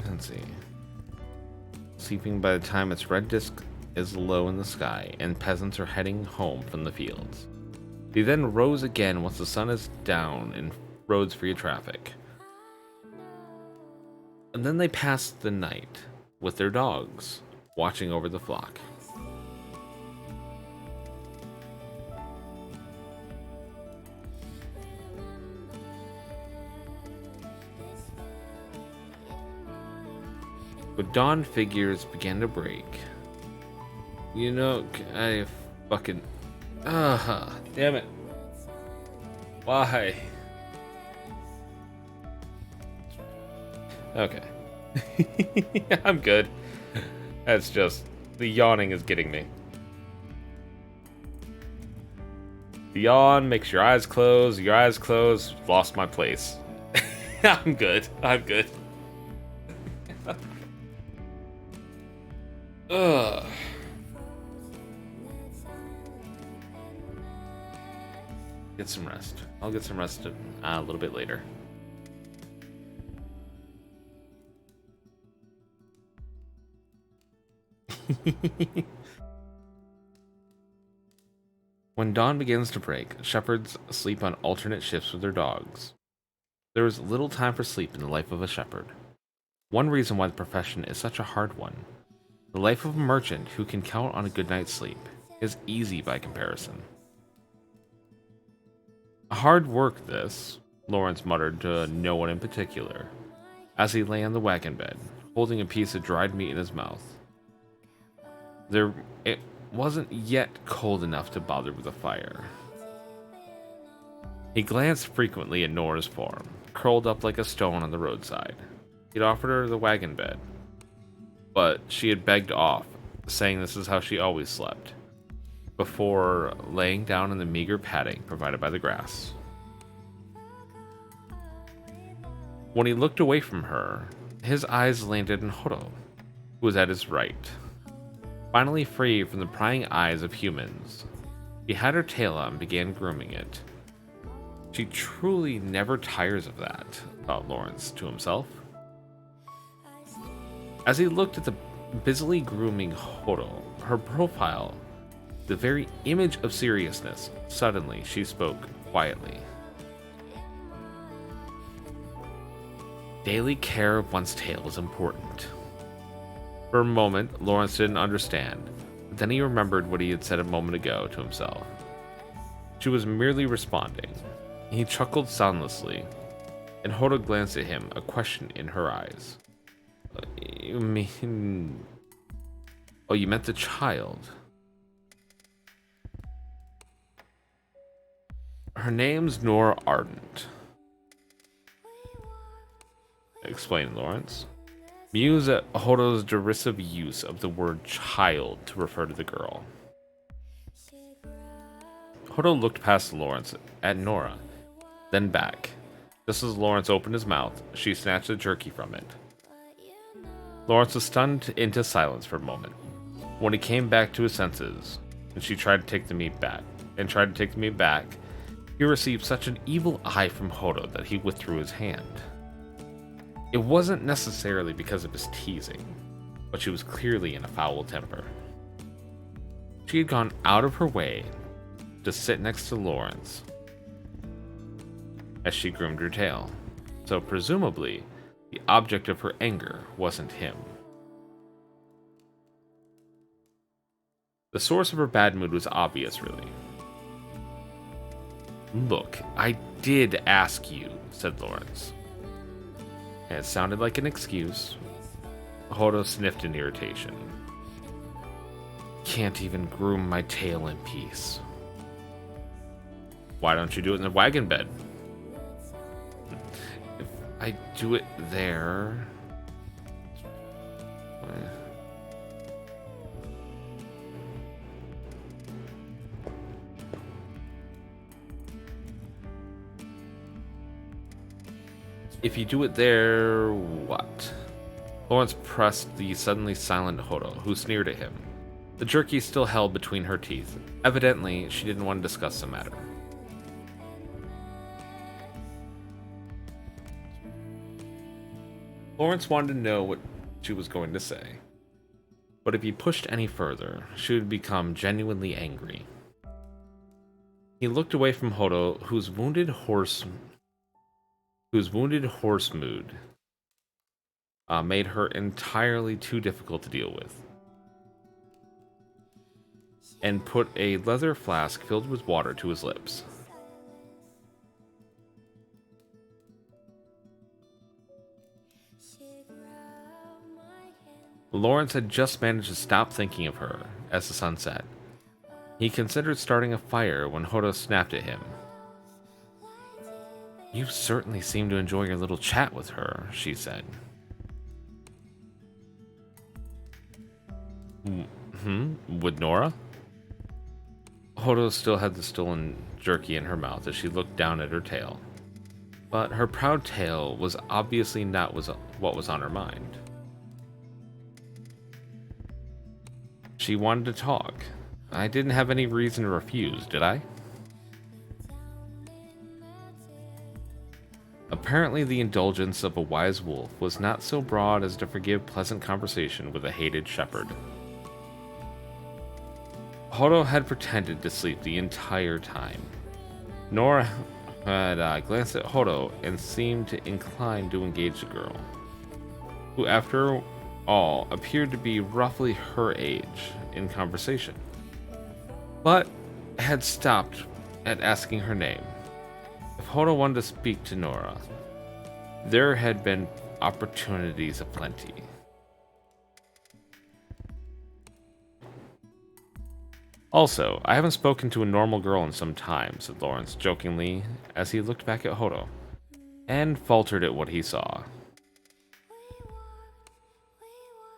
Let's see. Sleeping by the time its red disk is low in the sky and peasants are heading home from the fields. They then rose again once the sun is down and roads free of traffic. And then they passed the night with their dogs, watching over the flock. But dawn figures began to break. You know, I fucking... damn it. Why? Okay. I'm good. That's just... the yawning is getting me. The yawn makes your eyes close. Your eyes close. Lost my place. I'm good. I'm good. Ugh. Get some rest. I'll get some rest a little bit later. When dawn begins to break, shepherds sleep on alternate shifts with their dogs. There is little time for sleep in the life of a shepherd. One reason why the profession is such a hard one. The life of a merchant who can count on a good night's sleep is easy by comparison. Hard work this, Lawrence muttered to no one in particular, as he lay on the wagon bed, holding a piece of dried meat in his mouth. It wasn't yet cold enough to bother with a fire. He glanced frequently at Nora's form, curled up like a stone on the roadside. He'd offered her the wagon bed, but she had begged off, saying this is how she always slept, before laying down in the meager padding provided by the grass. When he looked away from her, his eyes landed on Horo, who was at his right. Finally free from the prying eyes of humans, he had her tail out and began grooming it. She truly never tires of that, thought Lawrence to himself. As he looked at the busily grooming Horo, her profile, the very image of seriousness, suddenly she spoke quietly. Daily care of one's tail is important. For a moment, Lawrence didn't understand, but then he remembered what he had said a moment ago to himself. She was merely responding. He chuckled soundlessly, and Horo glanced at him, a question in her eyes. You mean... Oh, you meant the child. Her name's Nora Ardent, explained Lawrence. Mused at Horo's derisive use of the word child to refer to the girl. Horo looked past Lawrence at Nora, then back. Just as Lawrence opened his mouth, she snatched the jerky from it. Lawrence was stunned into silence for a moment. When he came back to his senses, and she tried to take the meat back, he received such an evil eye from Horo that he withdrew his hand. It wasn't necessarily because of his teasing, but she was clearly in a foul temper. She had gone out of her way to sit next to Lawrence as she groomed her tail, so presumably the object of her anger wasn't him. The source of her bad mood was obvious, really. Look, I did ask you, said Lawrence. And it sounded like an excuse. Horo sniffed in irritation. Can't even groom my tail in peace. Why don't you do it in the wagon bed? If I do it there... If you do it there, what? Lawrence pressed the suddenly silent Horo, who sneered at him. The jerky still held between her teeth. Evidently, she didn't want to discuss the matter. Lawrence wanted to know what she was going to say. But if he pushed any further, she would become genuinely angry. He looked away from Horo, whose wounded horse mood made her entirely too difficult to deal with, and put a leather flask filled with water to his lips. Lawrence had just managed to stop thinking of her as the sun set. He considered starting a fire when Hodo snapped at him. "You certainly seem to enjoy your little chat with her," she said. With Nora? Hodo still had the stolen jerky in her mouth as she looked down at her tail. But her proud tail was obviously not what was on her mind. She wanted to talk. I didn't have any reason to refuse, did I? Apparently, the indulgence of a wise wolf was not so broad as to forgive pleasant conversation with a hated shepherd. Hodo had pretended to sleep the entire time. Nora had glanced at Hodo and seemed inclined to engage the girl, who, after all, appeared to be roughly her age, in conversation, but had stopped at asking her name. If Hodo wanted to speak to Nora, there had been opportunities aplenty. Also, I haven't spoken to a normal girl in some time, said Lawrence jokingly as he looked back at Hodo, and faltered at what he saw.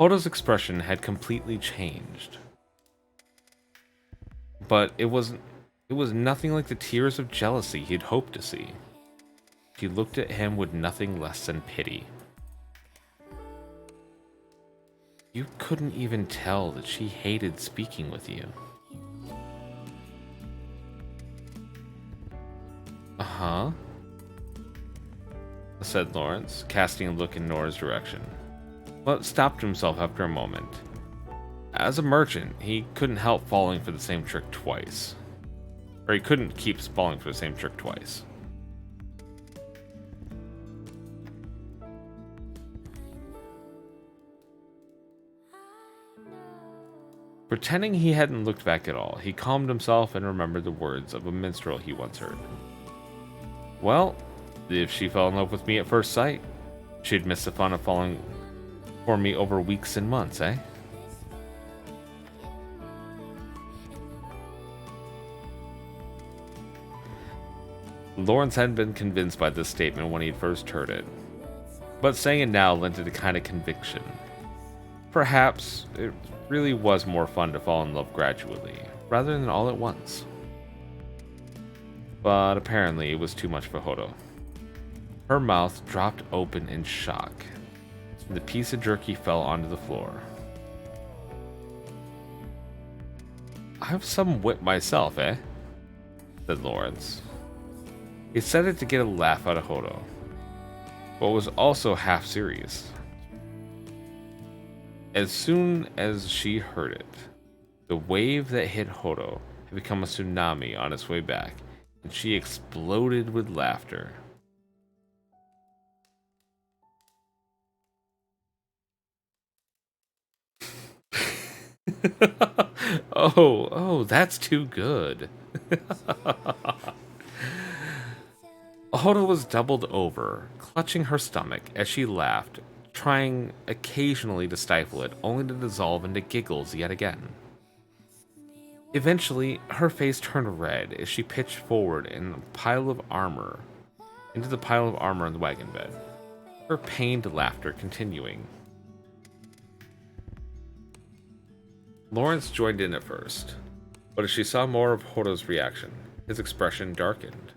Hodo's expression had completely changed, but it was nothing like the tears of jealousy he'd hoped to see. She looked at him with nothing less than pity. You couldn't even tell that she hated speaking with you. Uh-huh, said Lawrence, casting a look in Nora's direction, but stopped himself after a moment. As a merchant, he couldn't help falling for the same trick twice. Or he couldn't keep falling for the same trick twice. Pretending he hadn't looked back at all, he calmed himself and remembered the words of a minstrel he once heard. Well, if she fell in love with me at first sight, she'd miss the fun of falling for me over weeks and months, eh? Lawrence hadn't been convinced by this statement when he'd first heard it, but saying it now lent it a kind of conviction. Perhaps it really was more fun to fall in love gradually, rather than all at once. But apparently it was too much for Hodo. Her mouth dropped open in shock, and the piece of jerky fell onto the floor. I have some wit myself, eh? Said Lawrence. He said it to get a laugh out of Hodo, but was also half serious. As soon as she heard it, the wave that hit Hodo had become a tsunami on its way back, and she exploded with laughter. Oh, that's too good. Hodo was doubled over, clutching her stomach as she laughed, trying occasionally to stifle it, only to dissolve into giggles yet again. Eventually, her face turned red as she pitched forward into the pile of armor in the wagon bed, her pained laughter continuing. Lawrence joined in at first, but as she saw more of Hodo's reaction, his expression darkened.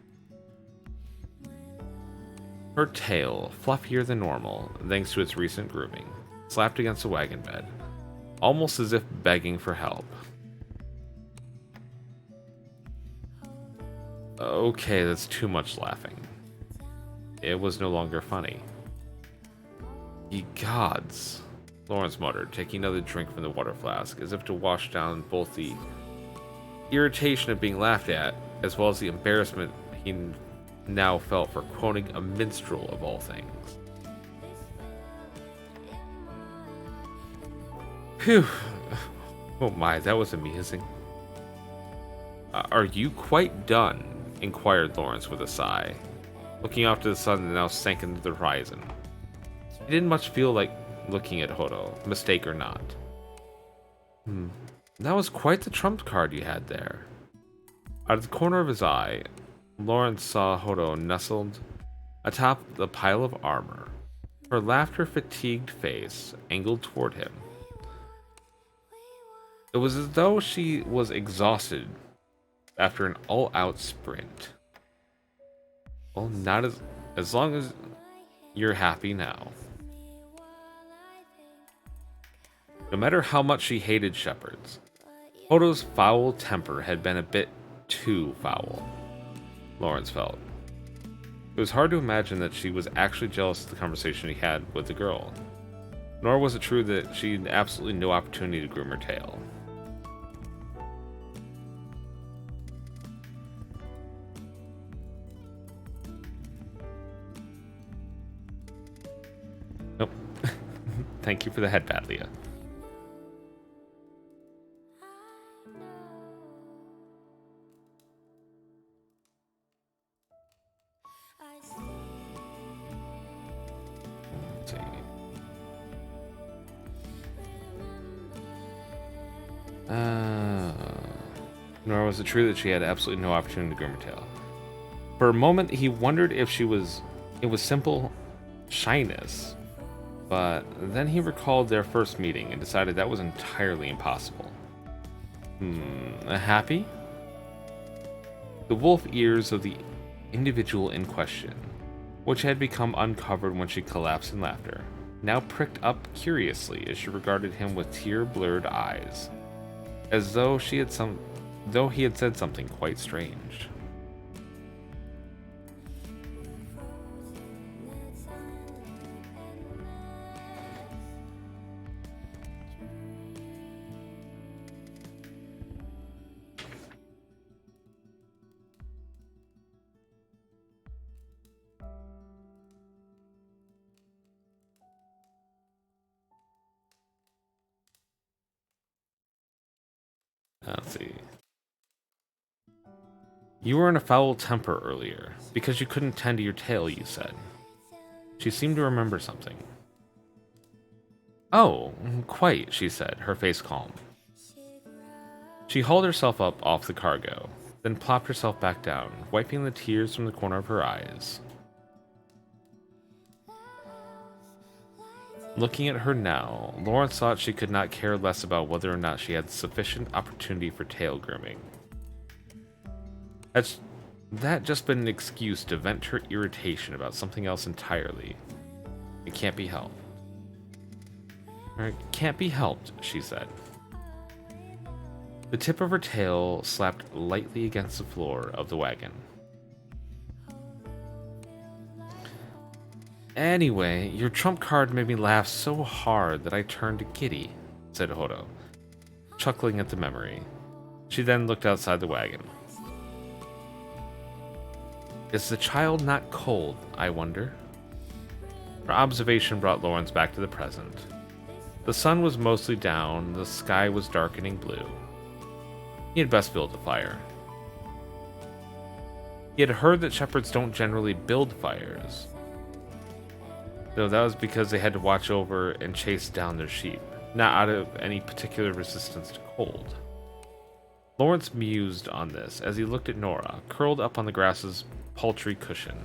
Her tail, fluffier than normal thanks to its recent grooming, slapped against the wagon bed, almost as if begging for help. Okay, that's too much laughing. It was no longer funny. Ye gods, Lawrence muttered, taking another drink from the water flask, as if to wash down both the irritation of being laughed at, as well as the embarrassment he now felt for quoting a minstrel of all things. Phew. Oh my, that was amusing. Are you quite done? Inquired Lawrence with a sigh, looking off to the sun that now sank into the horizon. He didn't much feel like looking at Hodo, mistake or not. That was quite the trump card you had there. Out of the corner of his eye, Lawrence saw Hodo nestled atop the pile of armor, her laughter-fatigued face angled toward him. It was as though she was exhausted after an all-out sprint. Well, not as long as you're happy now. No matter how much she hated shepherds, Hodo's foul temper had been a bit too foul, Lawrence felt. It was hard to imagine that she was actually jealous of the conversation he had with the girl. Nor was it true that she had absolutely no opportunity to groom her tail. Nope. Thank you for the head pat, Leah. Let's see. Nor was it true that she had absolutely no opportunity to groom her tail. For a moment, he wondered if it was simple shyness, but then he recalled their first meeting and decided that was entirely impossible. Happy? The wolf ears of the individual in question, which had become uncovered when she collapsed in laughter, now pricked up curiously as she regarded him with tear-blurred eyes, as though he had said something quite strange. Let's see. You were in a foul temper earlier, because you couldn't tend to your tail, you said. She seemed to remember something. Oh, quite, she said, her face calm. She hauled herself up off the cargo, then plopped herself back down, wiping the tears from the corner of her eyes. Looking at her now, Lawrence thought she could not care less about whether or not she had sufficient opportunity for tail grooming. Had that just been an excuse to vent her irritation about something else entirely? It can't be helped. It can't be helped, she said. The tip of her tail slapped lightly against the floor of the wagon. Anyway, your trump card made me laugh so hard that I turned giddy, said Hodo, chuckling at the memory. She then looked outside the wagon. Is the child not cold, I wonder? Her observation brought Lawrence back to the present. The sun was mostly down, the sky was darkening blue. He had best build a fire. He had heard that shepherds don't generally build fires, though that was because they had to watch over and chase down their sheep, not out of any particular resistance to cold. Lawrence mused on this as he looked at Nora, curled up on the grass's paltry cushion.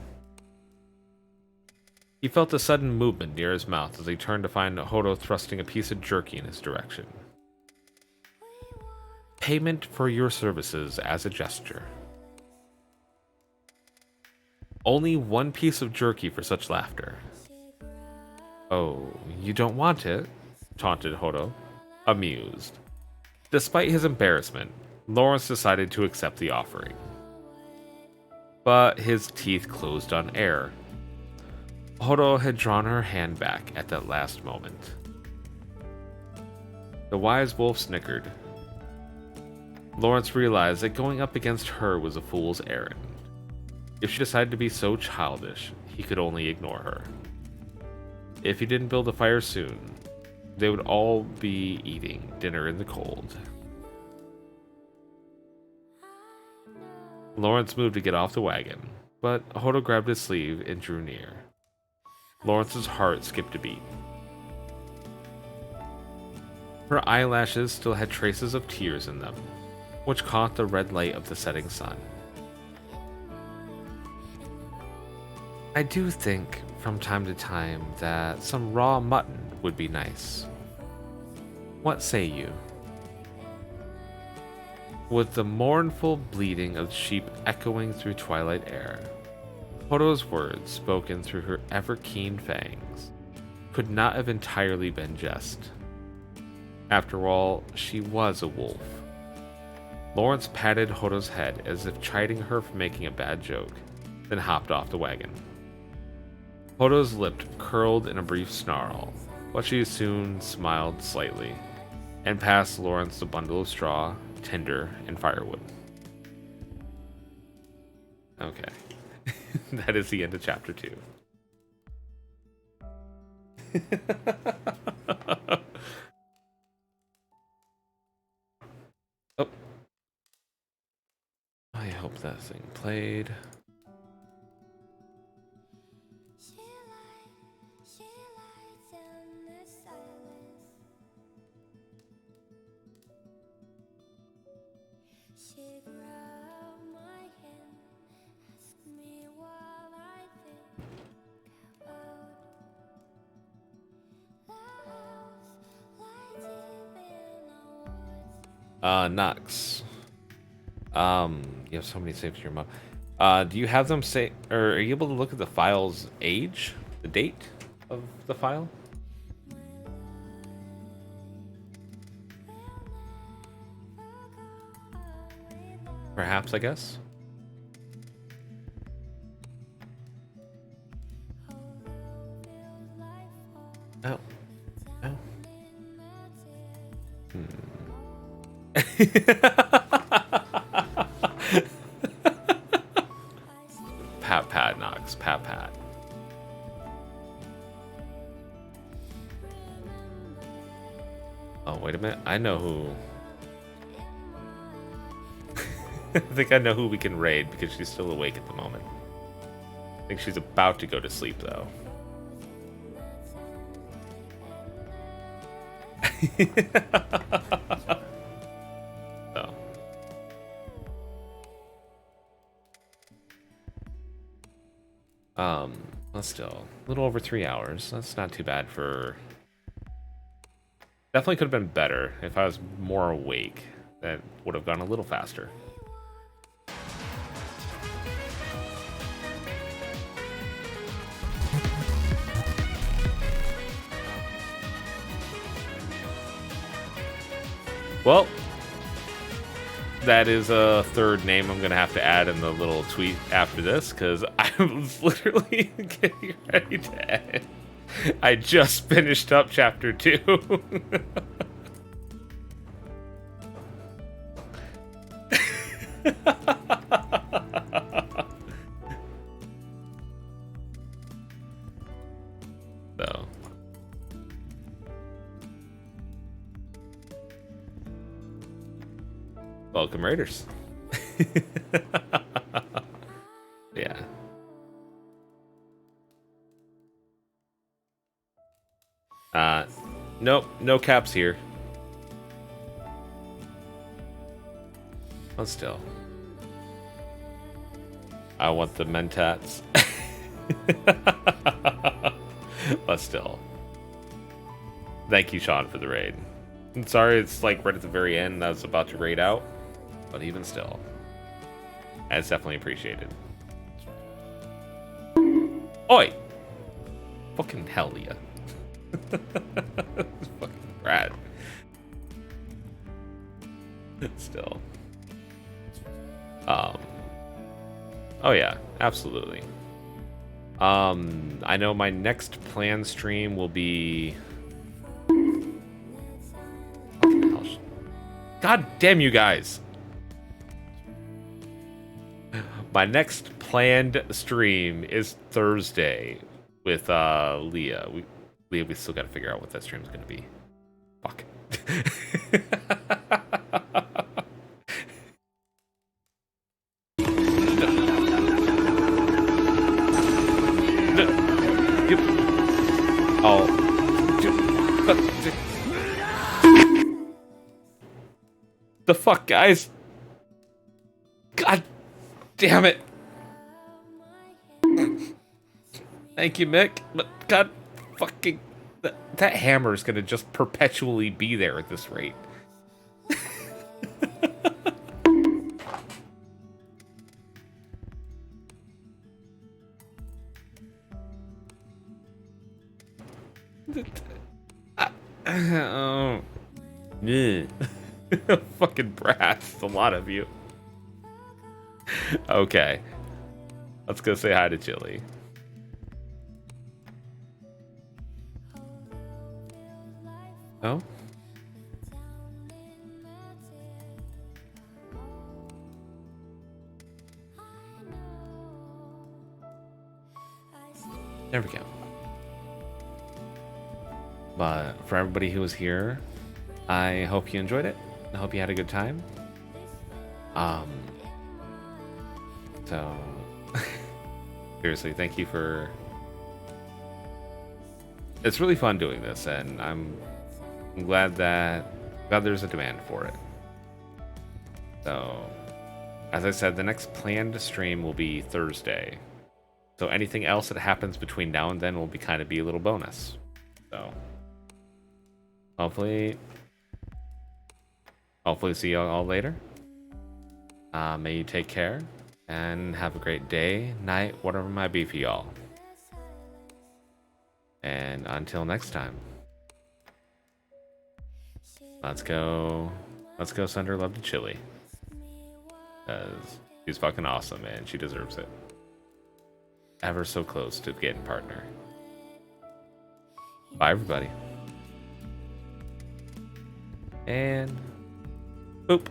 He felt a sudden movement near his mouth as he turned to find Hodo thrusting a piece of jerky in his direction. Payment for your services as a gesture. Only one piece of jerky for such laughter. Oh, you don't want it? Taunted Hodo, amused. Despite his embarrassment, Lawrence decided to accept the offering. But his teeth closed on air. Hodo had drawn her hand back at that last moment. The wise wolf snickered. Lawrence realized that going up against her was a fool's errand. If she decided to be so childish, he could only ignore her. If he didn't build a fire soon, they would all be eating dinner in the cold. Lawrence moved to get off the wagon, but Hodo grabbed his sleeve and drew near. Lawrence's heart skipped a beat. Her eyelashes still had traces of tears in them, which caught the red light of the setting sun. I do think, from time to time, that some raw mutton would be nice. What say you? With the mournful bleating of sheep echoing through twilight air, Hodo's words, spoken through her ever-keen fangs, could not have entirely been jest. After all, she was a wolf. Lawrence patted Hodo's head as if chiding her for making a bad joke, then hopped off the wagon. Hodo's lip curled in a brief snarl, but she soon smiled slightly, and passed Lawrence the bundle of straw, tinder, and firewood. Okay. That is the end of chapter 2. Oh. I hope that thing played. She lights in the silence. She grabbed my hand, asked me what I think about the house light deep in our woods. Knox. You have so many saves in your mom. Do you have them say, or are you able to look at the file's age, the date of the file? Perhaps, I guess. Oh. Oh. Pat Knox. Pat. Oh, wait a minute. I know who. I think I know who we can raid because she's still awake at the moment. I think she's about to go to sleep, though. So. Let's still a little over 3 hours. That's not too bad for. Definitely could have been better if I was more awake. That would have gone a little faster. Well, that is a third name I'm going to have to add in the little tweet after this, because I was literally getting ready to end. I just finished up chapter 2. So. Welcome, Raiders. Yeah. Nope, no caps here. But still. I want the mentats. But still. Thank you, Sean, for the raid. I'm sorry it's like right at the very end I was about to raid out. But even still, that's definitely appreciated. Oi! Fucking hell, yeah. Fucking rad. Still. Oh yeah, absolutely. I know my next planned stream will be. Fucking hell. God damn you guys! My next planned stream is Thursday with Leah. We still got to figure out what that stream is going to be. Fuck. Oh. The fuck, guys? God damn it. Thank you, Mick. But God fucking... That hammer is going to just perpetually be there at this rate. Oh. Yeah. Fucking brats. A lot of you. Okay. Let's go say hi to Chili. Oh? There we go. But for everybody who was here, I hope you enjoyed it. I hope you had a good time. So seriously, thank you for... It's really fun doing this, and I'm glad there's a demand for it. So, as I said, the next planned stream will be Thursday. So anything else that happens between now and then will be a little bonus. So, hopefully see you all later. May you take care and have a great day, night, whatever it might be for y'all. And until next time, let's go send her love to Chili, because she's fucking awesome and she deserves it. Ever so close to getting partner. Bye, everybody. And boop.